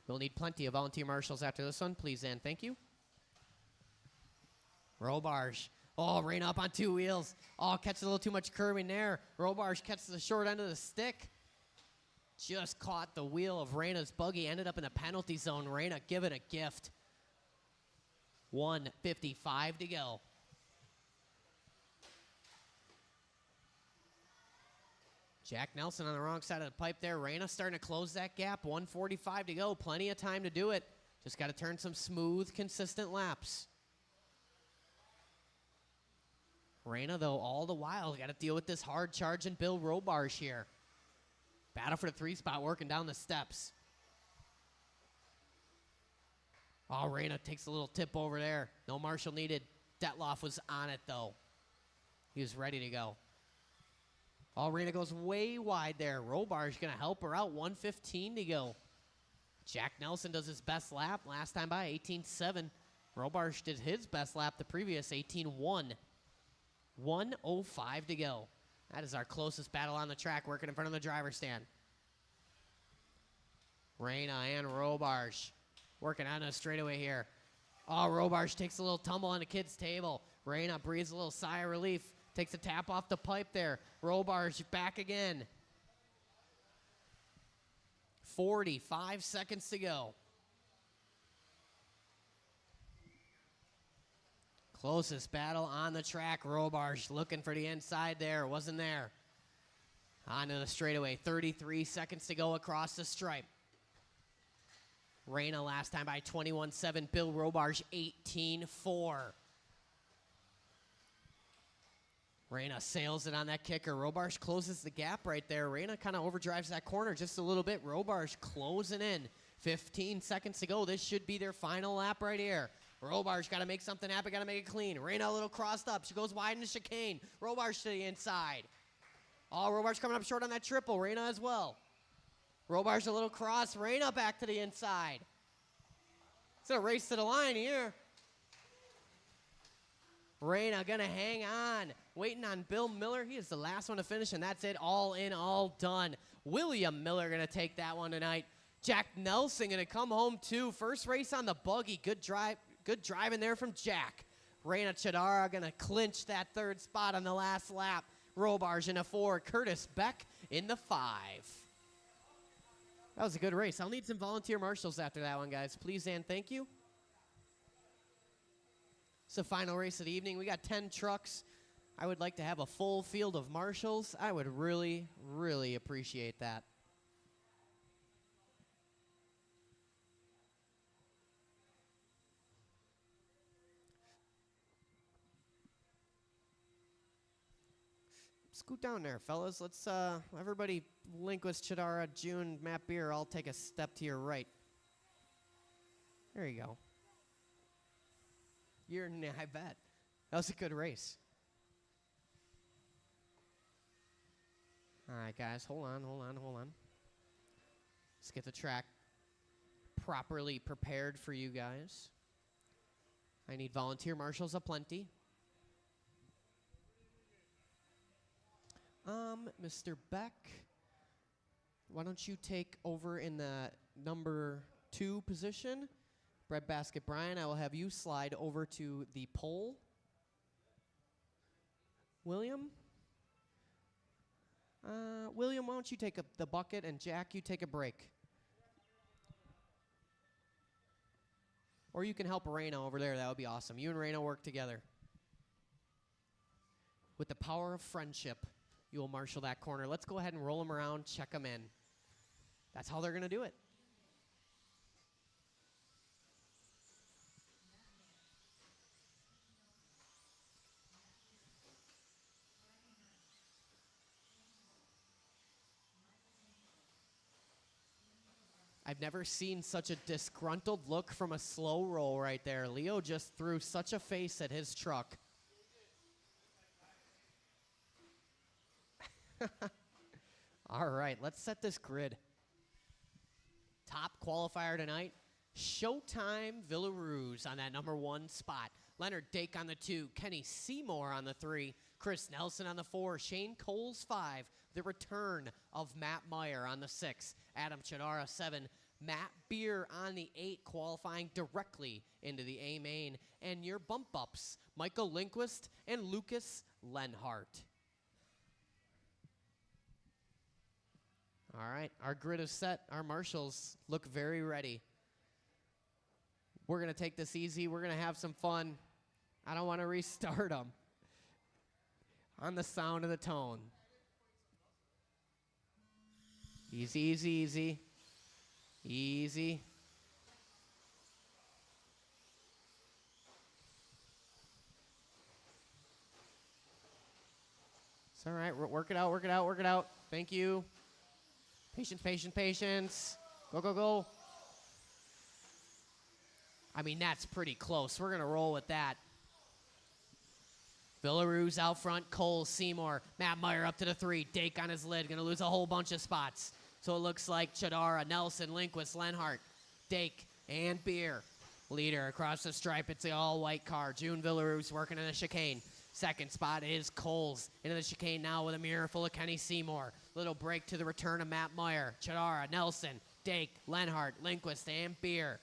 We'll need plenty of volunteer marshals after this one. Please and thank you. Robarge. Oh, Reina up on 2 wheels. Oh, catches a little too much curving there. Robarge catches the short end of the stick. Just caught the wheel of Reina's buggy. Ended up in the penalty zone. Reina, give it a gift. 1:55 to go. Jack Nelson on the wrong side of the pipe there. Reina starting to close that gap. 1:45 to go. Plenty of time to do it. Just got to turn some smooth, consistent laps. Reina, though, all the while, got to deal with this hard charging Bill Robarge here. Battle for the 3 spot working down the steps. Oh, Reina takes a little tip over there. No marshal needed. Detloff was on it, though. He was ready to go. Oh, Reina goes way wide there. Robarge going to help her out. 1:15 to go. Jack Nelson does his best lap. Last time by 18.7. Robarge did his best lap the previous 18.1. 1:05 to go. That is our closest battle on the track, working in front of the driver's stand. Reina and Robarge working on a straightaway here. Oh, Robarge takes a little tumble on the kid's table. Reina breathes a little sigh of relief. Takes a tap off the pipe there. Robarge back again. 45 seconds to go. Closest battle on the track. Robarge looking for the inside there. Wasn't there. Onto the straightaway. 33 seconds to go across the stripe. Reina last time by 21.7. Bill Robarge 18.4. Reyna sails it on that kicker. Robarge closes the gap right there. Reyna kind of overdrives that corner just a little bit. Robarge closing in. 15 seconds to go. This should be their final lap right here. Robarge got to make something happen, got to make it clean. Reyna a little crossed up. She goes wide in the chicane. Robarge to the inside. Oh, Robarge coming up short on that triple. Reyna as well. Robarge a little cross. Reyna back to the inside. It's a race to the line here. Reyna gonna hang on. Waiting on Bill Miller. He is the last one to finish, and that's it. All in, all done. William Miller gonna take that one tonight. Jack Nelson gonna come home too. First race on the buggy. Good driving there from Jack. Reyna Chadara gonna clinch that third spot on the last lap. Robarge in a 4. Curtis Beck in the 5. That was a good race. I'll need some volunteer marshals after that one, guys. Please and thank you. It's the final race of the evening. We got 10 trucks. I would like to have a full field of marshals. I would really, really appreciate that. Scoot down there, fellas. Let's, everybody, Linquist, Chadara, June, Matt Beer, all take a step to your right. There you go. I bet. That was a good race. All right, guys, hold on. Let's get the track properly prepared for you guys. I need volunteer marshals aplenty. Mr. Beck, why don't you take over in the number 2 position? Breadbasket Brian, I will have you slide over to the pole. William? William, why don't you take the bucket, and Jack, you take a break. Or you can help Reyna over there. That would be awesome. You and Reyna work together. With the power of friendship, you will marshal that corner. Let's go ahead and roll them around, check them in. That's how they're going to do it. I've never seen such a disgruntled look from a slow roll right there. Leo just threw such a face at his truck. All right, let's set this grid. Top qualifier tonight, Showtime Villaroos on that number 1 spot. Leonard Dake on the 2, Kenny Seymour on the 3, Chris Nelson on the 4, Shane Coles 5, the return of Matt Meyer on the 6, Adam Chadara 7, Matt Beer on the 8, qualifying directly into the A main, and your bump ups, Michael Linquist and Lucas Lenhart. All right, our grid is set. Our marshals look very ready. We're going to take this easy. We're going to have some fun. I don't want to restart them. On the sound of the tone. Easy, easy, easy. Easy. It's all right. Work it out, work it out, work it out. Thank you. Patience, patience, patience. Go, go, go. I mean, that's pretty close. We're going to roll with that. Villaroos out front. Cole, Seymour. Matt Meyer up to the 3. Dake on his lid. Going to lose a whole bunch of spots. So it looks like Chadara, Nelson, Linquist, Lenhart, Dake, and Beer. Leader across the stripe. It's the all-white car. June Villaroos working in the chicane. Second spot is Coles. Into the chicane now with a mirror full of Kenny Seymour. Little break to the return of Matt Meyer. Chadara, Nelson, Dake, Lenhart, Linquist, and Beer.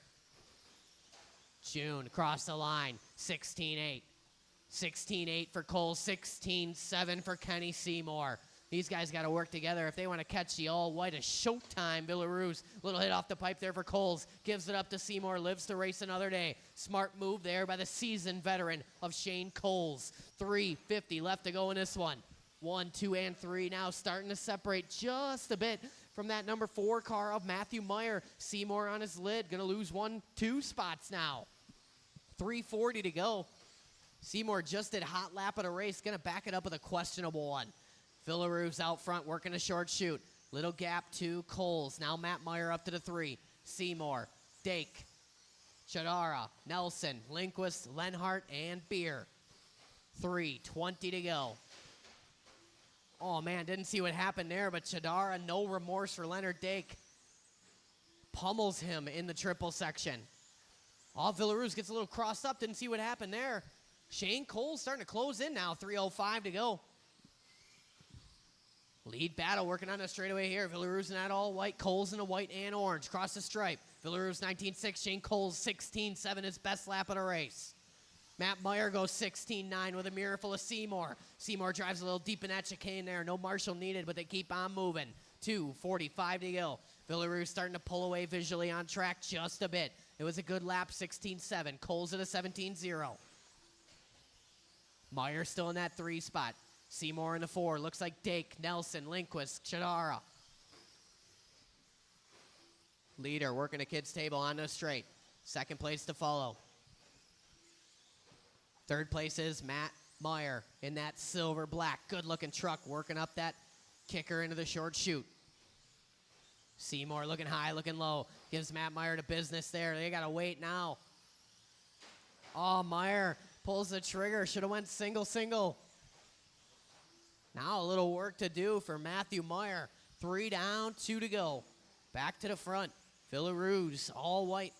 June across the line. 16-8. 16-8 for Coles. 16-7 for Kenny Seymour. These guys got to work together if they want to catch the all-white. A Showtime Villaroos. Little hit off the pipe there for Coles. Gives it up to Seymour. Lives to race another day. Smart move there by the seasoned veteran of Shane Coles. 3:50 left to go in this one. 1, 2, and 3 now starting to separate just a bit from that number 4 car of Matthew Meyer. Seymour on his lid. Going to lose 1, 2 spots now. 3:40 to go. Seymour just did hot lap of the race. Going to back it up with a questionable one. Villaroos out front working a short shoot. Little gap to Coles. Now Matt Meyer up to the 3. Seymour, Dake, Chadara, Nelson, Lindquist, Lenhart, and Beer. 3:20 to go. Oh, man, didn't see what happened there, but Chadara, no remorse for Leonard Dake. Pummels him in the triple section. Oh, Villaroos gets a little crossed up. Didn't see what happened there. Shane Cole's starting to close in now. 3:05 to go. Lead battle working on the straightaway here. Villaroos in that all white. Cole's in the white and orange. Cross the stripe. Villaroos 19.6. Shane Cole's 16.7. His best lap of the race. Matt Meyer goes 16.9 with a mirror full of Seymour. Seymour drives a little deep in that chicane there. No Marshall needed, but they keep on moving. 2:45 to go. Villaroos starting to pull away visually on track just a bit. It was a good lap, 16.7. Cole's at a 17.0. Meyer still in that 3 spot. Seymour in the 4. Looks like Dake, Nelson, Lindquist, Chadara. Leader working a kids table on the straight. Second place to follow. Third place is Matt Meyer in that silver black. Good looking truck working up that kicker into the short chute. Seymour looking high, looking low. Gives Matt Meyer the business there. They got to wait now. Oh, Meyer pulls the trigger. Should have went single. Now a little work to do for Matthew Meyer. 3 down, 2 to go. Back to the front. Villaroos, all white.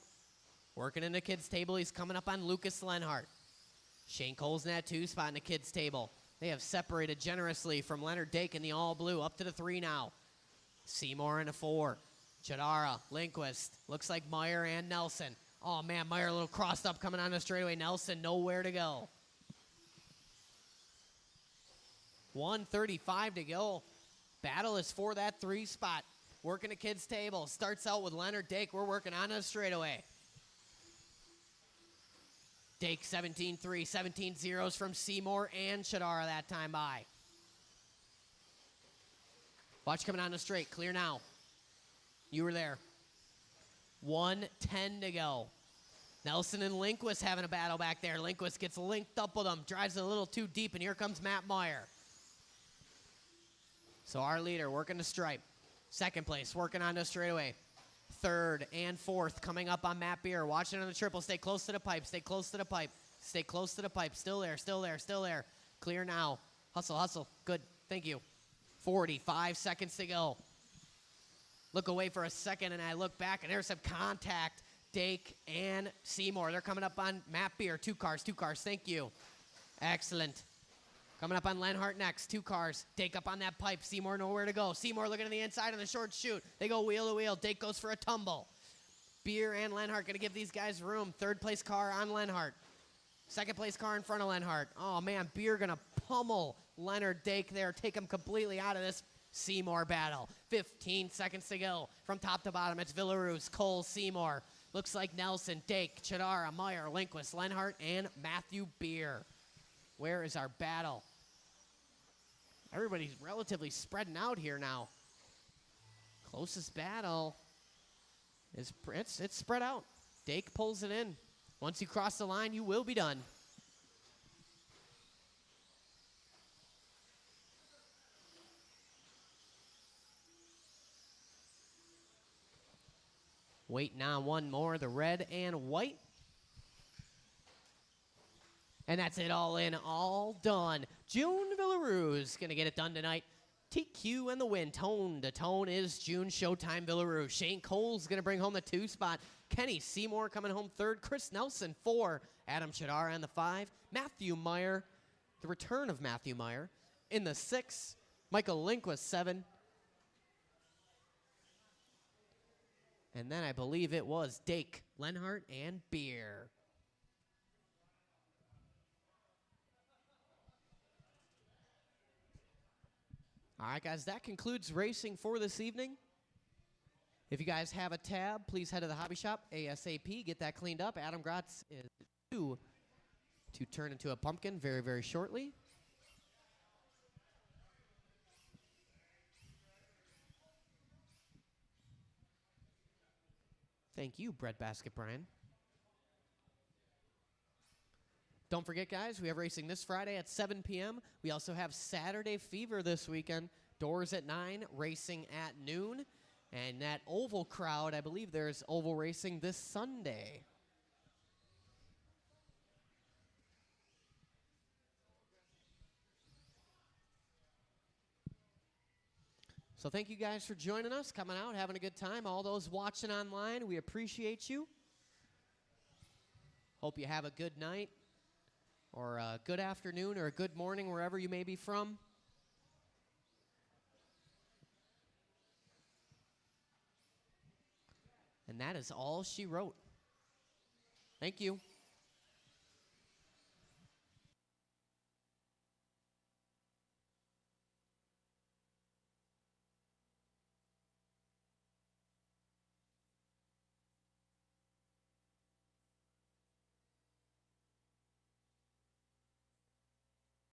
Working in the kids' table. He's coming up on Lucas Lenhart. Shane Cole's in that 2 spot in the kids' table. They have separated generously from Leonard Dake in the all blue. Up to the 3 now. Seymour in a 4. Chadara, Lindquist. Looks like Meyer and Nelson. Oh, man, Meyer a little crossed up coming on the straightaway. Nelson nowhere to go. 1:35 to go. Battle is for that 3 spot. Working the kids' table. Starts out with Leonard Dake. We're working on a straightaway. Dake 17.3, 17 zeros from Seymour and Chadara that time by. Watch coming on the straight. Clear now. You were there. 1:10 to go. Nelson and Lindquist having a battle back there. Lindquist gets linked up with him. Drives it a little too deep, and here comes Matt Meyer. So our leader working the stripe. Second place, working on the straightaway. Third and 4th coming up on Matt Beer. Watching on the triple. Stay close to the pipe. Stay close to the pipe. Stay close to the pipe. Still there. Clear now. Hustle. Good. Thank you. 45 seconds to go. Look away for a second, and I look back, and there's some contact. Dake and Seymour. They're coming up on Matt Beer. 2 cars. Thank you. Excellent. Coming up on Lenhart next. 2 cars. Dake up on that pipe. Seymour nowhere to go. Seymour looking to the inside on the short chute. They go wheel to wheel. Dake goes for a tumble. Beer and Lenhart going to give these guys room. 3rd place car on Lenhart. 2nd place car in front of Lenhart. Oh, man. Beer going to pummel Leonard Dake there. Take him completely out of this Seymour battle. 15 seconds to go. From top to bottom, it's Villaroos, Cole, Seymour. Looks like Nelson, Dake, Chadara, Meyer, Lindquist, Lenhart, and Matthew Beer. Where is our battle? Everybody's relatively spreading out here now. Closest battle is it's spread out. Dake pulls it in. Once you cross the line, you will be done. Waiting on one more, the red and white. And that's it, all in, all done. June Villaroos going to get it done tonight. TQ and the win. Tone to tone is June Showtime Villaroos. Shane Cole's going to bring home the 2 spot. Kenny Seymour coming home 3rd. Chris Nelson 4. Adam Chadara in the 5. Matthew Meyer, the return of Matthew Meyer, in the 6. Michael Lindquist 7. And then I believe it was Dake, Lenhart, and Beer. All right, guys, that concludes racing for this evening. If you guys have a tab, please head to the hobby shop ASAP. Get that cleaned up. Adam Gratz is due to turn into a pumpkin very, very shortly. Thank you, Breadbasket Brian. Don't forget, guys, we have racing this Friday at 7 p.m. We also have Saturday Fever this weekend. Doors at 9, racing at noon. And that oval crowd, I believe there's oval racing this Sunday. So thank you guys for joining us, coming out, having a good time. All those watching online, we appreciate you. Hope you have a good night or a good afternoon or a good morning wherever you may be from. And that is all she wrote. Thank you.